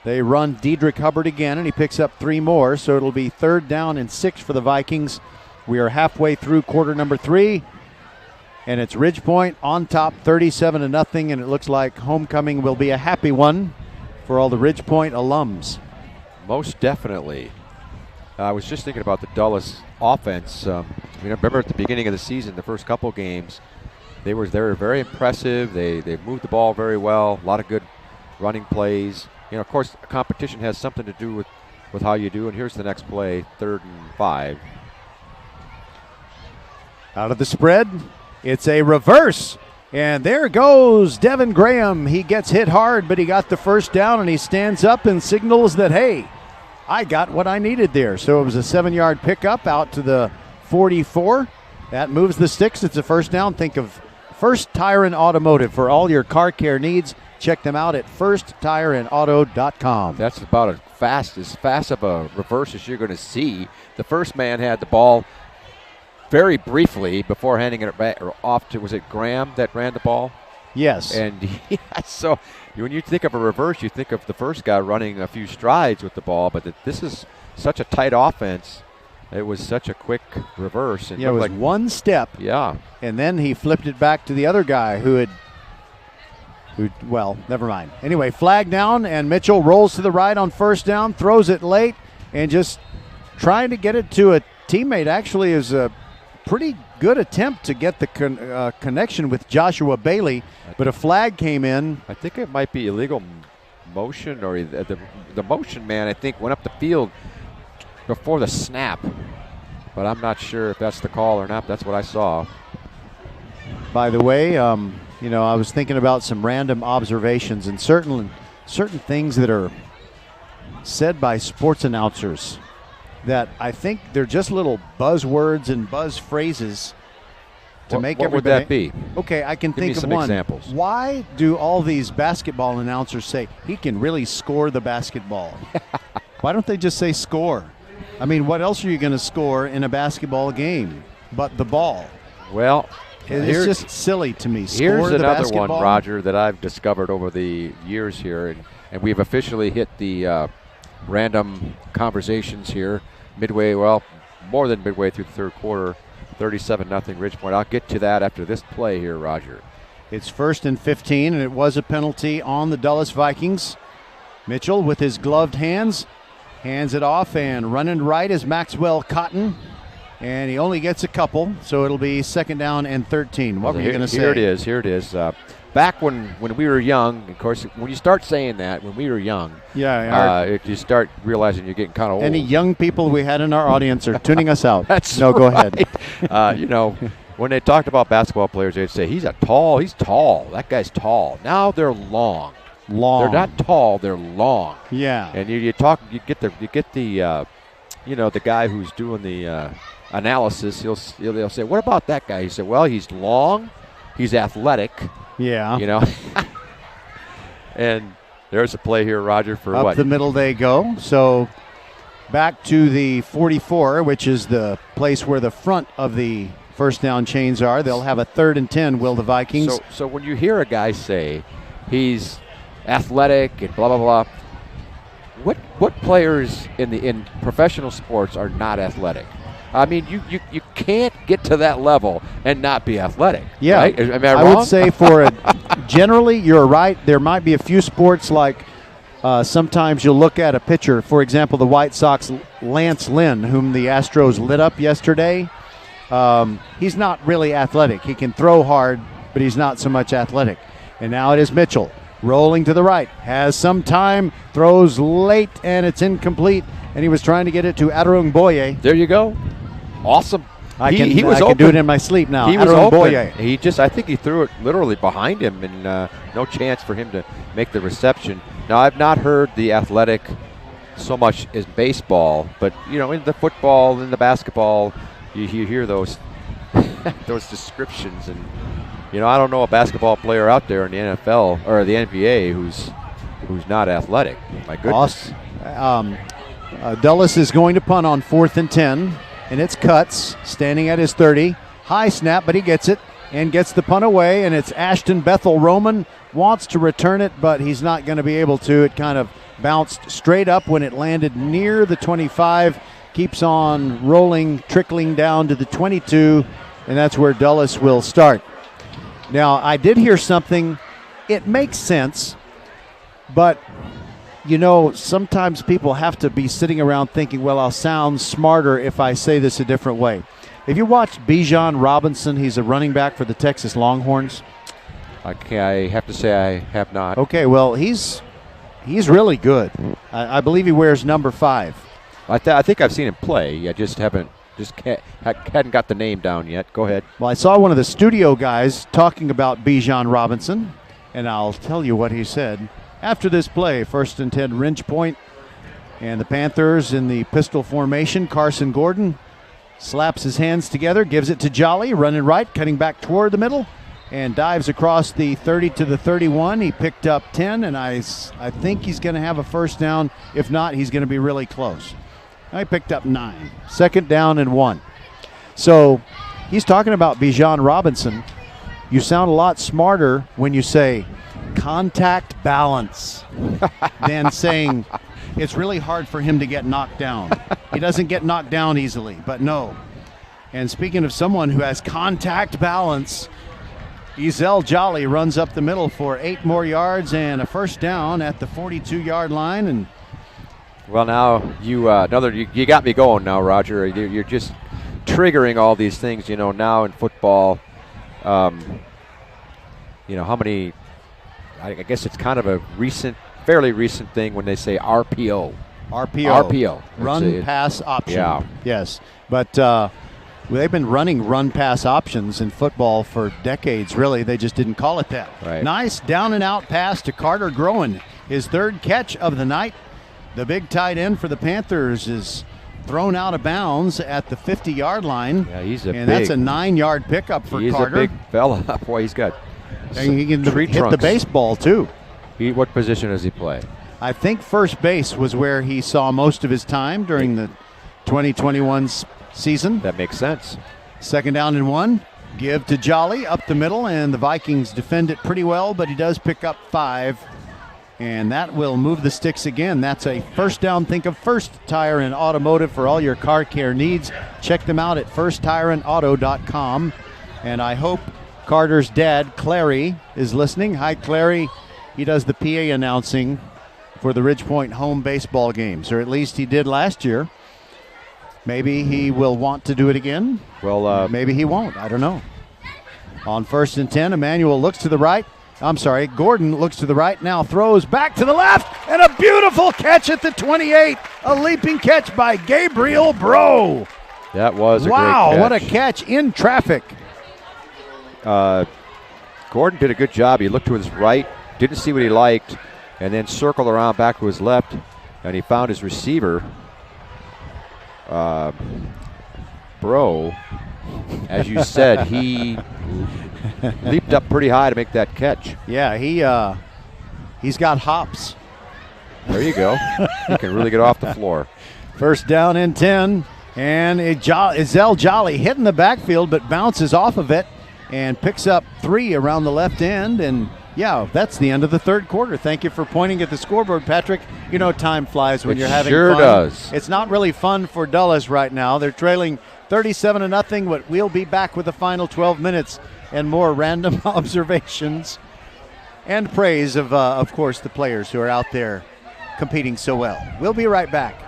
they run Dedrick Hubbard again, and he picks up 3 more, so it'll be 3rd down and 6 for the Vikings. We are halfway through quarter number 3, and it's Ridgepoint on top, 37-0, and it looks like homecoming will be a happy one for all the Ridgepoint alums. Most definitely. I was just thinking about the Dulles offense. Remember at the beginning of the season, the first couple games, they were very impressive. They moved the ball very well. A lot of good running plays. Of course, competition has something to do with how you do. And here's the next play, 3rd and 5. Out of the spread, it's a reverse. And there goes Devin Graham. He gets hit hard, but he got the first down, and he stands up and signals that, hey, I got what I needed there. So it was a 7-yard pickup out to the 44. That moves the sticks. It's a first down. Think of First Tire and Automotive for all your car care needs. Check them out at firsttireandauto.com. That's about as fast of a reverse as you're going to see. The first man had the ball very briefly before handing it back off to, was it Graham that ran the ball? Yes. And so when you think of a reverse, you think of the first guy running a few strides with the ball, but this is such a tight offense. It was such a quick reverse. It was like one step. Yeah. And then he flipped it back to the other guy who never mind. Anyway, flag down, and Mitchell rolls to the right on first down, throws it late, and just trying to get it to a teammate. Actually is a pretty good attempt to get the connection with Joshua Bailey, but a flag came in. I think it might be illegal motion, or the motion man, I think, went up the field before the snap, but I'm not sure if that's the call or not. That's what I saw. By the way, I was thinking about some random observations and certain things that are said by sports announcers that I think they're just little buzzwords and buzz phrases to make everybody. What would that be? Okay, I can think of some one. Examples. Why do all these basketball announcers say he can really score the basketball? Why don't they just say score? I mean, what else are you going to score in a basketball game but the ball? Well, it's just silly to me. Here's another one, Roger, that I've discovered over the years here, and we've officially hit the random conversations here more than midway through the third quarter, 37-0 Ridgepoint. I'll get to that after this play here, Roger. It's 1st and 15, and it was a penalty on the Dulles Vikings. Mitchell with his gloved hands it off, and running right is Maxwell Cotton, and he only gets a couple, so it'll be 2nd down and 13. What were you going to say? Here it is. Back when we were young, of course, when you start saying that, when we were young, you start realizing you're getting kind of old. Any young people we had in our audience are tuning us out. No, go ahead. When they talked about basketball players, they'd say, he's tall. That guy's tall. Now they're long. They're not tall, they're long. Yeah. And you get the guy who's doing the analysis. They'll say, what about that guy? He said, well, he's long, he's athletic. Yeah. And there's a play here, Roger, for up what? The middle they go. So back to the 44, which is the place where the front of the first down chains are. They'll have a 3rd and 10, will the Vikings. So when you hear a guy say he's athletic and blah, blah, blah, what players in professional sports are not athletic? I mean, you can't get to that level and not be athletic. Yeah. Right? Am I wrong? I would say generally, you're right. There might be a few sports like sometimes you'll look at a pitcher. For example, the White Sox, Lance Lynn, whom the Astros lit up yesterday. He's not really athletic. He can throw hard, but he's not so much athletic. And now it is Mitchell rolling to the right. Has some time, throws late, and it's incomplete. And he was trying to get it to Adarung-Boye. There you go. Awesome. I can do it in my sleep now. He was open. I think he threw it literally behind him, and no chance for him to make the reception. Now, I've not heard the athletic so much as baseball, but in the football, in the basketball, you hear those those descriptions, and I don't know a basketball player out there in the NFL or the NBA who's not athletic. My goodness. Dulles is going to punt on 4th and 10, and it's Cutts standing at his 30. High snap, but he gets it and gets the punt away, and it's Ashton Bethel Roman wants to return it, but he's not going to be able to. It kind of bounced straight up when it landed near the 25, keeps on rolling, trickling down to the 22, and that's where Dulles will start. Now, I did hear something. It makes sense, but, sometimes people have to be sitting around thinking, well, I'll sound smarter if I say this a different way. Have you watched Bijan Robinson? He's a running back for the Texas Longhorns. I have to say I have not. Okay, well, he's really good. I believe he wears number 5. I think I've seen him play. I just hadn't got the name down yet. Go ahead. Well, I saw one of the studio guys talking about Bijan Robinson, and I'll tell you what he said. After this play, 1st and 10, Wrench Point, and the Panthers in the pistol formation. Carson Gordon slaps his hands together, gives it to Jolly, running right, cutting back toward the middle, and dives across the 30 to the 31. He picked up 10, and I think he's going to have a first down. If not, he's going to be really close. I picked up 9. 2nd down and 1. So he's talking about Bijan Robinson. You sound a lot smarter when you say contact balance than saying it's really hard for him to get knocked down. He doesn't get knocked down easily, but no. And speaking of someone who has contact balance, Ezell Jolly runs up the middle for 8 more yards and a first down at the 42-yard line. And well, now you got me going now, Roger. You're just triggering all these things. Now in football, how many? I guess it's kind of a fairly recent thing when they say RPO. RPO. Run pass option. Yeah. Yes, but they've been running run pass options in football for decades. Really, they just didn't call it that. Right. Nice down and out pass to Carter Groen, his 3rd catch of the night. The big tight end for the Panthers is thrown out of bounds at the 50-yard line. Yeah, that's a 9-yard pickup for Carter. He's a big fella. Boy, he's got he can hit trunks. the baseball, too. What position does he play? I think first base was where he saw most of his time during the 2021 season. That makes sense. 2nd down and 1. Give to Jolly up the middle, and the Vikings defend it pretty well, but he does pick up 5. And that will move the sticks again. That's a first down. Think of First Tire and Automotive for all your car care needs. Check them out at firsttireandauto.com. And I hope Carter's dad, Clary, is listening. Hi, Clary. He does the PA announcing for the Ridgepoint home baseball games, or at least he did last year. Maybe he will want to do it again. Well, maybe he won't. I don't know. On 1st and 10, Emmanuel looks to the right. Gordon looks to the right, now throws back to the left, and a beautiful catch at the 28. A leaping catch by Gabriel Bro. That was a great catch. Wow, what a catch in traffic. Gordon did a good job. He looked to his right, didn't see what he liked, and then circled around back to his left, and he found his receiver. Bro, as you said, he leaped up pretty high to make that catch. Yeah, he's got hops. There you go. He can really get off the floor. 1st down and 10, and Ezell Jolly hitting the backfield, but bounces off of it and picks up 3 around the left end. And yeah, that's the end of the 3rd quarter. Thank you for pointing at the scoreboard, Patrick. Time flies when you're having sure fun. Does. It's not really fun for Dulles right now. They're trailing 37-0, but we'll be back with the final 12 minutes and more random observations and praise of course, the players who are out there competing so well. We'll be right back.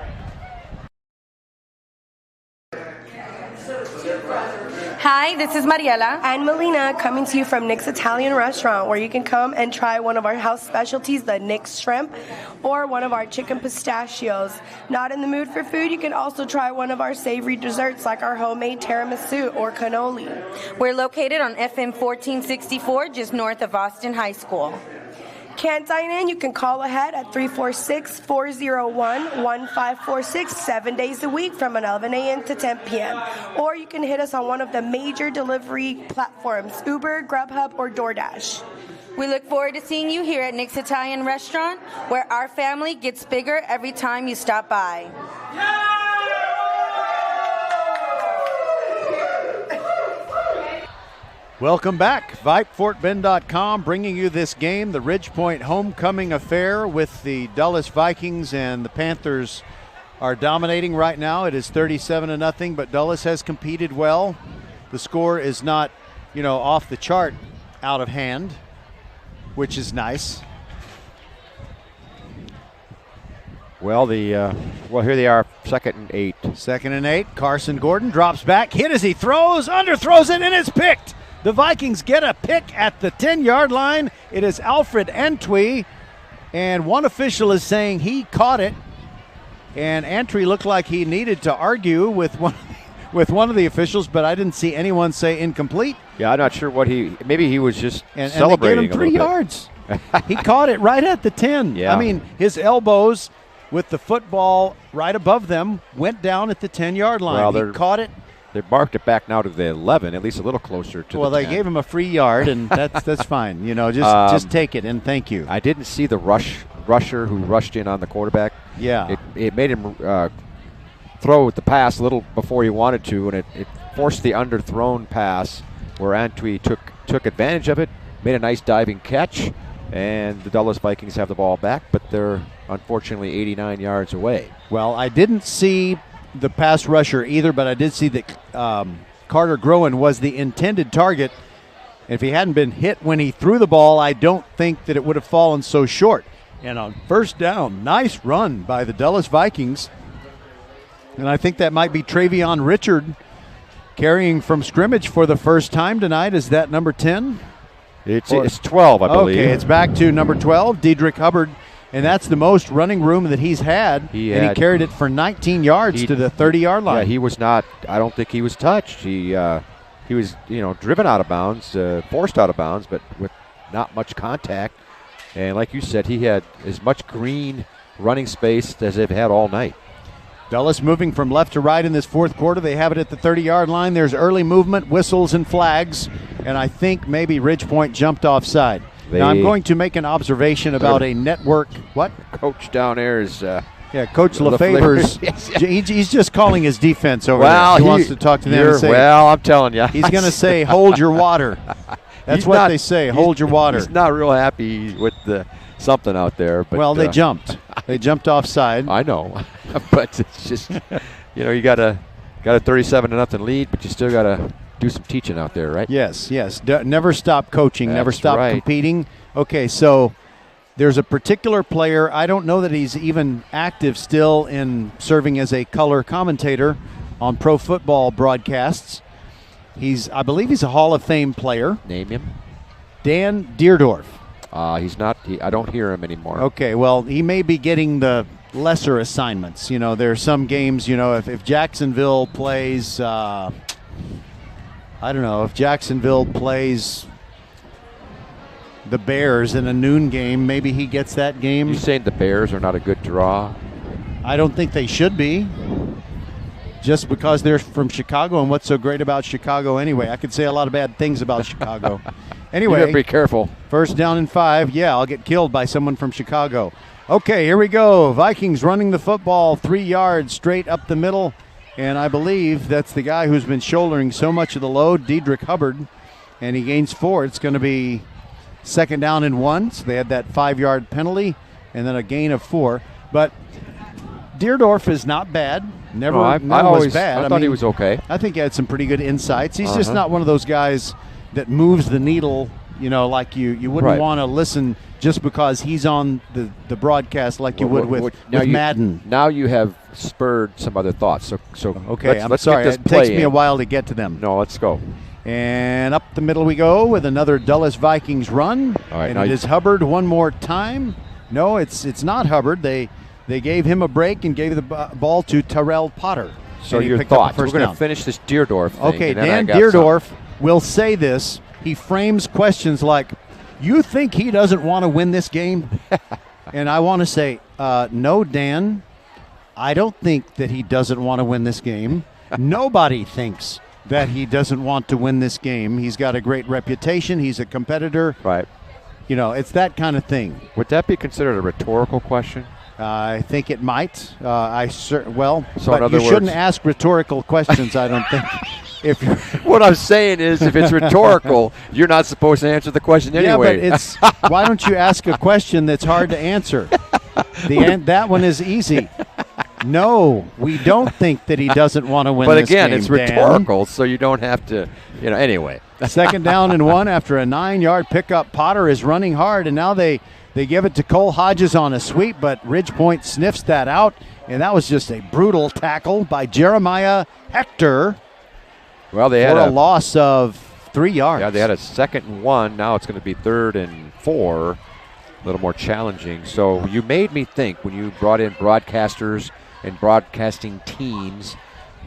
Hi, this is Mariela and Melina coming to you from Nick's Italian Restaurant, where you can come and try one of our house specialties, the Nick's Shrimp, or one of our chicken pistachios. Not in the mood for food? You can also try one of our savory desserts like our homemade tiramisu or cannoli. We're located on FM 1464, just north of Austin High School. Can't dine in? You can call ahead at 346-401-1546 7 days a week from 11 a.m. to 10 p.m. Or you can hit us on one of the major delivery platforms, Uber, Grubhub, or DoorDash. We look forward to seeing you here at Nick's Italian Restaurant, where our family gets bigger every time you stop by. Welcome back. VypeFortBend.com bringing you this game, the Ridgepoint homecoming affair with the Dulles Vikings, and the Panthers are dominating right now. It is 37-0, but Dulles has competed well. The score is not, off the chart out of hand, which is nice. Well, here they are, 2nd and 8. 2nd and 8. Carson Gordon drops back, hit as he throws, underthrows it, and it's picked. The Vikings get a pick at the 10-yard line. It is Alfred Antwi, and one official is saying he caught it, and Antwi looked like he needed to argue with one of the officials, but I didn't see anyone say incomplete. Yeah, I'm not sure maybe he was just celebrating. And they gave him 3 yards. He caught it right at the 10. Yeah. I mean, his elbows with the football right above them went down at the 10-yard line. Well, he caught it. They marked it back now to the 11, at least a little closer to the 10. Well, they gave him a free yard, and that's fine. Just take it, and thank you. I didn't see the rusher who rushed in on the quarterback. Yeah. It made him throw the pass a little before he wanted to, and it forced the underthrown pass where Antwi took advantage of it, made a nice diving catch, and the Dulles Vikings have the ball back, but they're unfortunately 89 yards away. Well, I didn't see the pass rusher either, but I did see that Carter Groen was the intended target. If he hadn't been hit when he threw the ball, I don't think that it would have fallen so short. And on first down, nice run by the Dulles Vikings. And I think that might be Travion Richard carrying from scrimmage for the first time tonight. Is that number 10? It's 12, I believe. Okay, it's back to number 12, Dedrick Hubbard. And that's the most running room that he's had. And he carried it for 19 yards to the 30-yard line. Yeah, he was not. I don't think he was touched. He was, driven out of bounds, forced out of bounds, but with not much contact. And like you said, he had as much green running space as they've had all night. Dulles moving from left to right in this fourth quarter. They have it at the 30-yard line. There's early movement, whistles, and flags. And I think maybe Ridgepoint jumped offside. Now, I'm going to make an observation about a network. What? Coach down there is. Coach Lefever's. He's just calling his defense over there. He wants to talk to them and say. Well, I'm telling you. He's going to say, hold your water. That's what they say, hold your water. He's not real happy with something out there. But, they jumped. They jumped offside. I know. But it's just, you got a 37-0 lead, but you still got to do some teaching out there, right? Yes. Never stop coaching, never stop competing. Okay, so there's a particular player. I don't know that he's even active still in serving as a color commentator on pro football broadcasts. I believe he's a Hall of Fame player. Name him. Dan Deerdorf. He's not. I don't hear him anymore. Okay, well, he may be getting the lesser assignments. There are some games, if Jacksonville plays... I don't know, if Jacksonville plays the Bears in a noon game, maybe he gets that game. You're saying the Bears are not a good draw? I don't think they should be. Just because they're from Chicago, and what's so great about Chicago anyway? I could say a lot of bad things about Chicago. Anyway. You better be careful. First down and 5. Yeah, I'll get killed by someone from Chicago. Okay, here we go. Vikings running the football 3 yards straight up the middle. And I believe that's the guy who's been shouldering so much of the load, Dedrick Hubbard, and he gains 4. It's going to be 2nd down and 1. So they had that 5-yard penalty and then a gain of 4. But Deerdorf is not bad. Never was bad. I thought he was okay. I think he had some pretty good insights. He's just not one of those guys that moves the needle, like you wouldn't want to listen just because he's on the broadcast like you would with Madden. Now you have spurred some other thoughts. So okay, I'm sorry. It takes me a while to get to them. No, let's go. And up the middle we go with another Dulles Vikings run. All right, and it is Hubbard one more time. No, it's not Hubbard. They gave him a break and gave the ball to Terrell Potter. So your thoughts. We're going to finish this Deerdorf thing. Okay, Dan Deerdorf will say this. He frames questions like, You think he doesn't want to win this game? And I want to say, no, Dan, I don't think that he doesn't want to win this game. Nobody thinks that he doesn't want to win this game. He's got a great reputation. He's a competitor. Right. You know, it's that kind of thing. Would that be considered a rhetorical question? I think it might. So but you shouldn't ask rhetorical questions, I don't think. If you're what I'm saying is, if it's rhetorical, you're not supposed to answer the question anyway. Yeah, but why don't you ask a question that's hard to answer? That one is easy. No, we don't think that he doesn't want to win but this game. But again, it's rhetorical, so you don't have to, anyway. Second down and 1 after a 9-yard pickup. Potter is running hard, and now they give it to Cole Hodges on a sweep, but Ridgepoint sniffs that out, and that was just a brutal tackle by Jeremiah Hector. Well, they had a loss of 3 yards. Yeah, they had a 2nd and 1. Now it's going to be 3rd and 4. A little more challenging. So you made me think when you brought in broadcasters and broadcasting teams.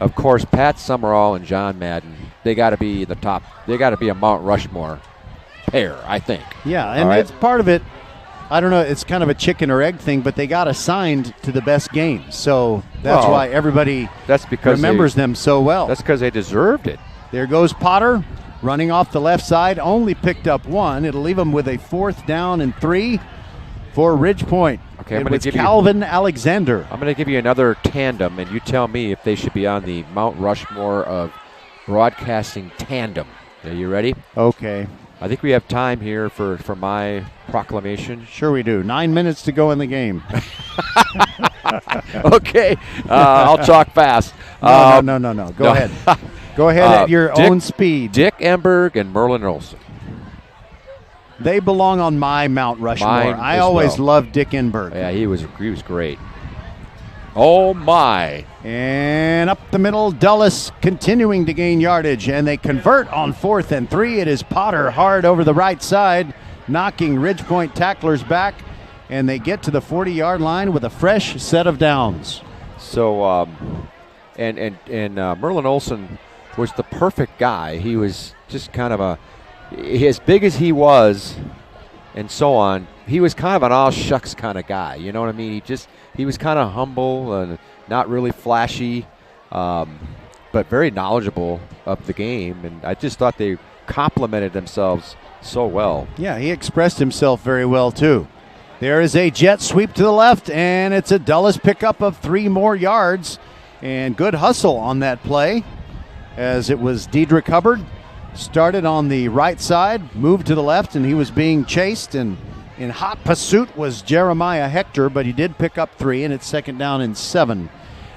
Of course, Pat Summerall and John Madden, they got to be the top. They got to be a Mount Rushmore pair, I think. Yeah, and it's part of it. I don't know, it's kind of a chicken or egg thing, but they got assigned to the best games. So that's why everybody remembers them so well. That's because they deserved it. There goes Potter running off the left side, only picked up 1. It'll leave him with a 4th down and 3 for Ridgepoint. Okay, it was Calvin Alexander. I'm going to give you another tandem, and you tell me if they should be on the Mount Rushmore of broadcasting tandem. Are you ready? Okay. I think we have time here for my proclamation. Sure we do. 9 minutes to go in the game. Okay. I'll talk fast. No. Go ahead. Go ahead at your own speed. Dick Enberg and Merlin Olsen. They belong on my Mount Rushmore. I always loved Dick Enberg. Yeah, he was great. Oh, my. And up the middle, Dulles continuing to gain yardage, and they convert on 4th and 3. It is Potter hard over the right side, knocking Ridgepoint tacklers back, and they get to the 40-yard line with a fresh set of downs. So, Merlin Olsen was the perfect guy. He was just kind of as big as he was and so on, he was kind of an all-shucks kind of guy. You know what I mean? He was kind of humble and not really flashy, but very knowledgeable of the game. And I just thought they complemented themselves so well. Yeah, he expressed himself very well, too. There is a jet sweep to the left, and it's a Dulles pickup of 3 more yards. And good hustle on that play, as it was Dedrick Hubbard. Started on the right side, moved to the left, and he was being chased. And in hot pursuit was Jeremiah Hector, but he did pick up 3, and it's 2nd down and 7.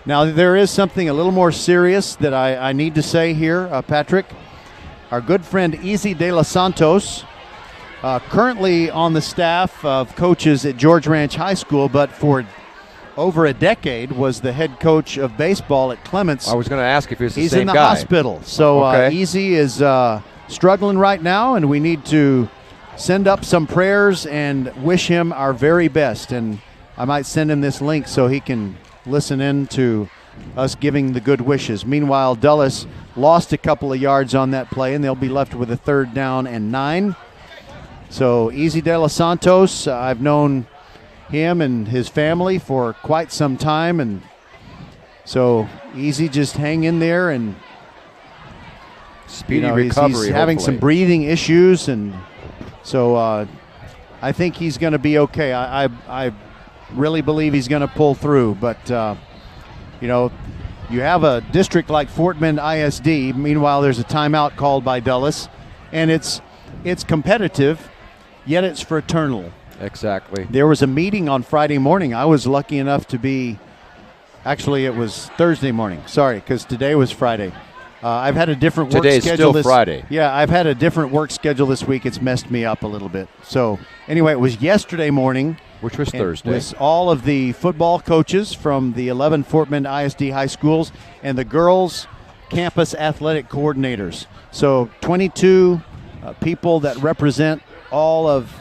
Now, there is something a little more serious that I need to say here, Patrick. Our good friend Easy De Los Santos, currently on the staff of coaches at George Ranch High School, but for over a decade was the head coach of baseball at Clements. I was going to ask if he was the He's same in the guy. hospital. So Easy is struggling right now, and we need to send up some prayers and wish him our very best. And I might send him this link so he can listen in to us giving the good wishes. Meanwhile, Dulles lost a couple of yards on that play, and they'll be left with a 3rd down and 9. So Easy De Los Santos, I've known him and his family for quite some time, and so Easy, just hang in there, and speedy recovery. He's having some breathing issues, and so I think he's going to be okay. I really believe he's going to pull through, but you have a district like Fort Bend ISD. Meanwhile, there's a timeout called by Dulles, and it's competitive, yet it's fraternal. Exactly. There was a meeting on Friday morning. I was lucky enough to be, actually it was Thursday morning. Sorry, because today was Friday. I've had a different work schedule. Today's still Friday. Yeah, I've had a different work schedule this week. It's messed me up a little bit. So anyway, it was yesterday morning. Which was Thursday. With all of the football coaches from the 11 Fort Bend ISD high schools and the girls' campus athletic coordinators. So 22 people that represent all of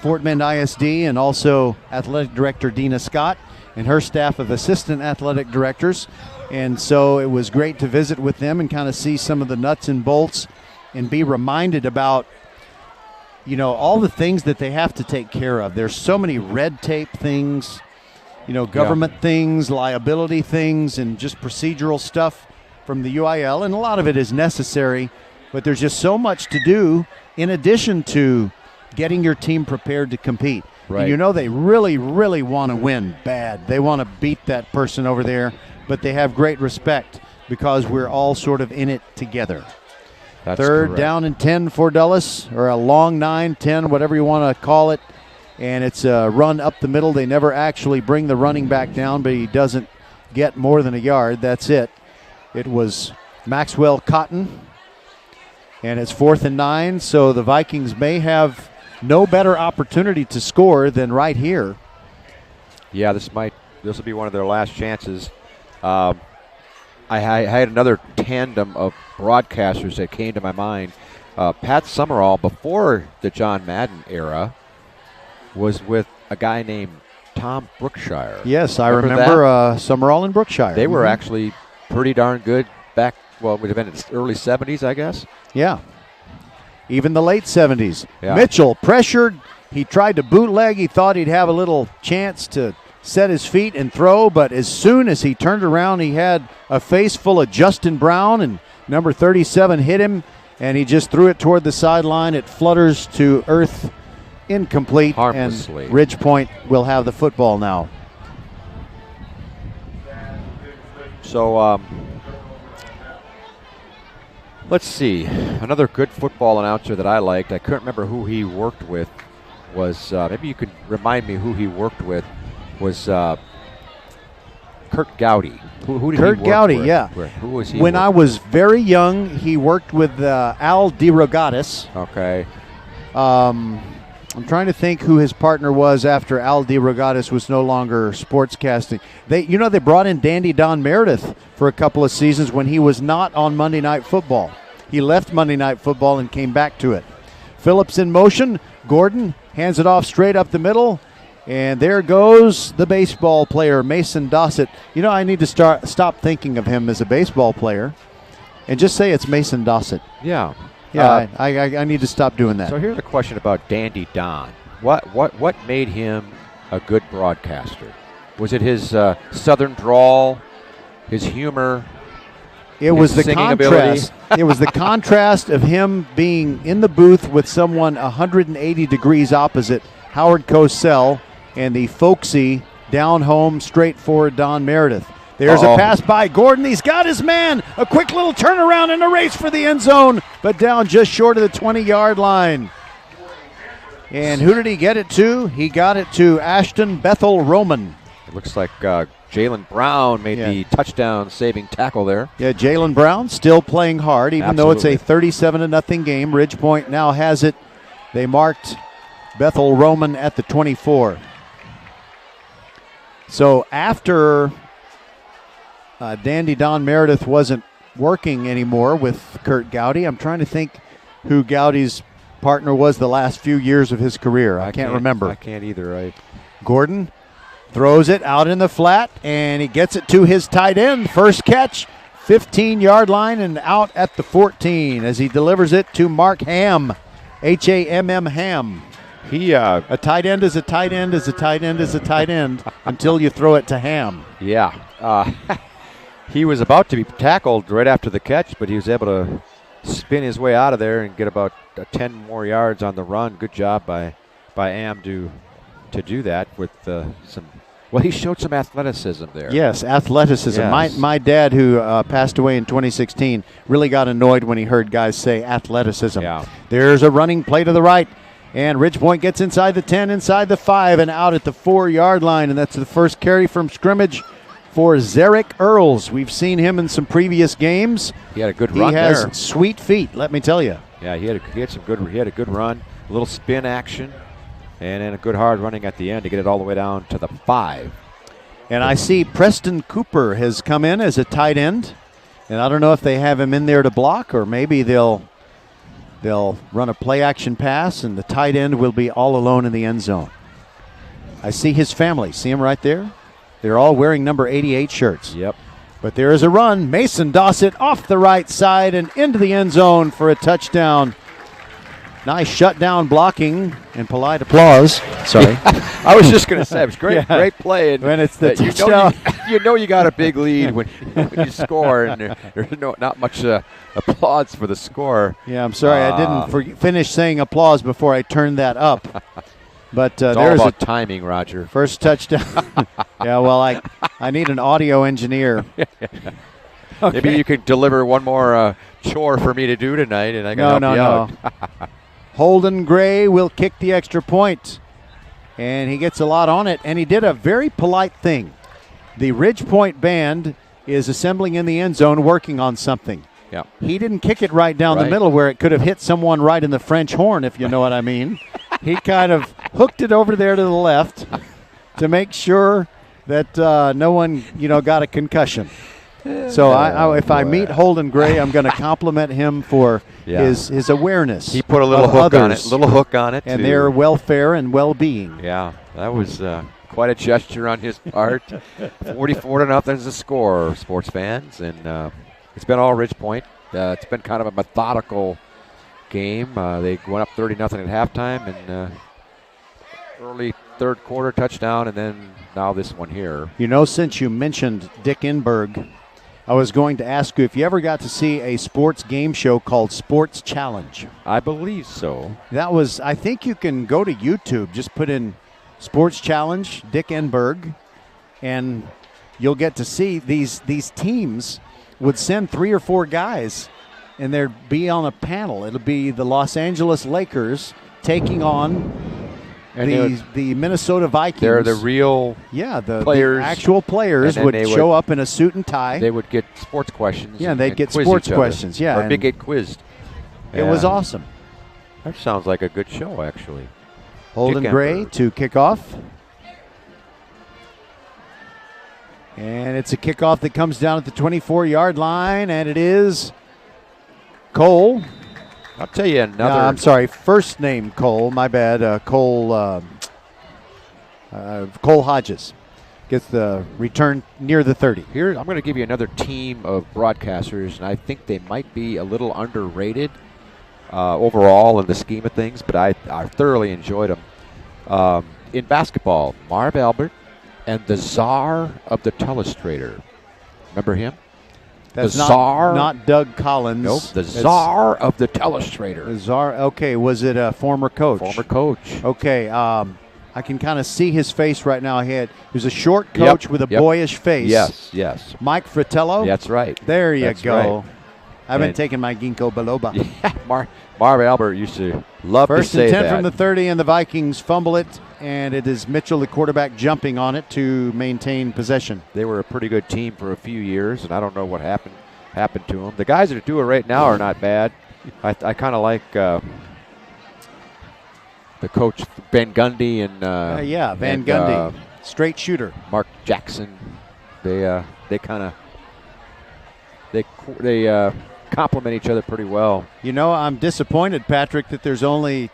Fort Bend ISD, and also athletic director Dina Scott and her staff of assistant athletic directors. And so it was great to visit with them and kind of see some of the nuts and bolts and be reminded about all the things that they have to take care of. There's so many red tape things, government things, liability things, and just procedural stuff from the UIL, and a lot of it is necessary, but there's just so much to do in addition to getting your team prepared to compete. Right. And they really, really want to win bad. They want to beat that person over there, but they have great respect because we're all sort of in it together. That's Third correct. down and 10 for Dulles, or a long 9, 10, whatever you want to call it. And it's a run up the middle. They never actually bring the running back down, but he doesn't get more than a yard. That's it. It was Maxwell Cotton. And it's 4th and 9, so the Vikings may have no better opportunity to score than right here. Yeah, this will be one of their last chances. I had another tandem of broadcasters that came to my mind. Pat Summerall, before the John Madden era, was with a guy named Tom Brookshire. Yes, I remember Summerall and Brookshire. They were actually pretty darn good back, well, it would have been in the early 70s, I guess. Yeah. Even the late 70s. Yeah. Mitchell pressured. He tried to bootleg. He thought he'd have a little chance to set his feet and throw, but as soon as he turned around, he had a face full of Justin Brown, and number 37 hit him, and he just threw it toward the sideline. It flutters to earth, incomplete, harmlessly. And Ridge Point will have the football now. So, let's see. Another good football announcer that I liked, I couldn't remember who he worked with, was, maybe you could remind me who he worked with, was Kurt Gowdy. Who did Kurt he work Gowdy, with? yeah. Who was he? When I was very young, he worked with Al DeRogatis. Okay. I'm trying to think who his partner was after Al DeRogatis was no longer sportscasting. They brought in Dandy Don Meredith for a couple of seasons when he was not on Monday Night Football. He left Monday Night Football and came back to it. Phillips in motion. Gordon hands it off straight up the middle. And there goes the baseball player, Mason Dossett. I need to stop thinking of him as a baseball player and just say it's Mason Dossett. Yeah. Yeah, I need to stop doing that. So here's a question about Dandy Don. What made him a good broadcaster? Was it his southern drawl, his humor? It was the contrast. It was the contrast of him being in the booth with someone 180 degrees opposite, Howard Cosell, and the folksy, down-home, straightforward Don Meredith. There's a pass by Gordon. He's got his man. A quick little turnaround and a race for the end zone, but down just short of the 20-yard line. And who did he get it to? He got it to Ashton Bethel Roman. It looks like Jalen Brown made the touchdown-saving tackle there. Yeah, Jalen Brown still playing hard, even though it's a 37-0 game. Ridge Point now has it. They marked Bethel Roman at the 24. So after Dandy Don Meredith wasn't working anymore with Kurt Gowdy, I'm trying to think who Gowdy's partner was the last few years of his career. I can't remember. I can't either. Gordon throws it out in the flat, and he gets it to his tight end. First catch, 15-yard line, and out at the 14 as he delivers it to Mark Hamm, Hamm Ham. A tight end is a tight end is a tight end is a tight end until you throw it to Ham. Yeah. He was about to be tackled right after the catch, but he was able to spin his way out of there and get about 10 more yards on the run. Good job by Am to do that with some. Well, he showed some athleticism there. Yes, athleticism. Yes. My dad, who passed away in 2016, really got annoyed when he heard guys say athleticism. Yeah. There's a running play to the right, and Ridge Point gets inside the 10, inside the 5, and out at the 4-yard line, and that's the first carry from scrimmage for Zarek Earls. We've seen him in some previous games. He had a good run there. He has sweet feet, let me tell you. Yeah, he had a good run, a little spin action, and then a good hard running at the end to get it all the way down to the 5. And I see Preston Cooper has come in as a tight end, and I don't know if they have him in there to block, or maybe they'll run a play action pass, and the tight end will be all alone in the end zone. I see his family. See him right there? They're all wearing number 88 shirts. Yep. But there is a run. Mason Dossett off the right side and into the end zone for a touchdown. Nice shutdown blocking and polite applause. Sorry. I was just going to say, it was great, great play. And when it's the touchdown. You know you got a big lead when you score, and there's not much applause for the score. Yeah, I'm sorry. I didn't finish saying applause before I turned that up. But it's all about timing, Roger. First touchdown. Yeah, well, I need an audio engineer. Okay. Maybe you could deliver one more chore for me to do tonight, and I can help you out. Holden Gray will kick the extra point, and he gets a lot on it, and he did a very polite thing. The Ridge Point band is assembling in the end zone working on something. Yeah. He didn't kick it right down the middle where it could have hit someone right in the French horn, if you know what I mean. He kind of hooked it over there to the left to make sure that no one, got a concussion. So if I meet Holden Gray, I'm going to compliment him for his awareness. He put a little hook on it, and their welfare and well-being. Yeah, that was quite a gesture on his part. 44-0 is the score, sports fans, and it's been all Ridge Point. It's been kind of a methodical game. They went up 30-0 at halftime, and early third quarter touchdown, and then now this one here. Since you mentioned Dick Enberg, I was going to ask you if you ever got to see a sports game show called Sports Challenge. I believe so. That was, I think you can go to YouTube, just put in Sports Challenge, Dick Enberg, and you'll get to see these teams would send 3 or 4 guys, and they'd be on a panel. It'll be the Los Angeles Lakers taking on the Minnesota Vikings. They're the real players. The actual players would show up in a suit and tie. They would get sports questions. Yeah, they'd get sports questions. Yeah, or get quizzed. It was awesome. That sounds like a good show, actually. Holden Gray to kick off. And it's a kickoff that comes down at the 24-yard line, and it is Cole. I'll tell you another. I'm sorry, first name Cole. My bad. Cole Hodges gets the return near the 30. Here, I'm going to give you another team of broadcasters, and I think they might be a little underrated overall in the scheme of things, but I thoroughly enjoyed them. In basketball, Marv Albert and the czar of the telestrator. Remember him? That's the czar. Not Doug Collins. Nope, the czar of the telestrator. The czar. Okay, was it a former coach? Former coach. Okay, I can kind of see his face right now. He was a short coach with a boyish face. Yes. Mike Fratello. That's right. There you go. Right. I've been taking my ginkgo biloba. Yeah, Marv Albert used to love to say that. First and 10 from the 30, and the Vikings fumble it, and it is Mitchell, the quarterback, jumping on it to maintain possession. They were a pretty good team for a few years, and I don't know what happened to them. The guys that do it right now are not bad. I kind of like the coach Ben Gundy and Van Gundy, straight shooter. Mark Jackson. They complement each other pretty well. I'm disappointed, Patrick, that there's only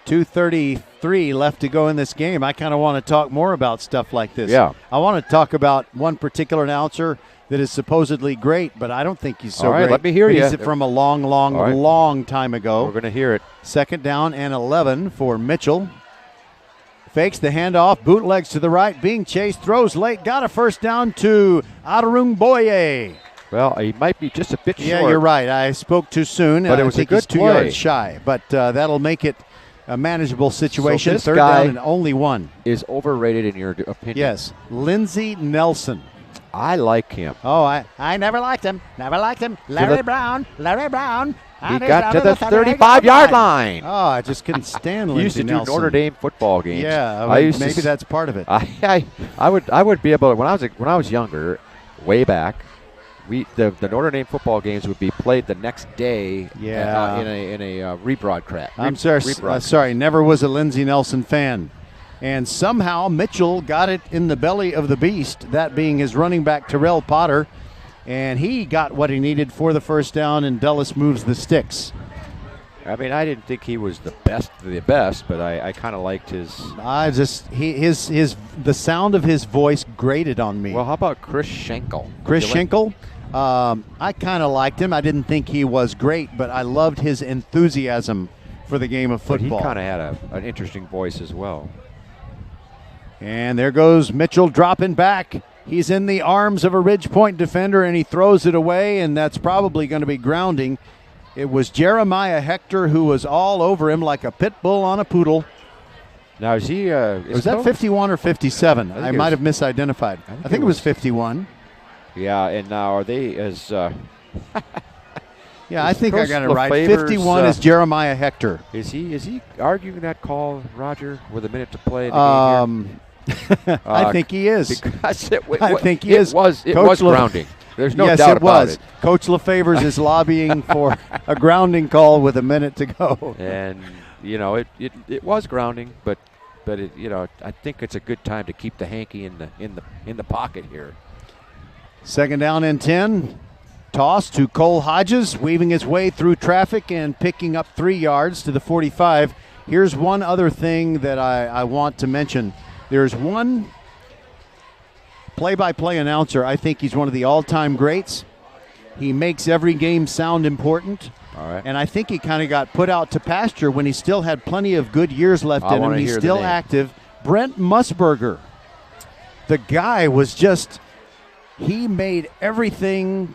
2:33 left to go in this game. I kind of want to talk more about stuff like this. Yeah. I want to talk about one particular announcer that is supposedly great, but I don't think he's so great. All right, great. let me hear you. He's from a long time ago. We're going to hear it. Second down and 11 for Mitchell. Fakes the handoff, bootlegs to the right, being chased, throws late, got a first down to Adarung Boye. Well, he might be just a bit short. Yeah, you're right. I spoke too soon. But it was I think a good he's 2 play. yards shy, but that'll make it a manageable situation. So this Third guy down and only one. Is overrated in your opinion? Yes. Lindsey Nelson. I like him. Oh, I never liked him. Larry Brown. He got to the 35-yard line. Oh, I just couldn't stand Lindsey He used to Nelson. do Notre Dame football games. Yeah, maybe that's part of it. I would be able to, when I was younger, way back, the Notre Dame football games would be played the next day in a rebroadcast. I'm sorry, never was a Lindsey Nelson fan. And somehow Mitchell got it in the belly of the beast, that being his running back Terrell Potter, and he got what he needed for the first down, and Dulles moves the sticks. I mean, I didn't think he was the best of the best, but I kind of liked his. The sound of his voice grated on me. Well, how about Chris Schenkel? Chris Schenkel? I kind of liked him. I didn't think he was great, but I loved his enthusiasm for the game of football. But he kind of had an interesting voice as well. And there goes Mitchell dropping back. He's in the arms of a Ridge Point defender, and he throws it away, and that's probably going to be grounding. It was Jeremiah Hector who was all over him like a pit bull on a poodle. Now, is he... was that 51 or 57? I might have misidentified. I think it was 51. Yeah, and now are they as... Yeah, I think I got it right. 51 is Jeremiah Hector. Is he arguing that call, Roger, with a minute to play in the game here? I think he is. I think he is. It was grounding. There's no doubt about it. Coach LaFavors is lobbying for a grounding call with a minute to go. And it was grounding, but I think it's a good time to keep the hanky in the pocket here. Second down and 10. Toss to Cole Hodges, weaving his way through traffic and picking up 3 yards to the 45. Here's one other thing that I want to mention. There's one play-by-play announcer. I think he's one of the all-time greats. He makes every game sound important. All right. And I think he kind of got put out to pasture when he still had plenty of good years left in him. He's still active. Brent Musburger. The guy was just, he made everything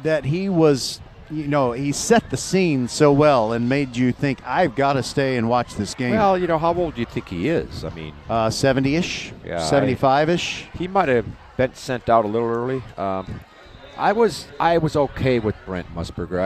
that he was, he set the scene so well and made you think, I've got to stay and watch this game. Well, how old do you think he is? I mean, 70-ish, 75-ish. He might have been sent out a little early. I was okay with Brent Musburger.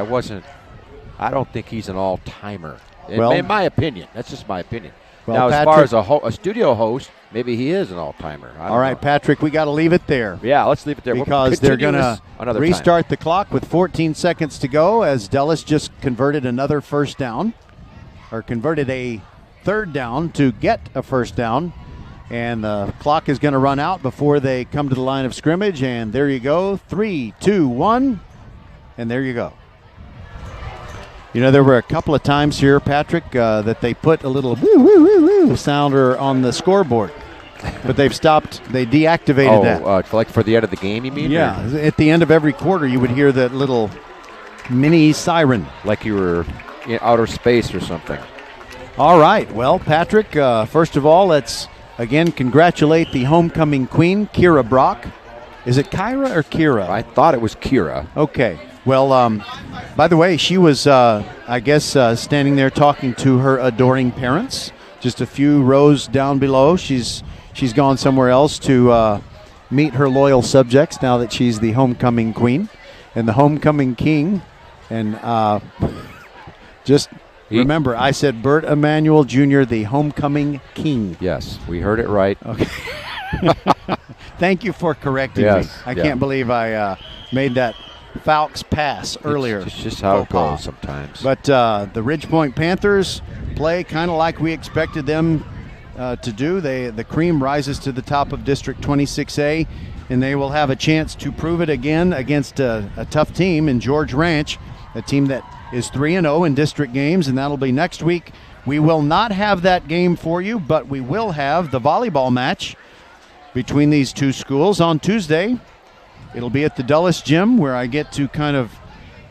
I don't think he's an all-timer. In my opinion. That's just my opinion. Well, now, Patrick, as far as a studio host, maybe he is an all-timer. All right, Patrick, we got to leave it there. Yeah, let's leave it there. Because they're going to restart the clock with 14 seconds to go as Dulles just converted another first down, or converted a third down to get a first down. And the clock is going to run out before they come to the line of scrimmage. And there you go, 3, 2, 1, and there you go. There were a couple of times here, Patrick, that they put a little woo sounder on the scoreboard. But they've stopped. They deactivated that. Like for the end of the game, you mean? Yeah. At the end of every quarter, you would hear that little mini siren. Like you were in outer space or something. All right. Well, Patrick, first of all, let's, again, congratulate the homecoming queen, Kira Brock. Is it Kyra or Kira? I thought it was Kira. Okay. Well, by the way, she was, I guess, standing there talking to her adoring parents. Just a few rows down below. She's gone somewhere else to meet her loyal subjects now that she's the homecoming queen and the homecoming king. And remember, I said Bert Emanuel Jr., the homecoming king. Yes, we heard it right. Okay. Thank you for correcting me. I can't believe I made that Falc's pass earlier. It's just how it goes sometimes. But the Ridge Point Panthers play kind of like we expected them to do. The cream rises to the top of District 26A, and they will have a chance to prove it again against a tough team in George Ranch, a team that is 3-0 in district games, and that'll be next week. We will not have that game for you, but we will have the volleyball match between these two schools on Tuesday. It'll be at the Dulles Gym, where I get to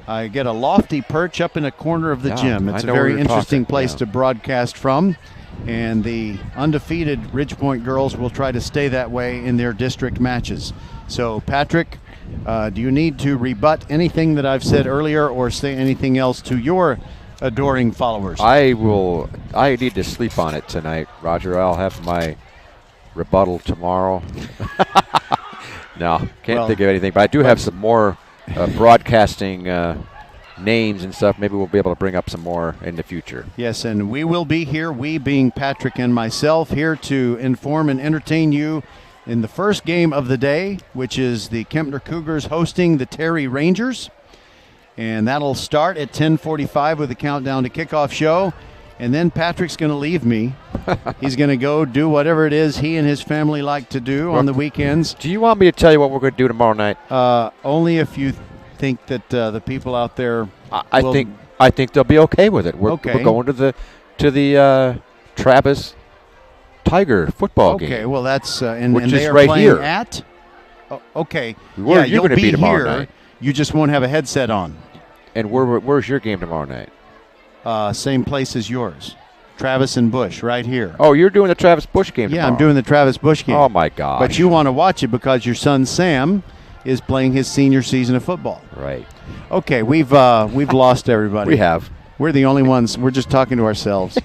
I get a lofty perch up in a corner of the gym. It's a very interesting place to broadcast from, and the undefeated Ridge Point girls will try to stay that way in their district matches. So, Patrick, do you need to rebut anything that I've said earlier or say anything else to your adoring followers? I need to sleep on it tonight, Roger. I'll have my rebuttal tomorrow. No, can't think of anything. But I do have some more broadcasting names and stuff. Maybe we'll be able to bring up some more in the future. Yes, and we will be here, we being Patrick and myself, here to inform and entertain you in the first game of the day, which is the Kempner Cougars hosting the Terry Rangers. And that'll start at 10:45 with the countdown to kickoff show. And then Patrick's going to leave me. He's going to go do whatever it is he and his family like to do on the weekends. Do you want me to tell you what we're going to do tomorrow night? Only if you think that the people out there I think they'll be okay with it. We're going to the Travis Tiger football game. Okay, well that's and which and is they are right playing here. At. Okay, Where you're going to be tomorrow here. night. You just won't have a headset on. And where's your game tomorrow night? same place as yours. Travis and Bush, right here. Oh, you're doing the Travis Bush game Yeah, tomorrow. I'm doing the Travis Bush game. Oh, my gosh. But you want to watch it because your son Sam is playing his senior season of football. Right. Okay, we've lost everybody. We have. We're the only ones. We're just talking to ourselves.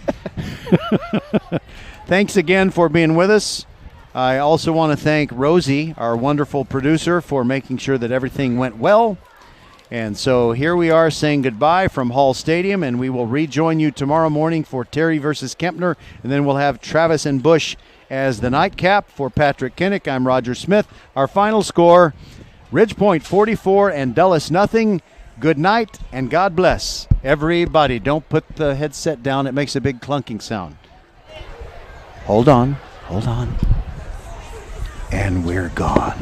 Thanks again for being with us. I also want to thank Rosie, our wonderful producer, for making sure that everything went well. And so here we are saying goodbye from Hall Stadium, and we will rejoin you tomorrow morning for Terry versus Kempner, and then we'll have Travis and Bush as the nightcap. For Patrick Kinnick, I'm Roger Smith. Our final score, Ridgepoint 44 and Dulles nothing. Good night and God bless everybody. Don't put the headset down. It makes a big clunking sound. Hold on. And we're gone.